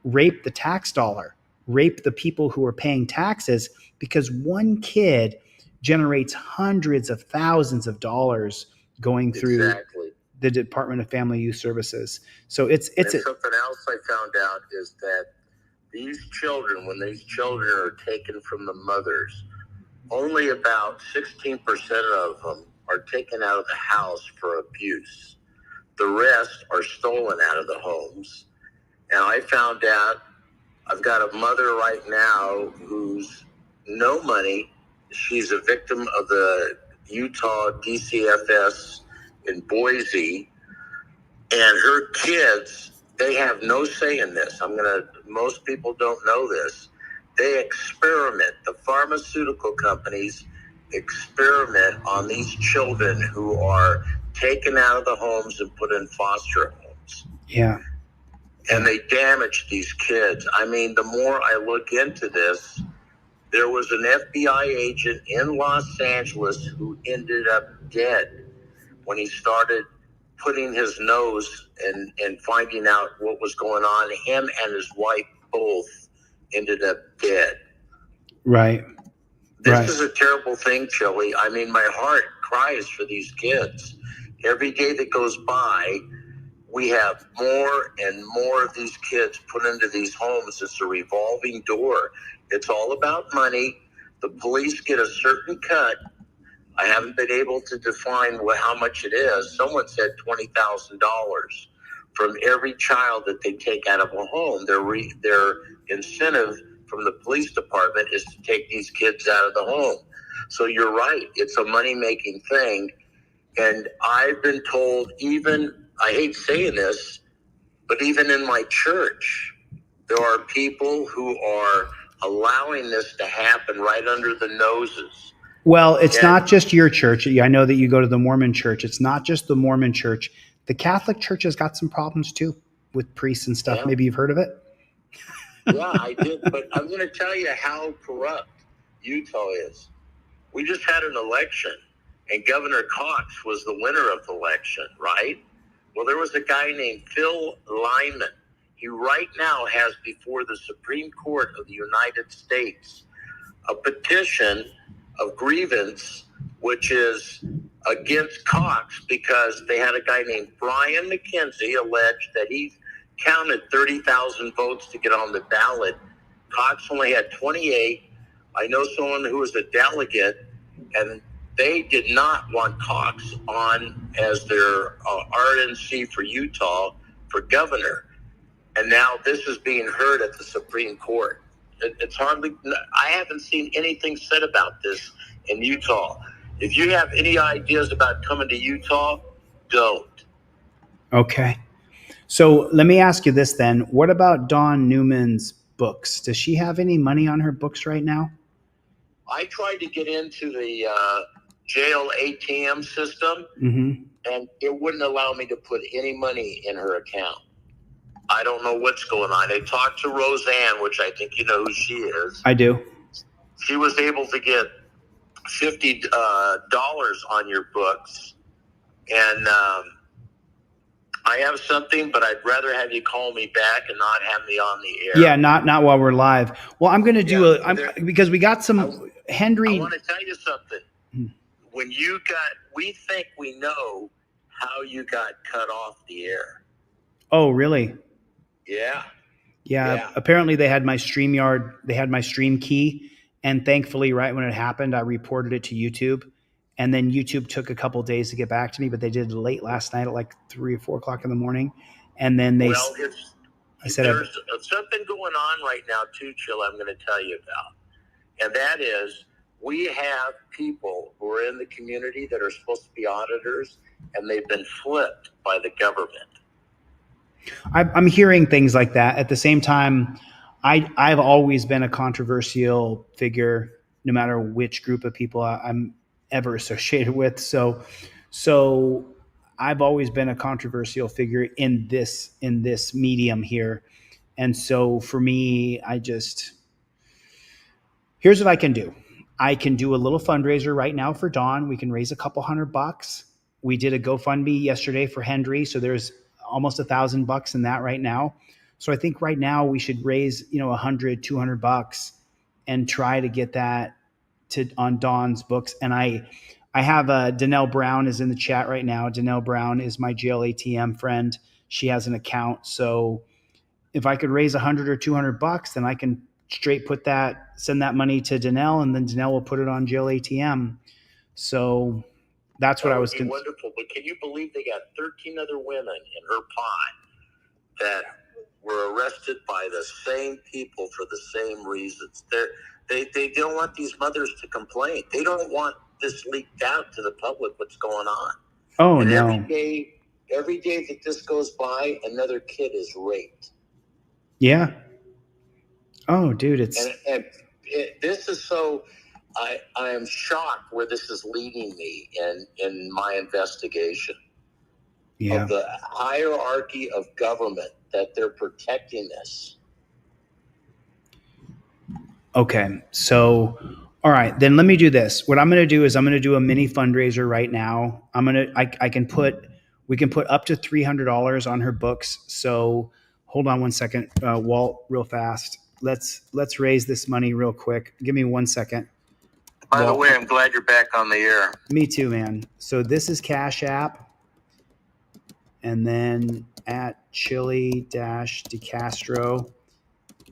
rape the tax dollar, rape the people who are paying taxes, because one kid generates hundreds of thousands of dollars going through the Department of Family Youth Services. So it's something else I found out is that these children, when these children are taken from the mothers, only about 16% of them are taken out of the house for abuse. The rest are stolen out of the homes. And I found out I've got a mother right now who's no money. She's a victim of the Utah DCFS in Boise. And her kids, they have no say in this. Most people don't know this. They experiment. The pharmaceutical companies experiment on these children who are taken out of the homes and put in foster homes. Yeah. And they damage these kids. I mean, the more I look into this, there was an FBI agent in Los Angeles who ended up dead when he started putting his nose and finding out what was going on. Him and his wife both ended up dead. Right. This is a terrible thing, Chili. I mean, my heart cries for these kids. Every day that goes by, we have more and more of these kids put into these homes. It's a revolving door. It's all about money. The police get a certain cut. I haven't been able to define how much it is. Someone said $20,000 from every child that they take out of a home. Their incentive from the police department is to take these kids out of the home. So you're right. It's a money-making thing. And I've been told, even, I hate saying this, but even in my church, there are people who are allowing this to happen right under the noses. Well, it's not just your church. I know that you go to the Mormon church. It's not just the Mormon church. The Catholic Church has got some problems too with priests and stuff. Yeah. Maybe you've heard of it. Yeah, I did. But I'm going to tell you how corrupt Utah is. We just had an election, and Governor Cox was the winner of the election, right? Well, there was a guy named Phil Lyman. He right now has before the Supreme Court of the United States a petition of grievance, which is against Cox, because they had a guy named Brian McKenzie alleged that he counted 30,000 votes to get on the ballot. Cox only had 28. I know someone who was a delegate, and they did not want Cox on as their RNC for Utah for governor. And now this is being heard at the Supreme Court. It's hardly, I haven't seen anything said about this in Utah. If you have any ideas about coming to Utah, don't. Okay. So let me ask you this then. What about Dawn Newman's books? Does she have any money on her books right now? I tried to get into the jail ATM system, and it wouldn't allow me to put any money in her account. I don't know what's going on. I talked to Roseanne, which I think you know who she is. I do. She was able to get $50 on your books, and I have something, but I'd rather have you call me back and not have me on the air. Yeah, not while we're live. Well, I'm going to do because we got some Henry. I want to tell you something. When we think we know how you got cut off the air. Oh, really? Yeah. Yeah, apparently they had my StreamYard, they had my stream key, and thankfully, right when it happened, I reported it to YouTube, and then YouTube took a couple days to get back to me, but they did it late last night at like 3 or 4 o'clock in the morning, and then they. Well, I said, there's something going on right now too, Chill, I'm going to tell you about. And that is, we have people who are in the community that are supposed to be auditors, and they've been flipped by the government. I'm hearing things like that. At the same time, I've always been a controversial figure, no matter which group of people I'm ever associated with. So I've always been a controversial figure in this medium here. And so for me, here's what I can do. I can do a little fundraiser right now for Dawn. We can raise a couple $100. We did a GoFundMe yesterday for Henry. So there's almost $1,000 in that right now. So I think right now we should raise, $100, $200 and try to get that on Dawn's books. And I have Danelle Brown is in the chat right now. Danelle Brown is my jail ATM friend. She has an account. So if I could raise $100 or $200, then I can straight send that money to Danelle, and then Danelle will put it on jail ATM. So that's what I was. Wonderful, but can you believe they got 13 other women in her pod that were arrested by the same people for the same reasons? They don't want these mothers to complain. They don't want this leaked out to the public. What's going on? Oh, and no! Every day that this goes by, another kid is raped. Yeah. Oh, dude, this is so. I am shocked where this is leading me in my investigation of the hierarchy of government, that they're protecting this. Okay, so all right, then let me do this. What I'm going to do is I'm going to do a mini fundraiser right now. We can put up to $300 on her books. So hold on one second, Walt, real fast. Let's raise this money real quick. Give me 1 second. By the way, I'm glad you're back on the air. Me too, man. So this is Cash App, and then at Chili-DeCastro.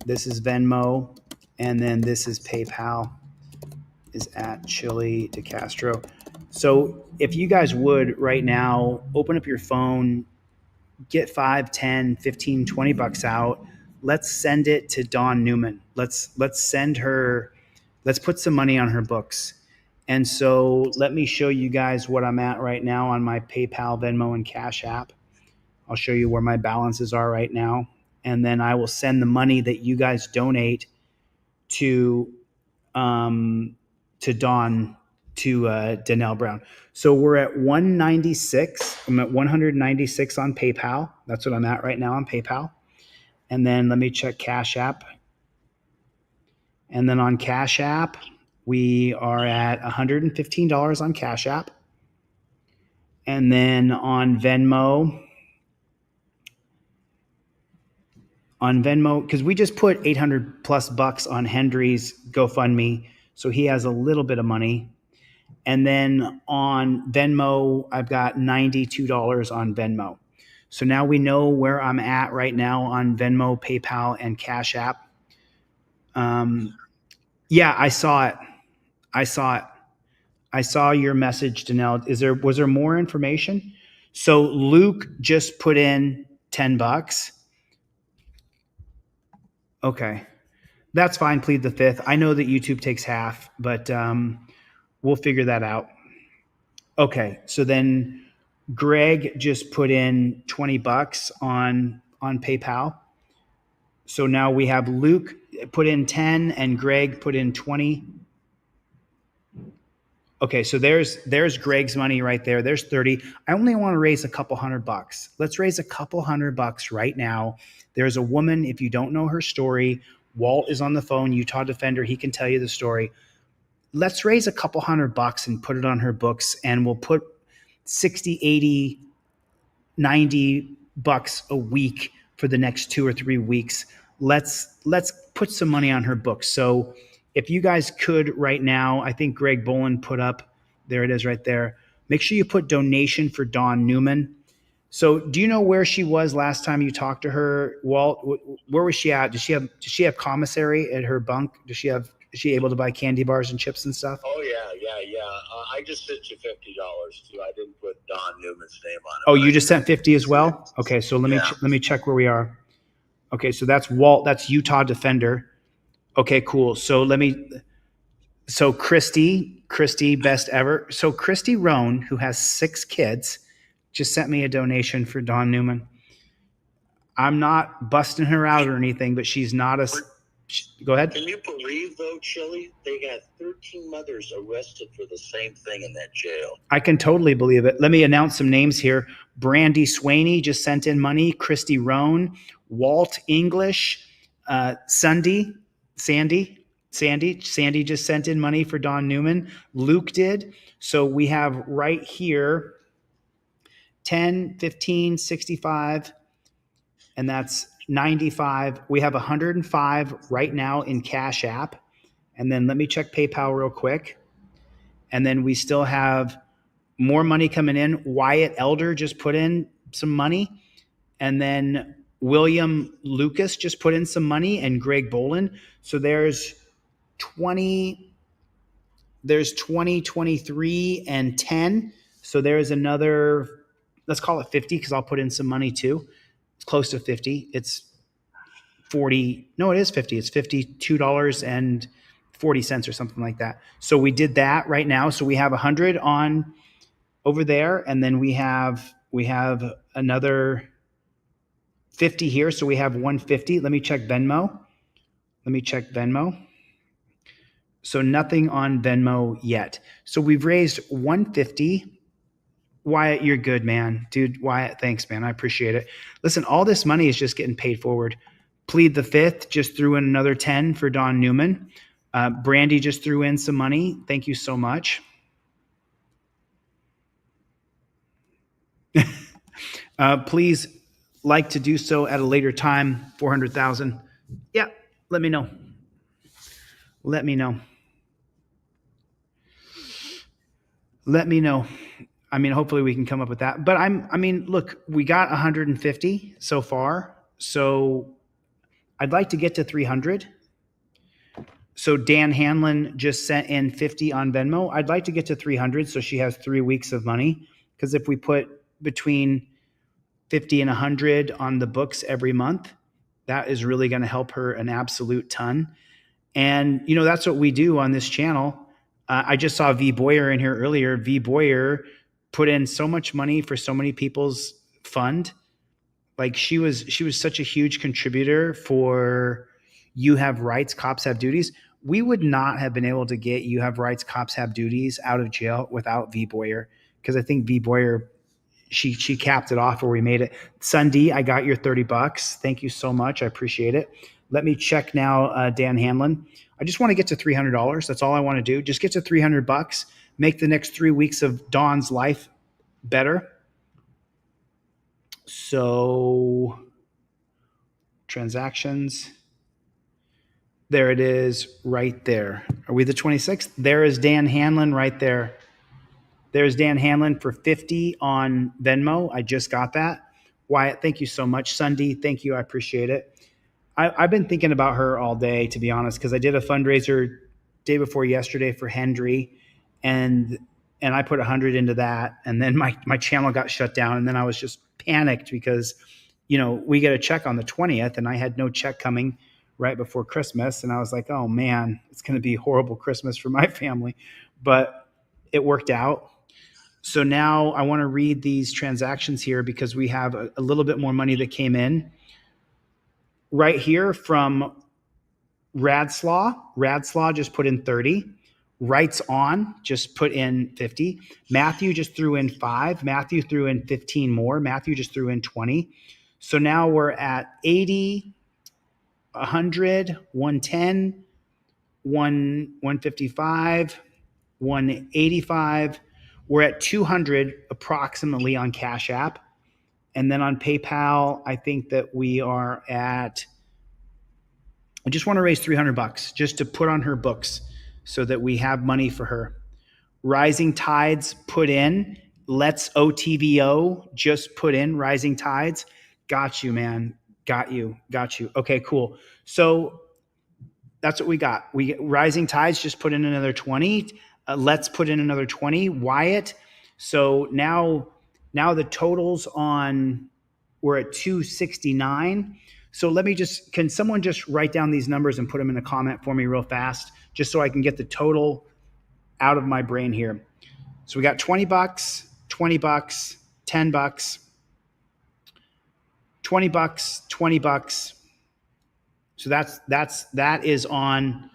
This is Venmo, and then this is PayPal. Is at Chili-DeCastro. So if you guys would right now open up your phone, get 5, 10, 15, $20 out. Let's send it to Dawn Newman. Let's send her. Let's put some money on her books. And so let me show you guys what I'm at right now on my PayPal, Venmo, and Cash App. I'll show you where my balances are right now. And then I will send the money that you guys donate to Dawn, to Danelle Brown. So we're at 196. I'm at 196 on PayPal. That's what I'm at right now on PayPal. And then let me check Cash App. And then on Cash App, we are at $115 on Cash App. And then on Venmo, because we just put $800+ on Henry's GoFundMe, so he has a little bit of money. And then on Venmo, I've got $92 on Venmo. So now we know where I'm at right now on Venmo, PayPal, and Cash App. Yeah, I saw it. I saw your message, Danelle. Was there more information? So Luke just put in $10. Okay, that's fine. Plead the fifth. I know that YouTube takes half, but we'll figure that out. Okay, so then Greg just put in $20 on PayPal. So now we have Luke put in 10 and Greg put in 20. Okay, so there's Greg's money right there. There's 30. I only want to raise a couple $100. Let's raise a couple $100 right now. There's a woman, if you don't know her story, Walt is on the phone, Utah Defender. He can tell you the story. Let's raise a couple $100 and put it on her books, and we'll put 60, 80, $90 a week for the next 2 or 3 weeks. Let's put some money on her books. So if you guys could right now, I think Greg Bolin put up, there it is right there. Make sure you put donation for Dawn Newman. So do you know where she was last time you talked to her, Walt? Where was she at? Does she have commissary at her bunk? Is she able to buy candy bars and chips and stuff? Oh yeah. I just sent you $50 too. I didn't put Don Newman's name on it. Oh, you just sent 50 as well? Okay, so let me check where we are. Okay, so that's Walt, that's Utah Defender. Okay, cool. So Christy, best ever. So Christy Roan, who has 6 kids, just sent me a donation for Don Newman. I'm not busting her out or anything, but she's not a... Go ahead. Can you believe, though, Chili, they got 13 mothers arrested for the same thing in that jail? I can totally believe it. Let me announce some names here. Brandy Swaney just sent in money. Christy Roan, Walt English, Sandy just sent in money for Don Newman. Luke did. So we have right here 10, 15, 65, and that's 95. We have 105 right now in Cash App. And then let me check PayPal real quick. And then we still have more money coming in. Wyatt Elder just put in some money. And then William Lucas just put in some money, and Greg Bolin. So there's 20, 23, and 10. So there's another, let's call it 50 because I'll put in some money too. It's close to 50. It's 40. No, it is 50. It's $52.40 or something like that. So we did that right now. So we have 100 on over there. And then we have another 50 here. So we have 150. Let me check Venmo. So nothing on Venmo yet. So we've raised 150. Wyatt, you're good, man. Dude, Wyatt, thanks, man. I appreciate it. Listen, all this money is just getting paid forward. Plead the Fifth just threw in another 10 for Don Newman. Brandy just threw in some money. Thank you so much. Please like to do so at a later time. 400,000. Yeah, let me know. Let me know. I mean, hopefully we can come up with that. But look, we got 150 so far. So I'd like to get to 300. So Dan Hanlon just sent in 50 on Venmo. I'd like to get to 300 so she has 3 weeks of money. Because if we put between 50 and 100 on the books every month, that is really going to help her an absolute ton. And, that's what we do on this channel. I just saw V Boyer in here earlier. V Boyer put in so much money for so many people's fund. Like she was such a huge contributor for You Have Rights, Cops Have Duties. We would not have been able to get You Have Rights, Cops Have Duties out of jail without V Boyer. Because I think V Boyer, she capped it off where we made it. Sunday, I got your $30. Thank you so much. I appreciate it. Let me check now, Dan Hanlon. I just want to get to $300. That's all I want to do. Just get to $300. Make the next 3 weeks of Dawn's life better. So, transactions. There it is right there. Are we the 26th? There is Dan Hanlon right there. There's Dan Hanlon for 50 on Venmo. I just got that. Wyatt, thank you so much. Sunday, thank you. I appreciate it. I've been thinking about her all day, to be honest, because I did a fundraiser day before yesterday for Hendry, and I put 100 into that, and then my channel got shut down, and then I was just panicked because, we get a check on the 20th, and I had no check coming right before Christmas, and I was like, oh man, it's going to be a horrible Christmas for my family, but it worked out. So now I want to read these transactions here because we have a little bit more money that came in. Right here from Radslaw. Radslaw just put in 30. Rights On just put in 50. Matthew just threw in 5. Matthew threw in 15 more. Matthew just threw in 20. So now we're at 80, 100, 110, 155, 185. We're at 200 approximately on Cash App. And then on PayPal, I think that we are at, I just want to raise $300 just to put on her books so that we have money for her. Rising Tides put in Let's OTVO just put in Rising Tides. Got you, man. Got you. Okay, cool. So that's what we got. Rising Tides just put in another 20. Let's put in another 20. Wyatt. So now the totals we're at 269. So can someone just write down these numbers and put them in a comment for me real fast, just so I can get the total out of my brain here. So we got $20, $20, $10, $20, $20. So that is on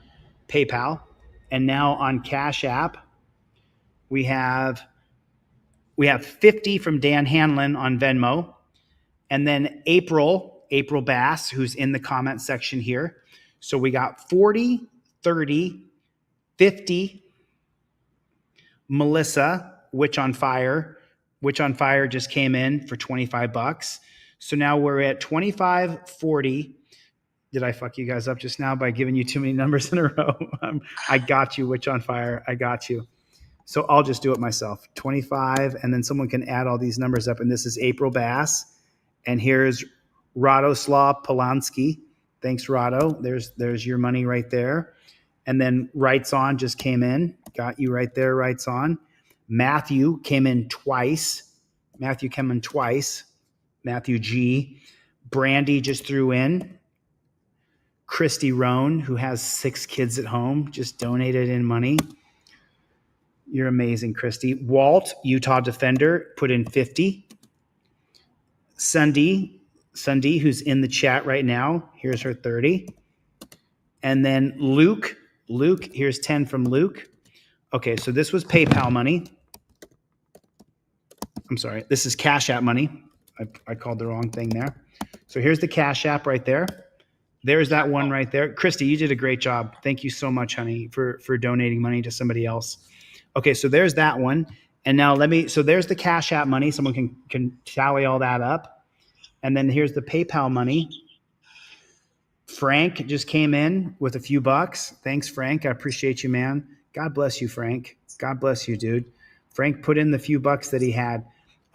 PayPal. And now on Cash App, we have 50 from Dan Hanlon on Venmo. And then April Bass, who's in the comment section here. So we got 40, 30, 50. Melissa, Witch on Fire just came in for $25. So now we're at 25, 40. Did I fuck you guys up just now by giving you too many numbers in a row? I got you, Witch on Fire. I got you. So I'll just do it myself. 25, and then someone can add all these numbers up. And this is April Bass. And here's Radoslaw Polanski. Thanks, Rado. There's your money right there. And then Writes On just came in. Got you right there, Writes On. Matthew came in twice. Matthew G. Brandy just threw in. Christy Roan, who has 6 kids at home, just donated in money. You're amazing, Christy. Walt, Utah Defender, put in 50. Sunday, who's in the chat right now, here's her 30. And then Luke, here's 10 from Luke. Okay, so this was PayPal money. I'm sorry, this is Cash App money. I called the wrong thing there. So here's the Cash App right there. There's that one right there. Christy, you did a great job. Thank you so much, honey, for donating money to somebody else. Okay, so there's that one. And now so there's the Cash App money. Someone can tally all that up. And then here's the PayPal money. Frank just came in with a few bucks. Thanks, Frank. I appreciate you, man. God bless you, Frank. God bless you, dude. Frank put in the few bucks that he had.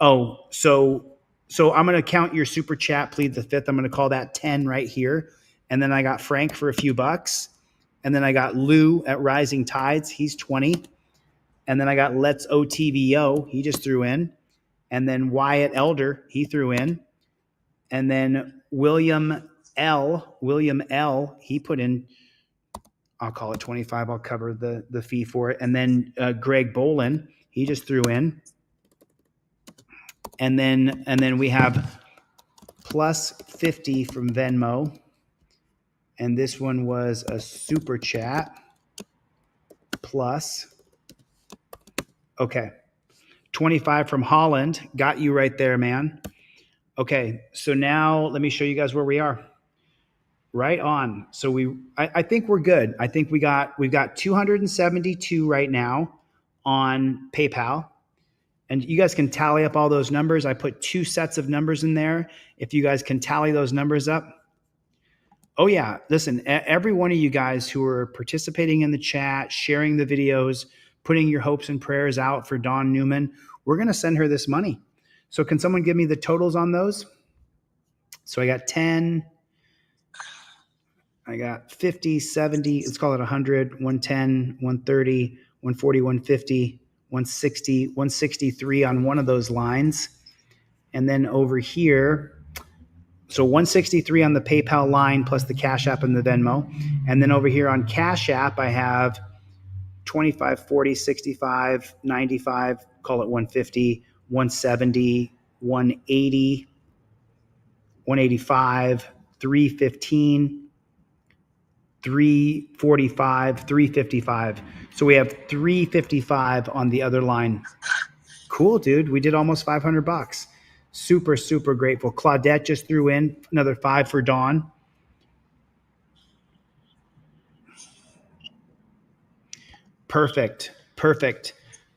Oh, so I'm going to count your super chat, plead the fifth. I'm going to call that 10 right here. And then I got Frank for a few bucks. And then I got Lou at Rising Tides. He's 20. And then I got Let's OTVO. He just threw in. And then Wyatt Elder, he threw in. And then William L, he put in, I'll call it 25. I'll cover the fee for it. And then Greg Bolin, he just threw in. And then we have plus 50 from Venmo. And this one was a super chat. Plus. Okay. 25 from Holland. Got you right there, man. Okay. So now let me show you guys where we are. Right on. So I think we're good. I think we've got 272 right now on PayPal. And you guys can tally up all those numbers. I put 2 sets of numbers in there. If you guys can tally those numbers up. Oh yeah, listen, every one of you guys who are participating in the chat, sharing the videos, putting your hopes and prayers out for Dawn Newman, we're going to send her this money. So can someone give me the totals on those? So I got 10, I got 50, 70, let's call it 100, 110, 130, 140, 150, 160, 163 on one of those lines. And then over here, so 163 on the PayPal line plus the Cash App and the Venmo. And then over here on Cash App, I have 25, 40, 65, 95, call it 150, 170, 180, 185, 315, 345, 355. So we have 355 on the other line. Cool, dude. We did almost $500. Super, super grateful. Claudette just threw in another 5 for Dawn. Perfect.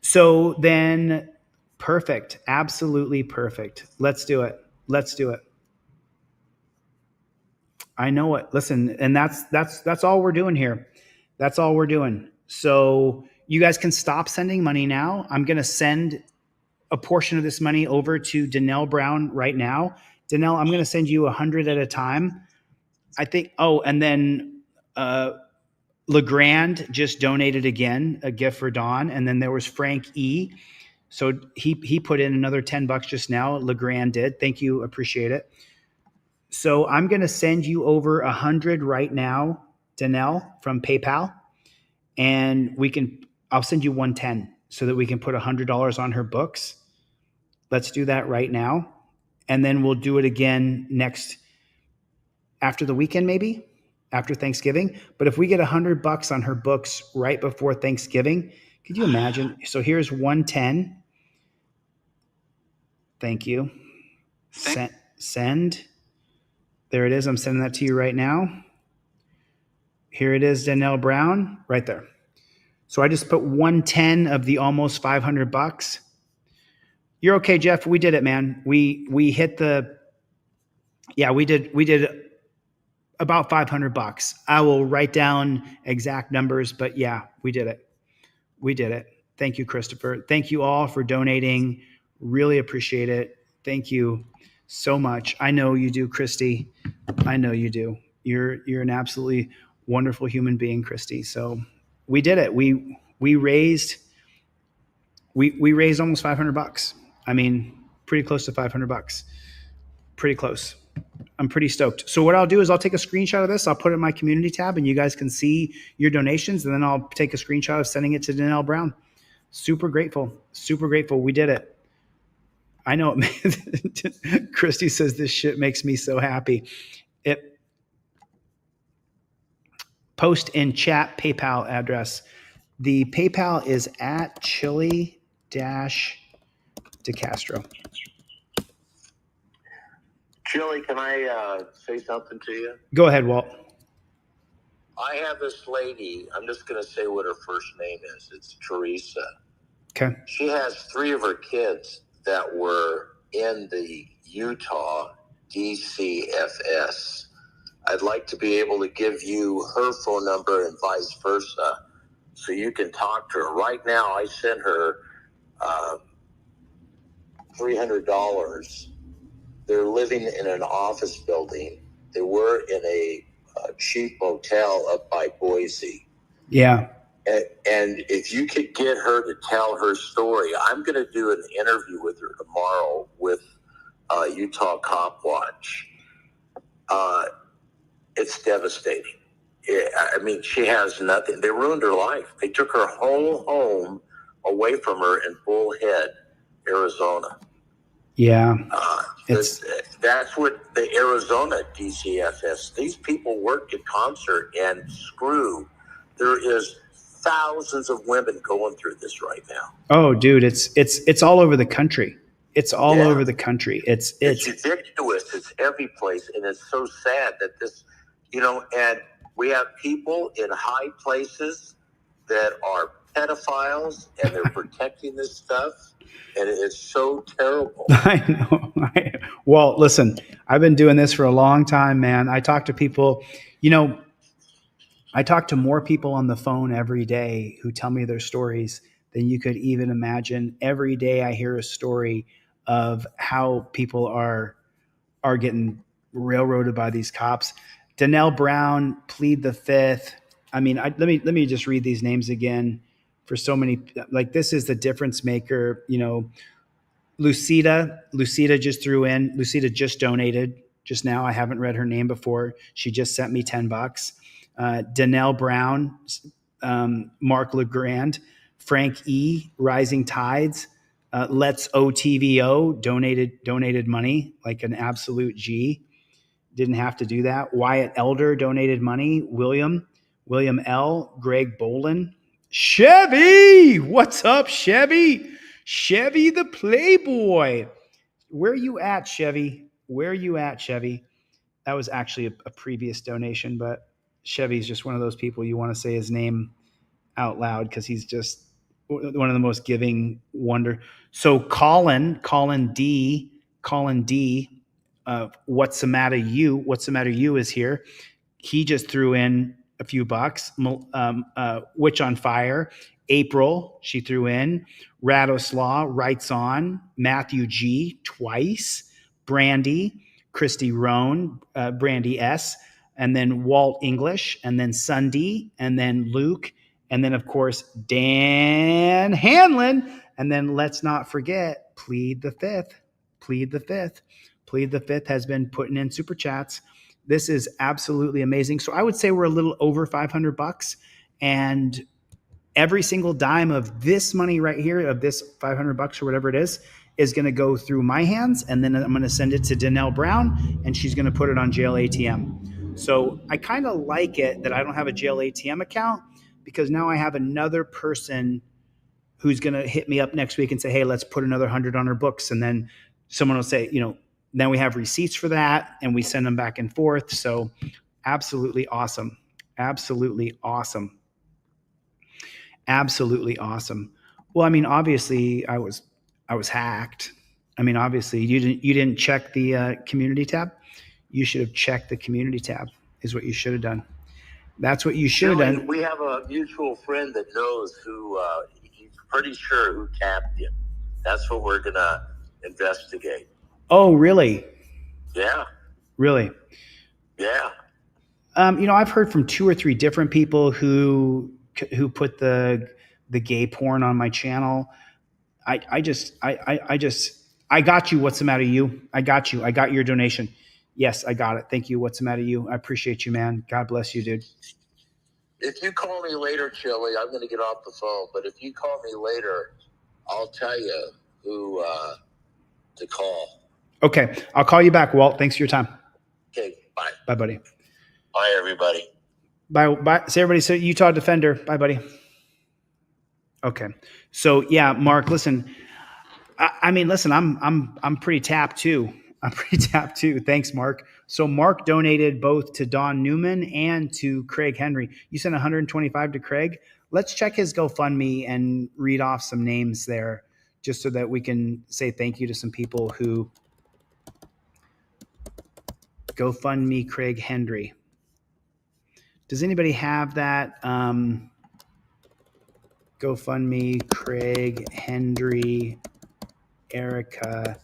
So then, perfect. Absolutely perfect. Let's do it. I know it. Listen, and that's all we're doing here. That's all we're doing. So you guys can stop sending money now. I'm going to send a portion of this money over to Danelle Brown right now. Danelle, I'm going to send you 100 at a time. I think, oh, and then LeGrand just donated again, a gift for Dawn. And then there was Frank E. So he put in another $10 just now. LeGrand did. Thank you. Appreciate it. So I'm going to send you over 100 right now, Danelle, from PayPal. And I'll send you 110 so that we can put $100 on her books. Let's do that right now. And then we'll do it again after the weekend, maybe after Thanksgiving. But if we get $100 on her books right before Thanksgiving, could you imagine? So here's 110. Thank you. Send. There it is. I'm sending that to you right now. Here it is, Danelle Brown, right there. So I just put 110 of the almost $500. You're okay, Jeff. We did it, man. We hit we did about $500. I will write down exact numbers, but yeah, we did it. We did it. Thank you, Christopher. Thank you all for donating. Really appreciate it. Thank you so much. I know you do, Christy. I know you do. You're an absolutely wonderful human being, Christy. So we did it. We raised almost $500. I mean, pretty close to $500. Pretty close. I'm pretty stoked. So what I'll do is I'll take a screenshot of this. I'll put it in my community tab and you guys can see your donations. And then I'll take a screenshot of sending it to Danelle Brown. Super grateful. Super grateful. We did it. I know it. Christy says this shit makes me so happy. Post in chat PayPal address. The PayPal is at Chili-DeCastro. Chili, can I say something to you? Go ahead, Walt. I have this lady. I'm just going to say what her first name is. It's Teresa. Okay. She has 3 of her kids that were in the Utah DCFS. I'd like to be able to give you her phone number and vice versa so you can talk to her. Right now, I sent her $300. They're living in an office building. They were in a cheap motel up by Boise. Yeah. And if you could get her to tell her story, I'm going to do an interview with her tomorrow with Utah Cop Watch. It's devastating. I mean, she has nothing. They ruined her life. They took her whole home away from her in Bullhead, Arizona. Yeah. That's what the Arizona DCFS, these people work in concert and screw. There is thousands of women going through this right now. Oh, dude, it's all over the country. It's all over the country. It's ubiquitous. It's every place. And it's so sad that this, and we have people in high places that are pedophiles and they're protecting this stuff. And it's so terrible. I know. Well, listen, I've been doing this for a long time, man. I talk to people, I talk to more people on the phone every day who tell me their stories than you could even imagine. Every day I hear a story of how people are getting railroaded by these cops. Danelle Brown, plead the fifth. I mean, let me just read these names again. For so many, like this is the difference maker. Lucida just threw in. Lucida just donated just now. I haven't read her name before. She just sent me $10. Danelle Brown, Mark LeGrand, Frank E, Rising Tides, Let's OTVO donated money like an absolute G. Didn't have to do that. Wyatt Elder donated money. William L, Greg Bolin. Chevy, what's up, Chevy? Chevy the Playboy. Where you at, Chevy? Where you at, Chevy? That was actually a previous donation, but Chevy's just one of those people you want to say his name out loud because he's just one of the most giving wonder. So Colin D, What's the matter you is here. He just threw in a few bucks. Witch on Fire. April, she threw in. Radoslaw, Writes On. Matthew G, twice. Brandy, Christy Roan, Brandy S, and then Walt English, and then Sunday, and then Luke, and then, of course, Dan Hanlon. And then let's not forget, Plead the Fifth. Plead the Fifth. Plead the Fifth has been putting in super chats. This is absolutely amazing. So I would say we're a little over $500, and every single dime of this money right here, of this $500 or whatever it is going to go through my hands, and then I'm going to send it to Danelle Brown, and she's going to put it on Jail ATM. So I kind of like it that I don't have a Jail ATM account, because now I have another person who's going to hit me up next week and say, hey, let's put another 100 on her books. And then someone will say, then we have receipts for that, and we send them back and forth. So absolutely awesome. Absolutely awesome. Absolutely awesome. Well, I mean, obviously I was hacked. I mean, obviously you didn't check the community tab. You should have checked the community tab is what you should have done. That's what you should have done. We have a mutual friend that knows who, he's pretty sure who tapped him. That's what we're going to investigate. Oh, really? Yeah. Really? Yeah. I've heard from 2 or 3 different people who put the gay porn on my channel. I got you. What's the matter, you? I got you. I got your donation. Yes, I got it. Thank you. What's the matter, you? I appreciate you, man. God bless you, dude. If you call me later, Chili, I'm going to get off the phone. But if you call me later, I'll tell you who to call. Okay. I'll call you back, Walt. Thanks for your time. Okay. Bye. Bye, buddy. Bye, everybody. Bye. Bye. Say everybody. So Utah Defender. Bye, buddy. Okay. So yeah, Mark, listen, I mean, listen, I'm pretty tapped too. I'm pretty tapped too. Thanks, Mark. So Mark donated both to Don Newman and to Craig Henry. You sent 125 to Craig. Let's check his GoFundMe and read off some names there, just so that we can say thank you to some people who GoFundMe Craig Henry. Does anybody have that? GoFundMe Craig Henry Erica,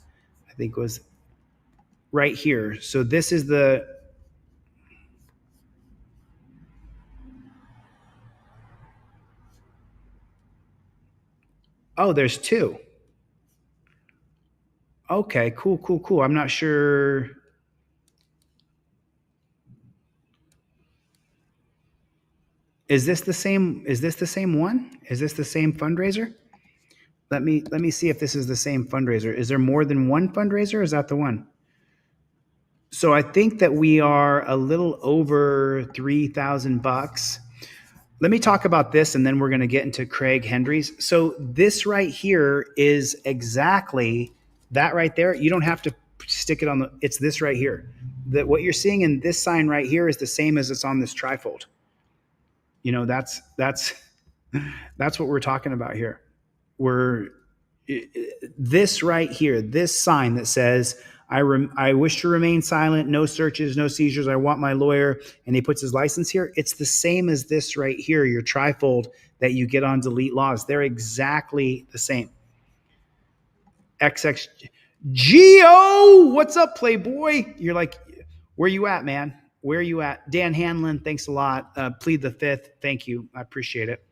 I think was right here. So this is the there's 2. Okay, cool. I'm not sure. Is this the same one? Is this the same fundraiser? Let me see if this is the same fundraiser. Is there more than one fundraiser, or is that the one? So I think that we are a little over $3,000. Let me talk about this, and then we're going to get into Craig Henry's. So this right here is exactly that right there. You don't have to stick it on it's this right here. That what you're seeing in this sign right here is the same as it's on this trifold. That's what we're talking about here. This right here, this sign that says, I wish to remain silent, no searches, no seizures, I want my lawyer, and he puts his license here. It's the same as this right here, your trifold that you get on Delete Laws. They're exactly the same. XX Geo, what's up, Playboy? You're like, where you at, man? Where are you at? Dan Hanlon, thanks a lot. Plead the Fifth, thank you. I appreciate it.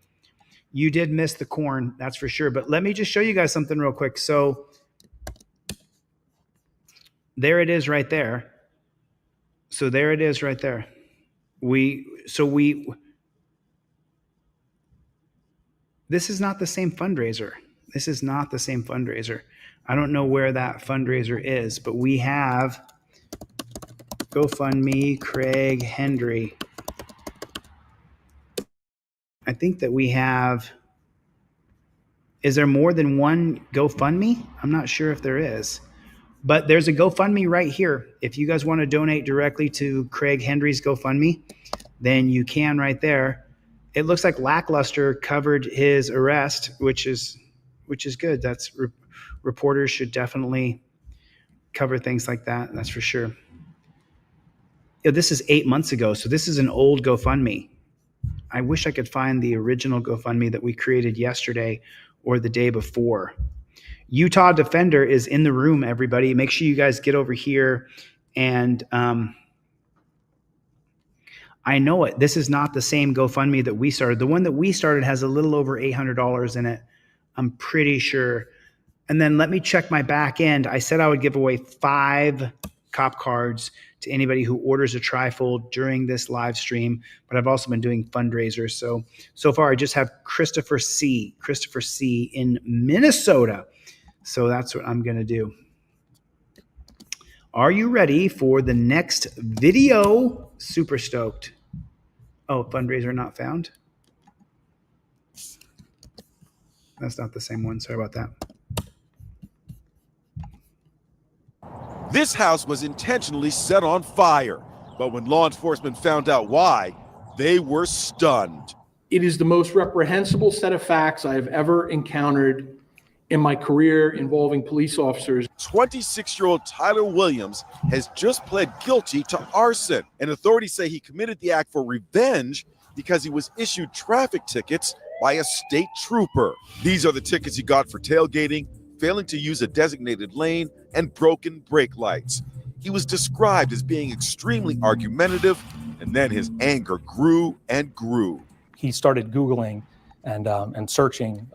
You did miss the corn, that's for sure. But let me just show you guys something real quick. So there it is right there. So there it is right there. This is not the same fundraiser. This is not the same fundraiser. I don't know where that fundraiser is, but we have GoFundMe Craig Henry. I think that we have, is there more than one GoFundMe? I'm not sure if there is, but there's a GoFundMe right here. If you guys want to donate directly to Craig Henry's GoFundMe, then you can right there. It looks like Lackluster covered his arrest, which is good. That's reporters should definitely cover things like that. That's for sure. Yeah, this is 8 months ago. So this is an old GoFundMe. I wish I could find the original GoFundMe that we created yesterday or the day before. Utah Defender is in the room, everybody. Make sure you guys get over here. And I know it. This is not the same GoFundMe that we started. The one that we started has a little over $800 in it. I'm pretty sure. And then let me check my back end. I said I would give away 5 cop cards to anybody who orders a trifold during this live stream, but I've also been doing fundraisers. So far I just have Christopher C in Minnesota. So that's what I'm going to do. Are you ready for the next video? Super stoked. Oh, fundraiser not found. That's not the same one. Sorry about that. This house was intentionally set on fire, but when law enforcement found out why, they were stunned. It is the most reprehensible set of facts I have ever encountered in my career involving police officers. 26-year-old Tyler Williams has just pled guilty to arson, and authorities say he committed the act for revenge because he was issued traffic tickets by a state trooper. These are the tickets he got for tailgating, failing to use a designated lane, and broken brake lights. He was described as being extremely argumentative, and then his anger grew and grew. He started Googling and searching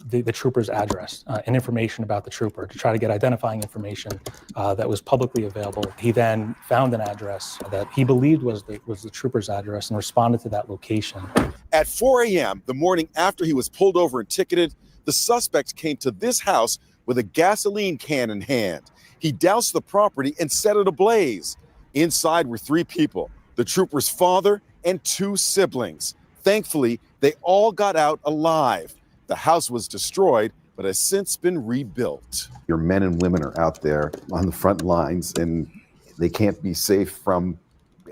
the trooper's address and information about the trooper to try to get identifying information that was publicly available. He then found an address that he believed was the trooper's address and responded to that location. At 4 a.m., the morning after he was pulled over and ticketed, the suspect came to this house with a gasoline can in hand. He doused the property and set it ablaze. Inside were 3 people, the trooper's father and 2 siblings. Thankfully, they all got out alive. The house was destroyed, but has since been rebuilt. Your men and women are out there on the front lines, and they can't be safe from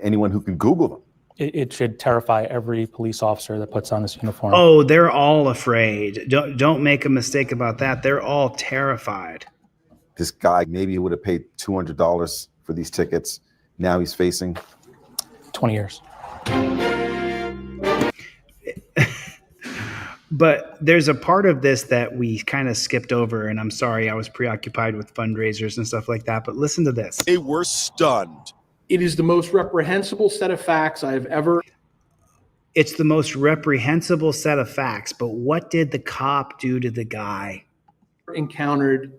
anyone who can Google them. It should terrify every police officer that puts on this uniform. Oh, they're all afraid. Don't make a mistake about that. They're all terrified. This guy, maybe he would have paid $200 for these tickets. Now he's facing 20 years. But there's a part of this that we kind of skipped over, and I'm sorry, I was preoccupied with fundraisers and stuff like that. But listen to this. They were stunned. It is the most reprehensible set of facts I have ever. It's the most reprehensible set of facts, but what did the cop do to the guy? Encountered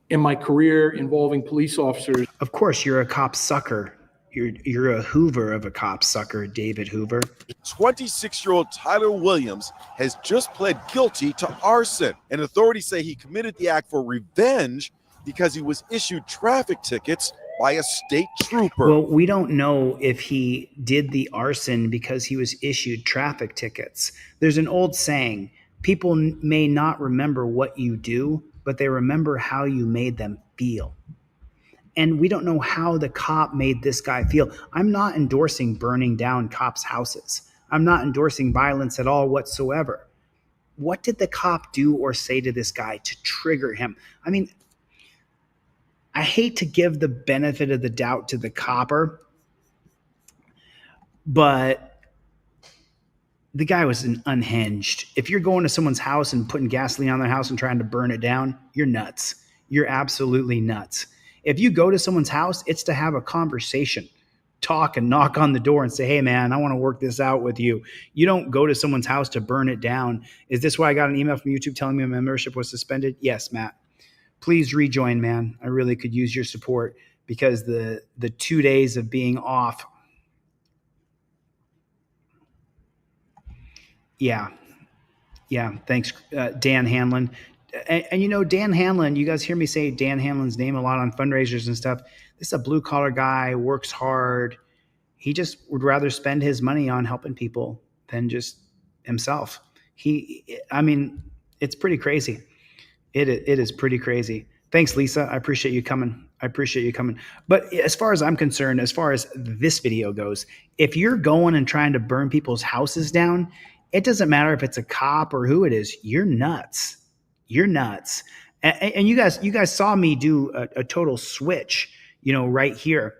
in my career involving police officers. Of course, you're a cop sucker. You're a Hoover of a cop sucker, David Hoover. 26-year-old Tyler Williams has just pled guilty to arson, and authorities say he committed the act for revenge because he was issued traffic tickets by a state trooper. Well, we don't know if he did the arson because he was issued traffic tickets. There's an old saying, people may not remember what you do, but they remember how you made them feel. And we don't know how the cop made this guy feel. I'm not endorsing burning down cops' houses. I'm not endorsing violence at all whatsoever. What did the cop do or say to this guy to trigger him? I mean, I hate to give the benefit of the doubt to the copper, but the guy was unhinged. If you're going to someone's house and putting gasoline on their house and trying to burn it down, you're nuts. You're absolutely nuts. If you go to someone's house, it's to have a conversation, talk and knock on the door and say, hey, man, I want to work this out with you. You don't go to someone's house to burn it down. Is this why I got an email from YouTube telling me my membership was suspended? Yes, Matt. Please rejoin, man. I really could use your support because the 2 days of being off. Yeah. Thanks, Dan Hanlon. And you know, Dan Hanlon, you guys hear me say Dan Hanlon's name a lot on fundraisers and stuff. This is a blue collar guy, works hard. He just would rather spend his money on helping people than just himself. It's pretty crazy. It is pretty crazy. Thanks, Lisa. I appreciate you coming. But as far as I'm concerned, as far as this video goes, if you're going and trying to burn people's houses down, it doesn't matter if it's a cop or who it is. You're nuts. You're nuts. And you guys saw me do a total switch, right here.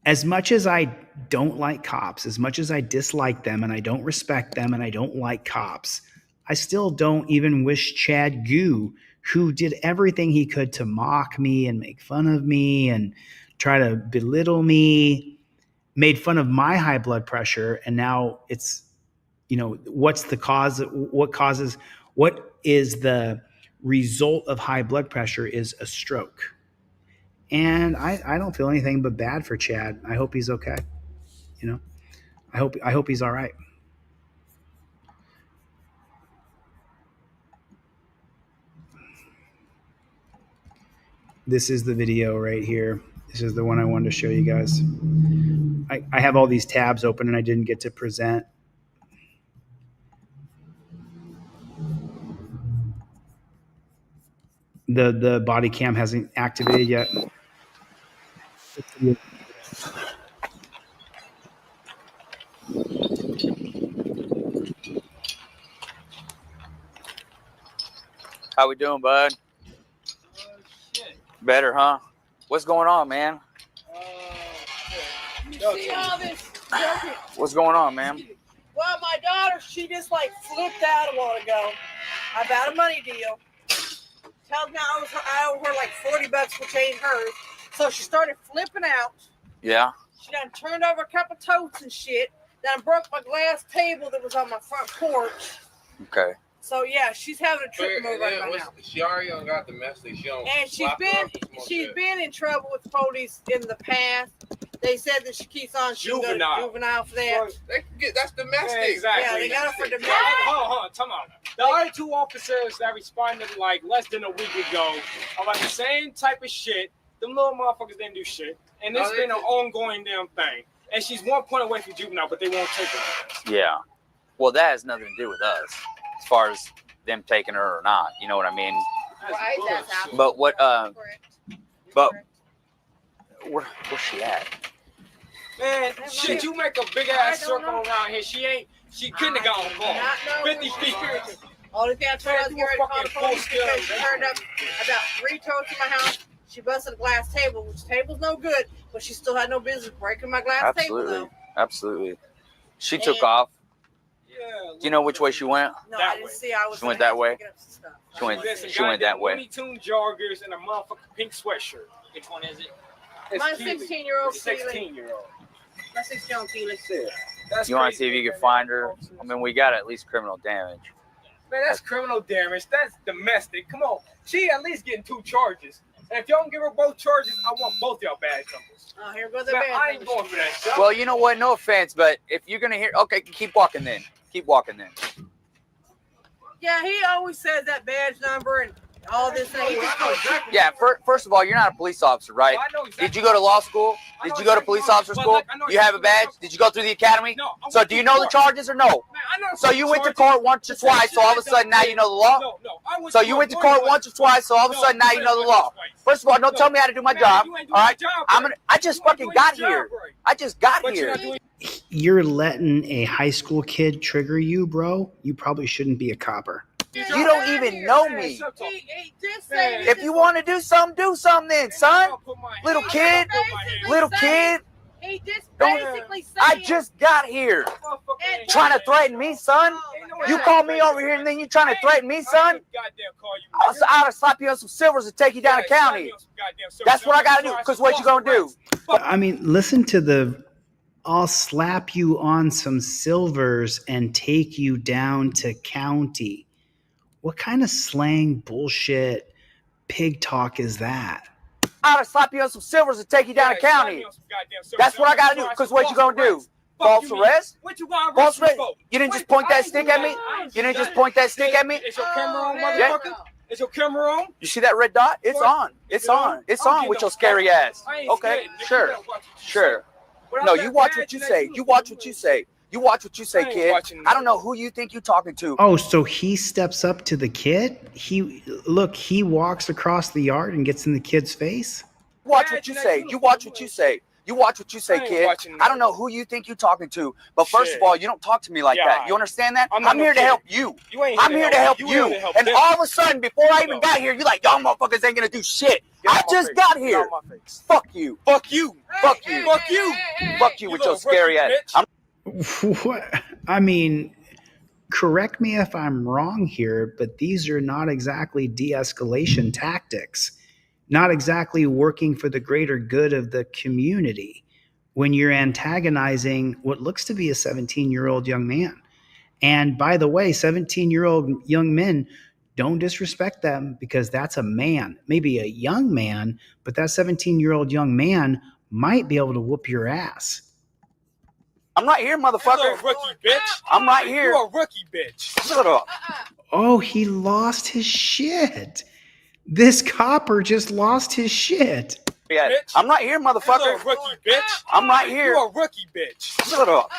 as much as I don't like cops, as much as I dislike them and I don't respect them and I don't like cops, I still don't even wish Chad Gu, who did everything he could to mock me and make fun of me and try to belittle me, made fun of my high blood pressure. And now it's, what's the cause? What is the result of high blood pressure is a stroke. And I don't feel anything but bad for Chad. I hope he's okay. I hope he's all right. This is the video right here. This is the one I wanted to show you guys. I have all these tabs open and I didn't get to present. The body cam hasn't activated yet. How we doing, bud? Better, huh? What's going on, man? You see all this? What's going on, man? Well, my daughter, she just flipped out a while ago about a money deal. Tells me I owe her like $40 for changing hers. So she started flipping out. Yeah. She done turned over a couple totes and shit. Done broke my glass table that was on my front porch. Okay. So yeah, she's having a trip move right now. She already got the message. And she's been in trouble with the police in the past. They said that she keeps on juvenile for that. That's domestic. Yeah, exactly. Yeah, they got her for domestic. Hold on, come on. The other two officers that responded less than a week ago about the same type of shit. Them little motherfuckers didn't do shit. And it's been an ongoing damn thing. And she's 1 point away from juvenile, but they won't take her. Yeah. Well, that has nothing to do with us as far as them taking her or not. You know what I mean? Right, that's happening. But where's she at? Man, shit, you make a big ass circle around here. She couldn't have gone far. 50 feet. Only thing I told her I was getting ready to call the police because she turned up about 3 totes in my house. She busted a glass table, which table's no good, but she still had no business breaking my glass table though. Absolutely. She took off. Do you know which way she went? No, I didn't see. She went that way. She went that way. Looney Tune joggers and a motherfucking pink sweatshirt. Which one is it? My 16-year-old. 16-year-old. My 16-year-old Keely. You want to see if you can find her? I mean, we got at least criminal damage. Man, that's criminal damage. That's domestic. Come on. She at least getting 2 charges. And if y'all don't give her both charges, I want both y'all badge numbers. Oh, here goes the Man, badge I ain't going for that shit. Well, you know what? No offense, but if you're going to hear... Okay, keep walking then. Keep walking then. Yeah, he always says that badge number and all this thing. Yeah, first of all, you're not a police officer, right? Did you go to law school? Did you go to police officer school? You have a badge? Did you go through the academy? So do you know the charges or no? So you went to court once or twice, so all of a sudden now you know the law? So you went to court once or twice, so all of a sudden now you know the law. First of all, don't tell me how to do my job, all right? I just fucking got here. I just got here. You're letting a high school kid trigger you, bro. You probably shouldn't be a copper. You don't even know me. If you want to do something then, son. Little kid. He just basically said I just got here. Trying to threaten me, son. You call me over here and then you trying to threaten me, son. I'll slap you on some silvers and take you down to county. That's what I got to do, because what you going to do? I mean, listen to the... I'll slap you on some silvers and take you down to county. What kind of slang bullshit pig talk is that? I'll slap you on some silvers and take you down to county. That's what I got to do, because what you going to do? False arrest? False arrest? You didn't just point that stick at me? You didn't just point that stick at me? Is your camera on, motherfucker? Is your camera on? You see that red dot? It's on. It's on. It's on with your scary ass. Okay, sure. No, you watch what you say. You watch what you say. You watch what you say, kid. I don't know who you think you're talking to. Oh, so he steps up to the kid? He walks across the yard and gets in the kid's face? Watch what you say. You watch what you say. You watch what you say, I ain't kid. watching I don't know who you think you're talking to, but first of all, you don't talk to me like Yeah, that. You understand that? I'm not I'm no here to kid. help you. You ain't I'm here to help me. you. here to help And them. all of a sudden, before I even got here, you like, y'all motherfuckers ain't gonna do shit. I just got here. Fuck you. Fuck you. Fuck you. Fuck you. Fuck you with your scary ass. What? I mean, correct me if I'm wrong here, but these are not exactly de-escalation tactics, not exactly working for the greater good of the community when you're antagonizing what looks to be a 17-year-old young man. And by the way, 17-year-old young men, don't disrespect them because that's a man, maybe a young man, but that 17-year-old young man might be able to whoop your ass. I'm right here, motherfucker. You're a rookie, bitch. I'm right here. You're a rookie, bitch. Shut up. Oh, he lost his shit. This copper just lost his shit. Yeah, I'm right here, motherfucker. You're a rookie, bitch. I'm right here. You're a rookie, bitch. Shut up.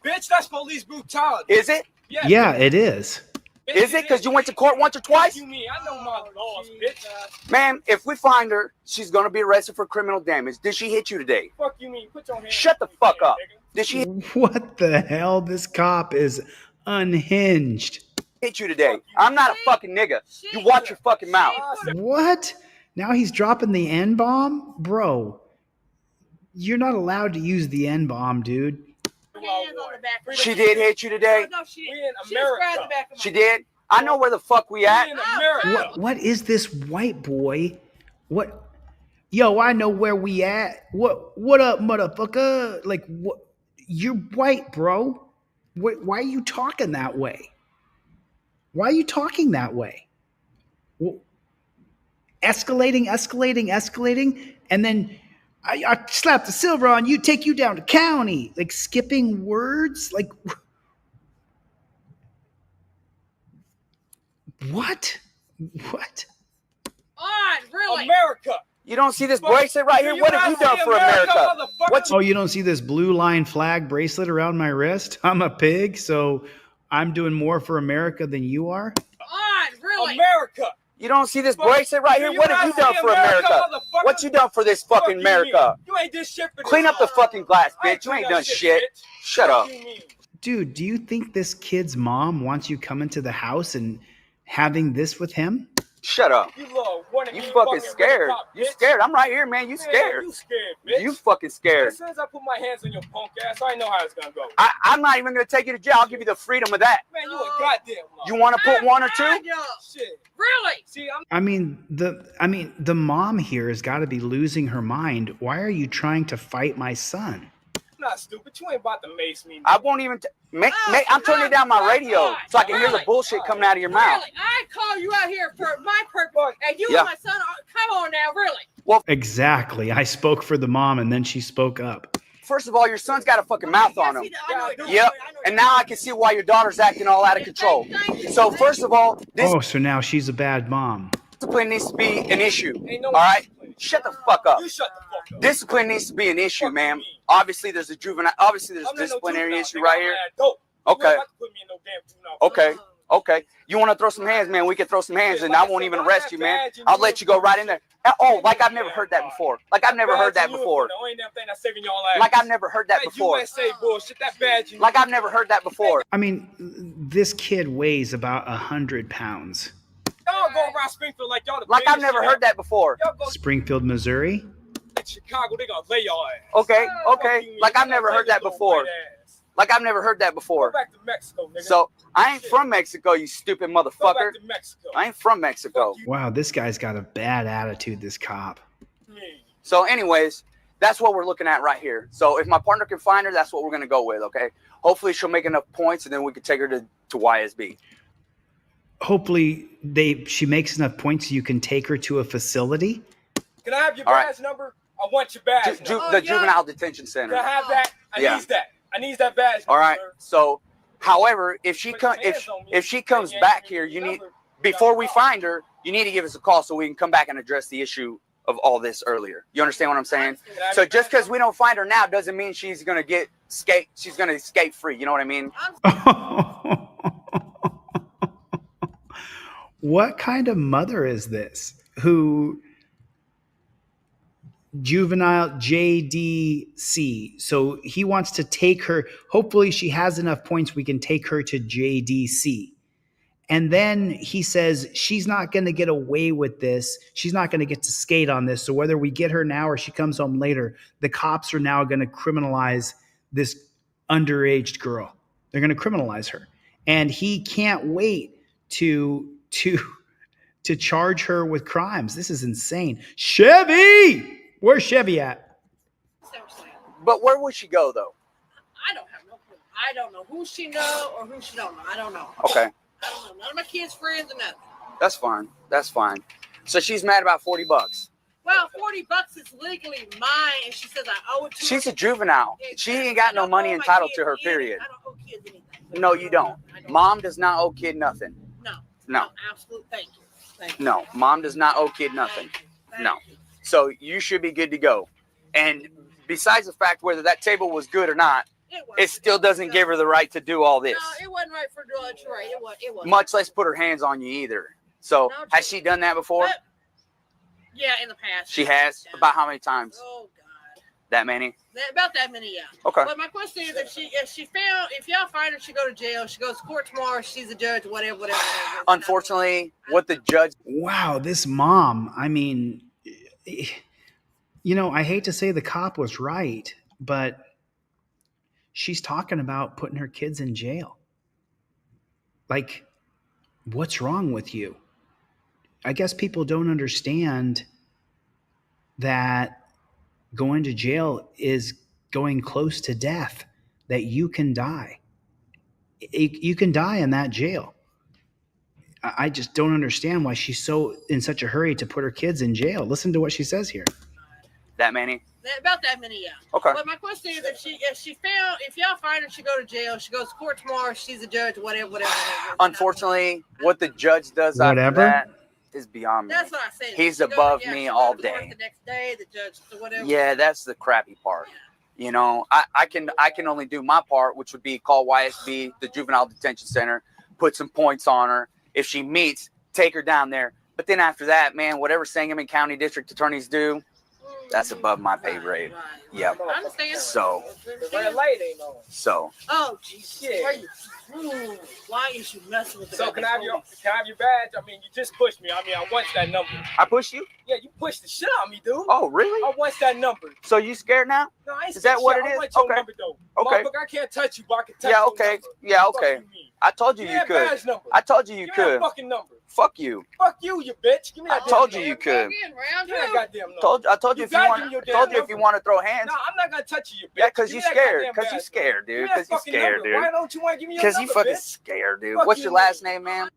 Bitch, that's police brutality. Is it? Yeah, it is. Is it? Because you went to court once or twice? You mean? I know my laws, bitch. Ma'am, if we find her, she's going to be arrested for criminal damage. Did she hit you today? Fuck you mean? Put your hands. Shut the fuck up. Did she What the hell? This cop is unhinged. hit you today? I'm not a fucking nigga. You watch your fucking mouth. What? Now he's dropping the N-bomb? Bro, you're not allowed to use the N-bomb, dude. She did hit you today? We in America. She did? I know where the fuck we at. We in America. What is this white boy? What? Yo, I know where we at. What up, motherfucker? Like, what? You're white, bro. Why are you talking that way? Why are you talking that way? Well, escalating, and then I slap the silver on you, take you down to county. Like skipping words? Like, what? What? On, really? America. You don't see this bracelet right here? What have you done for America? What Oh, you don't see this blue line flag bracelet around my wrist? I'm a pig, so I'm doing more for America than you are? On, really? America. You don't see this bracelet right here? What have you done for America? What you done for this fucking America? You ain't did shit for this. Clean up the fucking glass, bitch. You ain't done shit. Shut up. Dude, do you think this kid's mom wants you coming to the house and having this with him? Shut up. You little one You fucking scared. You scared. I'm right here, man. You scared. You scared, bitch. You fucking scared. As soon as I put my hands on your punk ass, I know how it's gonna go. I'm not even going to take you to jail. I'll give you the freedom of that. Man, you a goddamn mom. You want to put one or two? Shit. Really? See, The mom here has got to be losing her mind. Why are you trying to fight my son? I'm not stupid. You ain't about to mace me. I won't even. I'm turning down my radio so I can hear the bullshit coming out of your mouth. Really? I call you out here for my purpose, and you Yeah. and my son. Come on now, really. Exactly. I spoke for the mom and then she spoke up. First of all, your son's got a fucking mouth on him. Yep. And now I can see why your daughter's acting all out of control. So first of all, Oh, so now she's a bad mom. discipline needs to be an issue. All right? Shut the fuck up. You shut the fuck up. Discipline needs to be an issue, ma'am. Obviously, there's a disciplinary issue right here. Okay. Okay. Okay. You want to throw some hands, man? We can throw some hands, and I won't even arrest you, man. I'll let you go right in there. Oh, like I've never heard that before. Like I've never heard that before. Like I've never heard that before. USA bullshit. That badge. Like I've never heard that before. I mean, this kid weighs about 100 pounds. Y'all go around Springfield like y'all the Like I've biggest never shit heard that before. Y'all go Springfield, Missouri? to Chicago, they gonna lay y'all ass. Okay, okay. Like I've never heard that before. Like I've never heard that Go before. back to Mexico, nigga. So I ain't from Mexico, you stupid Go motherfucker. back to Mexico. I ain't from Mexico. Wow, this guy's got a bad attitude, this cop. So anyways, that's what we're looking at right here. So if my partner can find her, that's what we're going to go with, okay? Hopefully she'll make enough points, and then we can take her to YSB. Hopefully she makes enough points so you can take her to a facility. Can I have your All right. badge number? I want your badge. number. The Juvenile Detention Center. Can I have that? I Yeah. need that. I need that badge. All right. number, sir. So, however, if she comes back here, you need before we find her, you need to give us a call so we can come back and address the issue of all this earlier. You understand what I'm saying? So just because we don't find her now doesn't mean she's gonna escape free. You know what I mean? What kind of mother is this who juvenile JDC. So he wants to take her. Hopefully she has enough points we can take her to JDC. And then he says she's not going to get away with this. She's not going to get to skate on this. So whether we get her now or she comes home later, the cops are now going to criminalize this underage girl. They're going to criminalize her. And he can't wait to charge her with crimes. This is insane. Chevy! Where's Chevy at? But where would she go though? I don't have no clue. I don't know who she know or who she don't know. I don't know. Okay. I don't know. None of my kids' friends or nothing. That's fine. That's fine. So she's mad about $40. Well, $40 is legally mine, and she says I owe it to her. She's a juvenile. She ain't got no money entitled to her, period. I don't owe kids anything. No, you don't. Mom does not owe kid nothing. No. Absolutely. Thank you. Thank you. No, mom does not owe kid nothing. No. So you should be good to go. And besides the fact whether that table was good or not, it still doesn't give her the right to do all this. No, it wasn't right for drugs, right? It wasn't. Much less put her hands on you either. So has she done that before? Yeah, in the past. She has? About how many times? Oh God. That many? About that many, yeah. Okay. But my question is, if y'all find her, she go to jail. She goes to court tomorrow. She's a judge, whatever. Unfortunately, what the judge. Wow, this mom. I mean, you know, I hate to say the cop was right, but she's talking about putting her kids in jail. Like, what's wrong with you? I guess people don't understand that going to jail is going close to death, that you can die. You can die in that jail. I just don't understand why she's so in such a hurry to put her kids in jail. Listen to what she says here. That many? About that many, yeah. Okay. But my question is, if y'all find her, she go to jail. She goes to court tomorrow. She's a judge, whatever. Unfortunately, what the judge does after Whatever? that is beyond me. That's what I said. He's She goes- above yeah, me she all goes to work day. The next day, the judge, whatever. Yeah, that's the crappy part. You know, I can only do my part, which would be call YSB, the Juvenile Detention Center, put some points on her. If she meets, take her down there. But then after that, man, whatever Sangamon County District Attorneys do, that's above my pay grade. Yep. I understand. So. Red light ain't on. So. Oh, jeez. Why is you messing with the So can I have your badge? I mean, you just pushed me. I mean, I want that number. I pushed you? Yeah, you pushed the shit out of me, dude. Oh, really? I want that number. So you scared now? No, I ain't Is that scared what shit. it I is? want your Okay. number, though. Okay. Motherfucker, I can't touch you, but I can touch Yeah, your okay. number. Yeah, What the okay. fuck you mean? I told you Give you me that could. badge number. I told you you Give me that could. fucking number. Fuck you. Fuck you, you bitch. Give me I that told damn you you number. could. Give me that goddamn number. I told you if you gotta want. give me your damn Told you if you number. want to throw hands. No, I'm not gonna touch you, you bitch. Yeah, because Give you me that scared. goddamn Because you badge. scared, Give me dude. that Because you fucking scared, number. dude. Why don't you want to give me your Because number, you fucking bitch? scared, dude. Fuck What's you, your last name, man?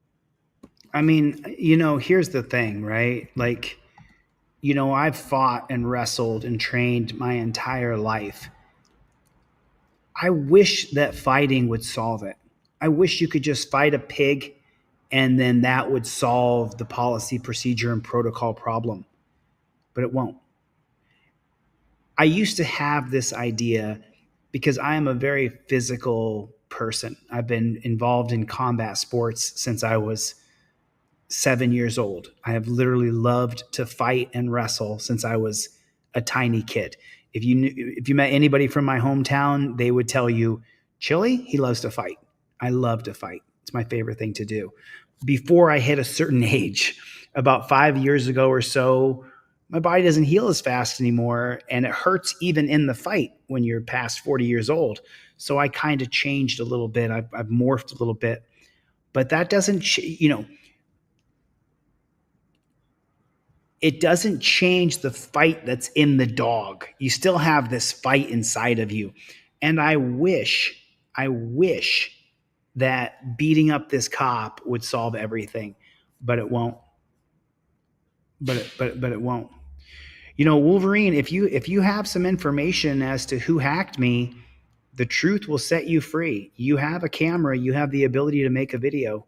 I mean, you know, here's the thing, right? Like, you know, I've fought and wrestled and trained my entire life. I wish that fighting would solve it. I wish you could just fight a pig and then that would solve the policy, procedure, and protocol problem. But it won't. I used to have this idea because I am a very physical person. I've been involved in combat sports since I was 7 years old. I have literally loved to fight and wrestle since I was a tiny kid. If you met anybody from my hometown, they would tell you, Chili, he loves to fight. I love to fight. It's my favorite thing to do. Before I hit a certain age, about 5 years ago or so, my body doesn't heal as fast anymore, and it hurts even in the fight when you're past 40 years old. So I kind of changed a little bit. I've morphed a little bit, but that doesn't, it doesn't change the fight that's in the dog. You still have this fight inside of you. And I wish that beating up this cop would solve everything, but it won't. But it won't. You know, Wolverine, if you have some information as to who hacked me, the truth will set you free. You have a camera, you have the ability to make a video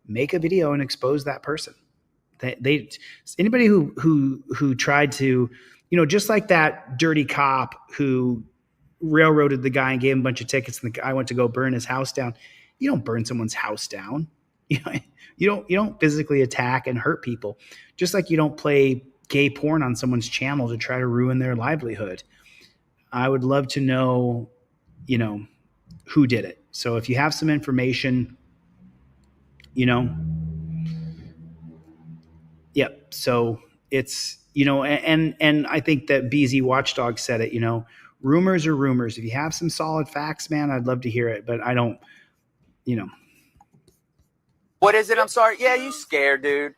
and expose that person. Anybody who tried to, you know, just like that dirty cop who railroaded the guy and gave him a bunch of tickets and the guy went to go burn his house down. You don't burn someone's house down. You don't physically attack and hurt people. Just like you don't play gay porn on someone's channel to try to ruin their livelihood. I would love to know, you know, who did it. So if you have some information, you know, yep. So it's, you know, and I think that BZ Watchdog said it, you know, rumors are rumors. If you have some solid facts, man, I'd love to hear it, but I don't, you know. What is it? I'm sorry. Yeah, you scared, dude.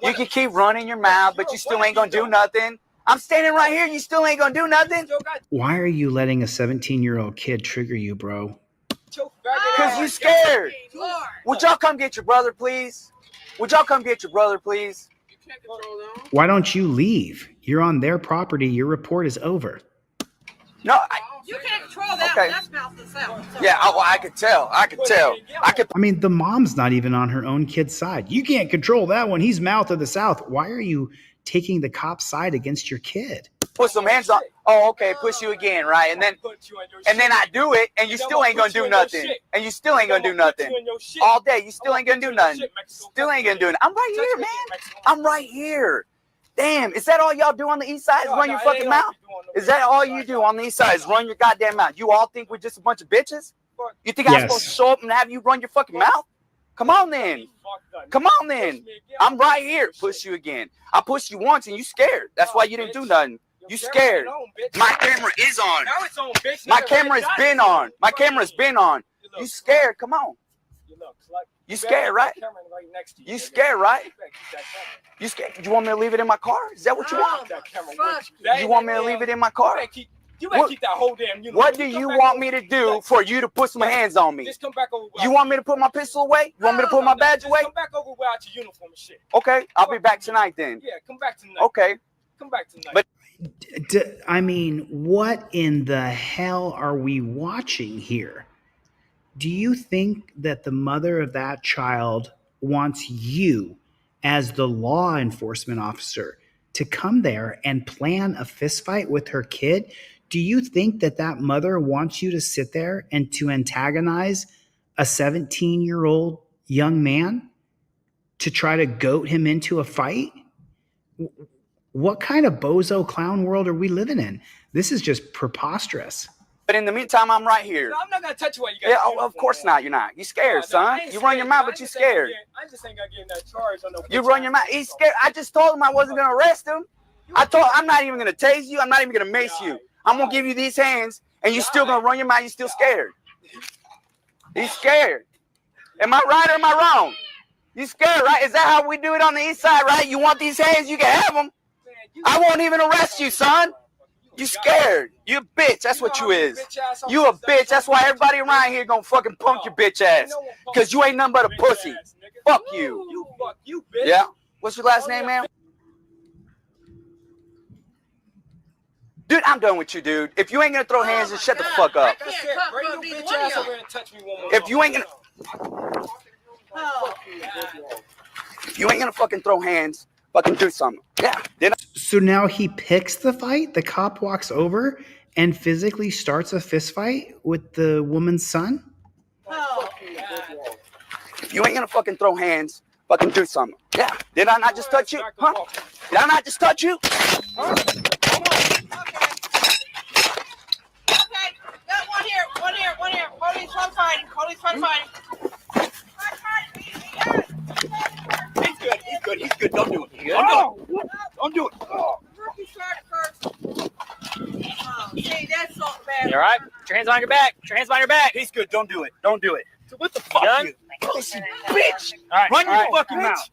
You can keep running your mouth, but you still ain't gonna do nothing. I'm standing right here. You still ain't gonna do nothing. Why are you letting a 17-year-old kid trigger you, bro? Because you scared. Would y'all come get your brother, please? Would y'all come get your brother, please? Why don't you leave? You're on their property. Your report is over. No, You can't control that Okay. one. That's mouth to south. yeah, I could tell. I could tell. I mean, the mom's not even on her own kid's side. You can't control that one. He's mouth of the South. Why are you taking the cop's side against your kid? Put some hands on. Oh, okay. Push you again, right? And then I do it, and you still ain't gonna do nothing. And you still ain't gonna do nothing all day. You still ain't gonna do nothing. Still ain't gonna do it. I'm right here, man. I'm right here. Damn, is that all y'all do on the east side? Is run your fucking mouth? Is that all you do on the east side? Is run your goddamn mouth? You all think we're just a bunch of bitches? You think I'm Yes. supposed to show up and have you run your fucking mouth? Come on then. Come on then. I'm right here. Push you again. I pushed you once and you scared. That's why you didn't do nothing. You scared. My camera is on. My camera's been on. My camera's been on. You scared. Come on. You scared, right? You scared, right? You scared? You want me to leave it in my car? Is that what you want? You want me to leave it in my car? You better keep that whole damn uniform. What do you want me to do for you to put some hands on me? Just come back over. You want me to put my pistol away? You want me to put my badge away? Come back over without your uniform and shit. Okay, I'll be back tonight then. Yeah, come back tonight. Okay. Come back tonight. But I mean, what in the hell are we watching here? Do you think that the mother of that child wants you, as the law enforcement officer, to come there and plan a fist fight with her kid? Do you think that that mother wants you to sit there and to antagonize a 17-year-old young man to try to goat him into a fight? What kind of bozo clown world are we living in? This is just preposterous. But in the meantime, I'm right here. No, I'm not gonna touch you while you got. Yeah, of course not. You're not. You scared, son. You run your mouth, but you scared. I just ain't gonna get in that charge on no. You run your mouth. He's scared. I just told him I wasn't gonna arrest him. I'm not even gonna tase you. I'm not even gonna mace you. I'm gonna give you these hands, and you're still gonna run your mouth. You're still scared. He's scared. Am I right or am I wrong? You scared, right? Is that how we do it on the east side, right? You want these hands, you can have them. I won't even arrest you, son. You scared. You a bitch. That's what you is. You a bitch. That's why everybody around here gonna fucking punk your bitch ass. Because you ain't nothing but a pussy. Fuck you. You bitch. Yeah? What's your last name, man? Dude, I'm done with you, dude. If you ain't gonna throw hands, just shut the fuck up. That's it. Bring your bitch ass over and touch me one more If you ain't gonna... If you ain't gonna fucking throw hands, fucking do something. Yeah. Then So now he picks the fight. The cop walks over and physically starts a fist fight with the woman's son. if you ain't gonna fucking throw hands, fucking do something. Yeah. Did I not just touch you? Huh? Did I not just touch you? Got one here. Cody's fun fighting. He's good. Don't do it. Don't do it. Rookie shot first. See, that's not bad. You all right? Put your hands on your back. He's good. Don't do it. So what the fuck? You pussy bitch. All right, Run your all right. fucking mouth.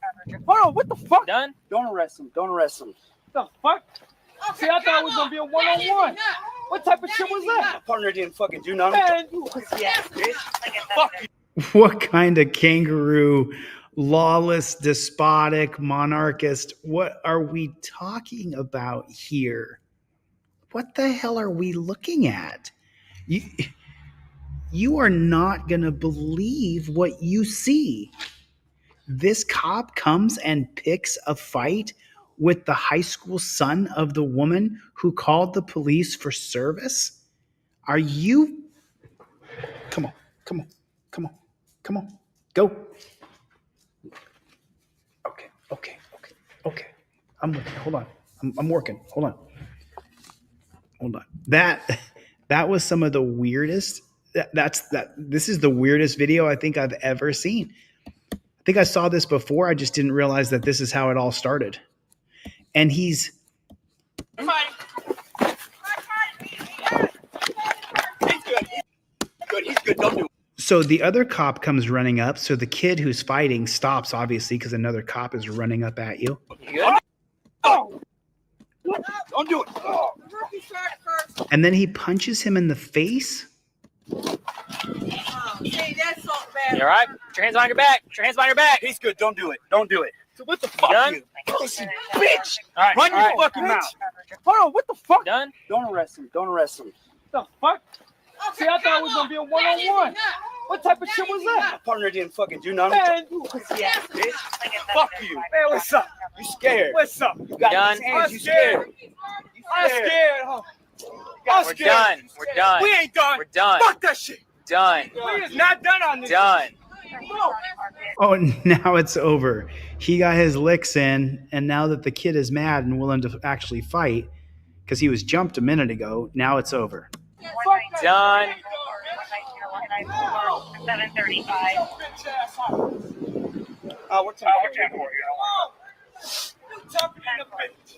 Hold on. What the fuck? Done? Don't arrest him. The fuck? See, I thought it was gonna be a one-on-one. What type of shit was that? My partner didn't fucking do nothing. Man, you pussy ass bitch. Fuck you. What kind of kangaroo, lawless, despotic, monarchist? What are we talking about here? What the hell are we looking at? You are not going to believe what you see. This cop comes and picks a fight with the high school son of the woman who called the police for service. Are you? Come on. Go. Okay. I'm with you. Hold on. I'm working. Hold on. That was some of the weirdest. This is the weirdest video I think I've ever seen. I think I saw this before. I just didn't realize that this is how it all started. And he's He's good. Don't do it. so the other cop comes running up. So the kid who's fighting stops, obviously, because another cop is running up at you. You good? Oh. Don't do it. Oh. And then he punches him in the face. See, that's not bad. You all right? Put your hands behind your back. Put your hands behind your back. He's good. Don't do it. Don't do it. So what the fuck? You pussy bitch. All right. Run your fucking mouth. Hold on. What the fuck? Done? Don't arrest him. Don't arrest him. The fuck? See, I thought it was gonna be a one-on-one. What type of shit was that? My partner didn't fucking do nothing. Man, you pussy ass bitch. Fuck you. Man, what's up? You scared? What's up? You got Done. these hands. I'm You scared? I'm scared, huh? We're done. We're done. We ain't done. We're done. Fuck that shit. Done. We is not done on this. Done. No. Oh, now it's over. He got his licks in, and now that the kid is mad and willing to actually fight, because he was jumped a minute ago, now it's over. Done. 735. We're talking for You jumping in the bitch.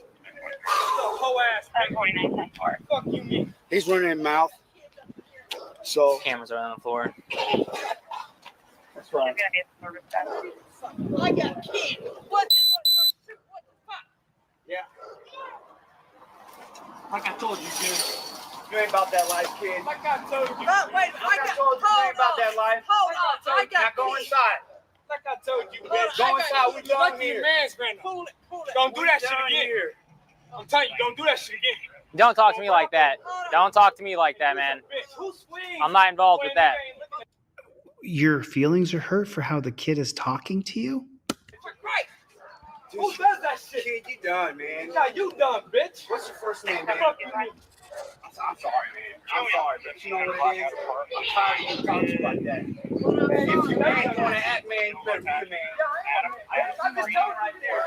Whole ass. 749. Fuck you, me. He's running his mouth. So cameras are on the floor. That's right. I got a kid. What the fuck? Yeah. Like I told you, kid. You ain't about that life, kid. Like I told you. Wait, I told you you ain't about that life. Hold on. I got Now go inside. Like I told you, Hold on, bitch. Go I got inside. We you. done Lucky here. Man's right now. Pull it. Don't do that shit done again. here. I'm telling you, don't do that shit again. Don't talk to me like that. Don't talk to me like that, man. Bitch, who swings? I'm not involved with that. Your feelings are hurt for how the kid is talking to you? Right. Who does that shit? Kid, you done, man. Yeah, you done, bitch. What's your first name, man? Fuck you, me. I'm sorry, man. I'm sorry, but you know what it is? I'm tired of you talking to you like that. If you ain't going to act, man, you better be a man. I just told you right there.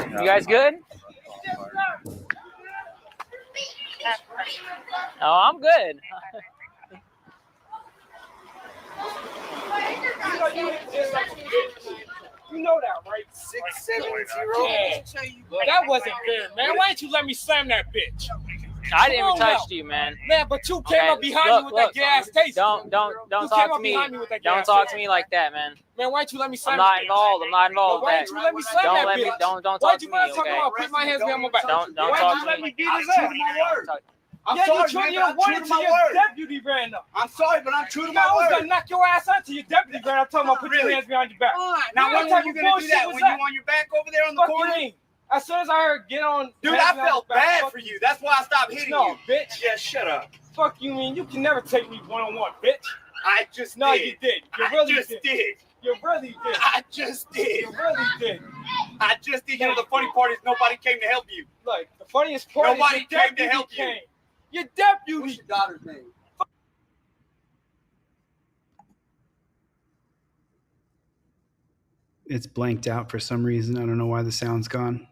749. You guys good? Oh, I'm good. You know that, right? 670. That wasn't fair, man. Why didn't you let me slam that bitch? I didn't even touch you, man. Man, but you came up behind me with that gas taste. Don't You talk came to up me. behind me with that Don't gas talk taste. to me like that, man. Man, why didn't you let me slam I'm not that bitch? involved. I'm not involved Why with didn't you that. let me slam Don't that let me. bitch? Don't talk Why'd to you me, talk okay? about put my hands behind my back? Don't Why'd talk you to let me. me beat his ass? I'm Yeah, sorry, you true man, to but your I'm word true to until my your word. deputy ran up. I'm sorry, but I'm true to Now I my was word. gonna knock your ass out till your deputy ran up. Talking about put your Really? hands behind your back. Now What when type were you of gonna do that? bullshit was When that? you on your back over there on the Fuck corner? you mean? As soon as I heard get on, Dude, hands I behind felt your back, bad fuck for you. That's why I stopped hitting No, you. bitch. Yeah, shut up. Fuck you mean? You can never take me one-on-one, bitch. I just No, did. you did. You I really just did. You really did. I just did. You really did. I just did. You know the funny part is nobody came to help you. Look, the funniest part Nobody is your came to deputy help you. came. Your deputy. What's your daughter's name? It's blanked out for some reason. I don't know why the sound's gone.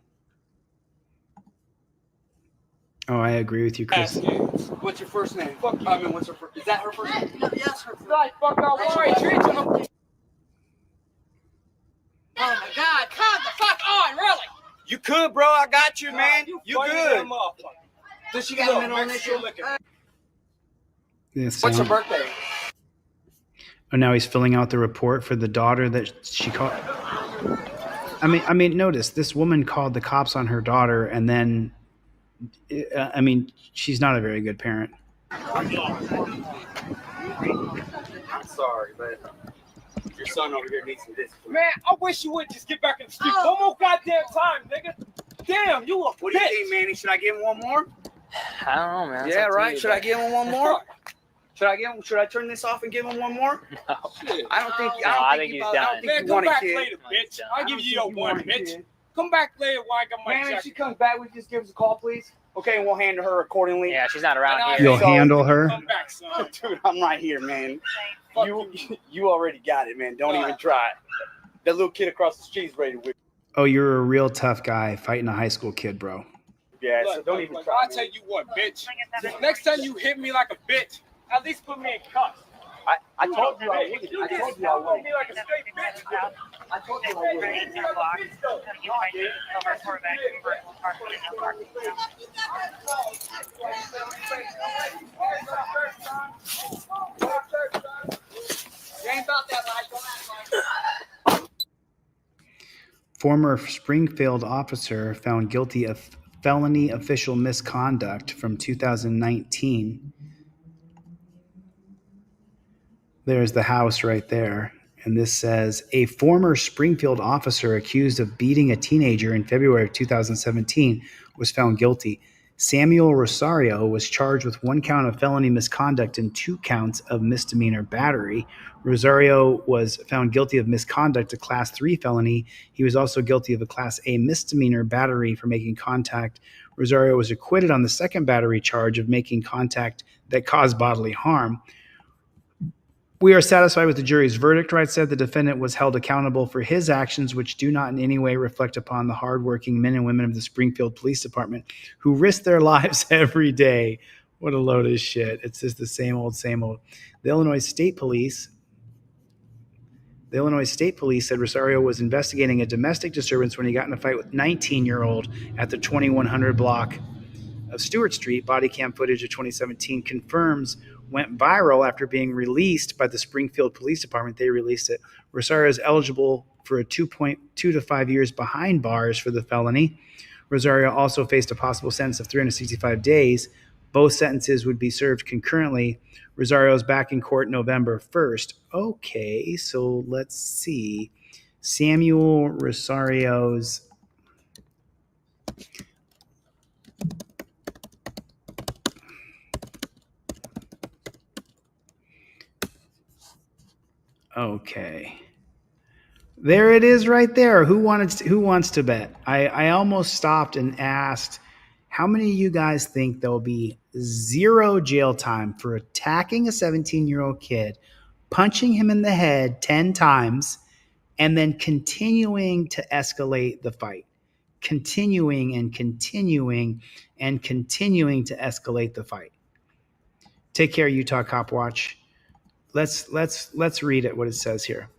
Oh, I agree with you, Chris. What's your first name? Fuck you. I mean, what's her first? Is that her first name? Yes, her. Like, fuck off. All right, treat you. Oh my God! Come the fuck on, really? You could, bro. I got you, man. You funny good. damn motherfucker. Does she got a mental Look, issue? The What's her sound. birthday? Oh, now he's filling out the report for the daughter that she called. I mean, notice this woman called the cops on her daughter, and then, I mean, she's not a very good parent. I'm sorry, but your son over here needs some discipline. Man, I wish you would just get back in the street one more goddamn time, nigga. Damn, you a What do you bitch. think, Manny? Should I give him one more? I don't know, man. It's Yeah, up to right. you, Should I but- give him one more? Should I turn this off and give him one more? No. I don't think. No, I I don't think think he's I done. don't think Man, you come want it, back kid. later, bitch. I'll give you your You want one, it, bitch. kid. Come back later while I got my Man, if check. she comes back, would you just give us a call, please? Okay, and we'll handle her accordingly. Yeah, she's not around here. You'll handle her? Come back, son. Dude, I'm right here, man. You already got it, man. Don't even try it. That little kid across the street's ready to whip. Oh, you're a real tough guy fighting a high school kid, bro. Yeah, so Look, don't look, even look, try. I'll tell you what, bitch. Next time you hit me like a bitch, at least put me in cuffs. I told you I would. I told you I would. Me like a straight bitch. I told you I would. You ain't about that life. Don't act like it. Former Springfield officer found guilty of felony official misconduct from 2019. There's the house right there. And this says a former Springfield officer accused of beating a teenager in February of 2017 was found guilty. Samuel Rosario was charged with 1 count of felony misconduct and 2 counts of misdemeanor battery. Rosario was found guilty of misconduct, a Class 3 felony. He was also guilty of a Class A misdemeanor battery for making contact. Rosario was acquitted on the second battery charge of making contact that caused bodily harm. We are satisfied with the jury's verdict, Wright said. The defendant was held accountable for his actions, which do not in any way reflect upon the hardworking men and women of the Springfield Police Department who risk their lives every day. What a load of shit. It's just the same old, same old. The Illinois State Police said Rosario was investigating a domestic disturbance when he got in a fight with 19-year-old at the 2100 block of Stewart Street. Body cam footage of 2017 confirms went viral after being released by the Springfield Police Department. They released it. Rosario is eligible for a 2.2 to 5 years behind bars for the felony. Rosario also faced a possible sentence of 365 days. Both sentences would be served concurrently. Rosario is back in court November 1st. Okay, so let's see. Samuel Rosario's okay. There it is right there. Who wants to bet? I almost stopped and asked, how many of you guys think there will be 0 jail time for attacking a 17-year-old kid, punching him in the head 10 times, and then continuing to escalate the fight? Continuing and continuing and continuing to escalate the fight. Take care, Utah Cop Watch. Let's read it, what it says here.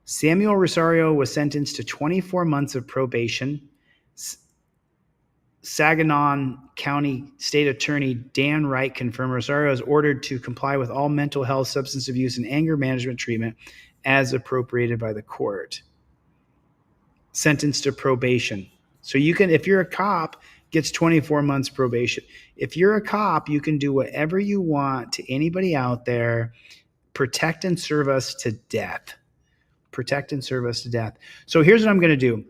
Samuel Rosario was sentenced to 24 months of probation. Saginaw County State Attorney Dan Wright confirmed Rosario is ordered to comply with all mental health, substance abuse, and anger management treatment as appropriated by the court. Sentenced to probation. So you can, if you're a cop, gets 24 months probation. If you're a cop, you can do whatever you want to anybody out there. Protect and serve us to death. Protect and serve us to death. So here's what I'm going to do.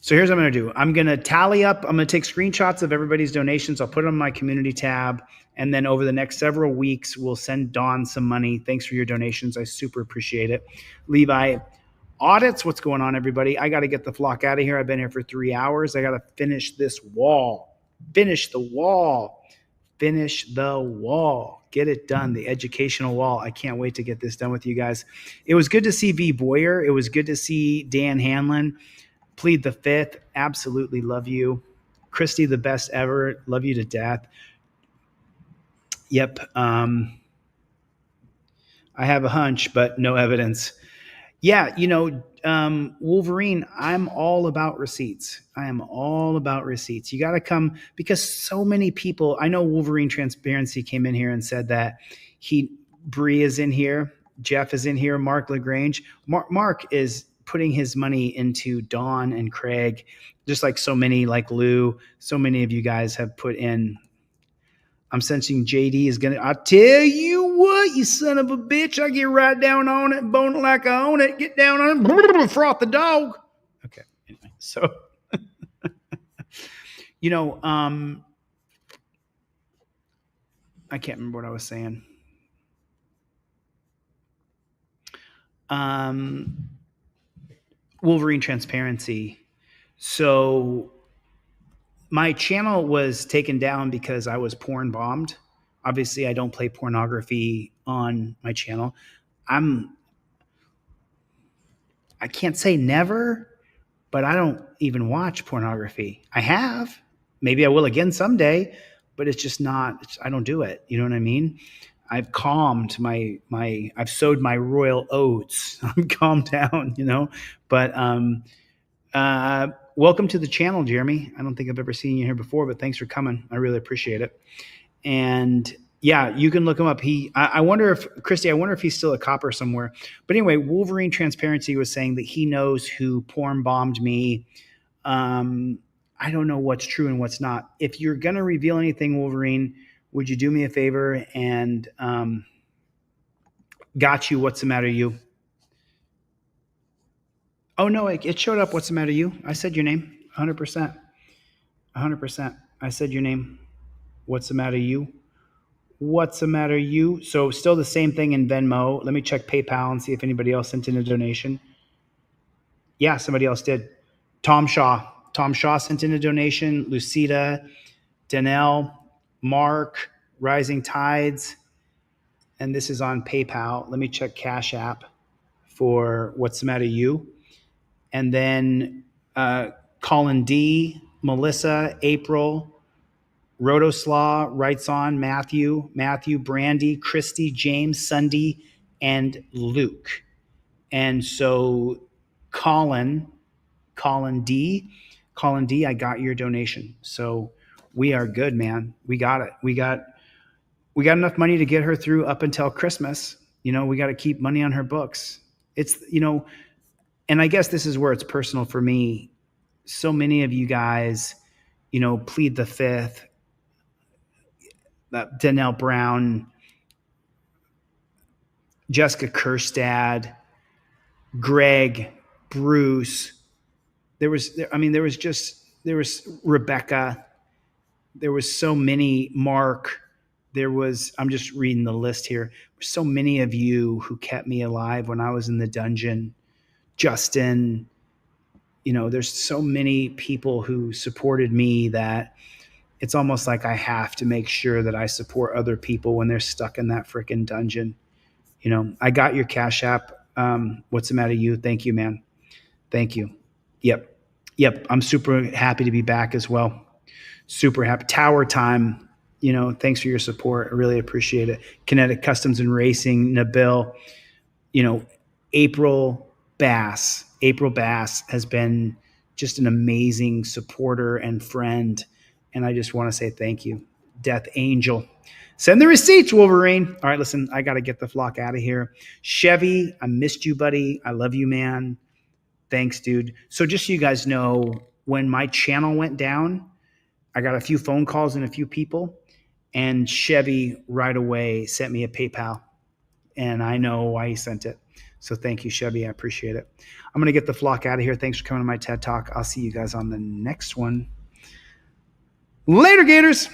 So here's what I'm going to do. I'm going to tally up. I'm going to take screenshots of everybody's donations. I'll put it on my community tab. And then over the next several weeks, we'll send Dawn some money. Thanks for your donations. I super appreciate it. Levi audits. What's going on, everybody? I got to get the flock out of here. I've been here for 3 hours. I got to finish this wall. Finish the wall. Finish the wall. Get it done. The educational wall. I can't wait to get this done with you guys. It was good to see V. Boyer. It was good to see Dan Hanlon plead the fifth. Absolutely love you. Christy, the best ever. Love you to death. Yep. I have a hunch, but no evidence. Yeah, Wolverine, I'm all about receipts. I am all about receipts. You got to come, because so many people, I know Wolverine Transparency came in here and said that Bree is in here, Jeff is in here, Mark LaGrange. Mark is putting his money into Dawn and Craig, just like so many, like Lou, so many of you guys have put in. I'm sensing JD is going to, I tell you what, you son of a bitch, I get right down on it, bone it like I own it, get down on it, froth the dog. Okay, anyway, so, I can't remember what I was saying. Wolverine Transparency. So my channel was taken down because I was porn bombed. Obviously, I don't play pornography on my channel. I can't say never, but I don't even watch pornography. I have. Maybe I will again someday, but it's just not, I don't do it. You know what I mean? I've calmed I've sowed my royal oats. I'm calmed down, you know, but welcome to the channel, Jeremy. I don't think I've ever seen you here before, but thanks for coming. I really appreciate it. And yeah, you can look him up. I wonder if, Christy, I wonder if he's still a copper somewhere. But anyway, Wolverine Transparency was saying that he knows who porn bombed me. I don't know what's true and what's not. If you're going to reveal anything, Wolverine, would you do me a favor and got you, what's the matter, you? Oh, no, it showed up, what's the matter, you? I said your name, 100%. 100%. I said your name. What's the matter, you? What's the matter, you? So still the same thing in Venmo. Let me check PayPal and see if anybody else sent in a donation. Yeah, somebody else did. Tom Shaw. Tom Shaw sent in a donation. Lucida, Danelle, Mark, Rising Tides. And this is on PayPal. Let me check Cash App for What's the Matter, You? And then Colin D, Melissa, April, Rotoslaw, Writes On, Matthew, Brandy, Christy, James, Sunday, and Luke. And so Colin D, I got your donation. So we are good, man. We got it. We got enough money to get her through up until Christmas. You know, we got to keep money on her books. It's, you know, and I guess this is where it's personal for me. So many of you guys, you know, plead the fifth. Danelle Brown, Jessica Kerstad, Greg, Bruce. There was Rebecca. There was so many, Mark. I'm just reading the list here. There's so many of you who kept me alive when I was in the dungeon. Justin, you know, there's so many people who supported me that it's almost like I have to make sure that I support other people when they're stuck in that freaking dungeon. You know, I got your Cash App. What's the matter, you? Thank you, man. Thank you. Yep. I'm super happy to be back as well. Super happy. Tower Time, you know, thanks for your support. I really appreciate it. Kinetic Customs and Racing, Nabil, you know, April Bass has been just an amazing supporter and friend. And I just want to say thank you. Death Angel. Send the receipts, Wolverine. All right, listen, I got to get the flock out of here. Chevy, I missed you, buddy. I love you, man. Thanks, dude. So just so you guys know, when my channel went down, I got a few phone calls and a few people, and Chevy right away sent me a PayPal. And I know why he sent it. So thank you, Chevy. I appreciate it. I'm going to get the flock out of here. Thanks for coming to my TED Talk. I'll see you guys on the next one. Later, Gators.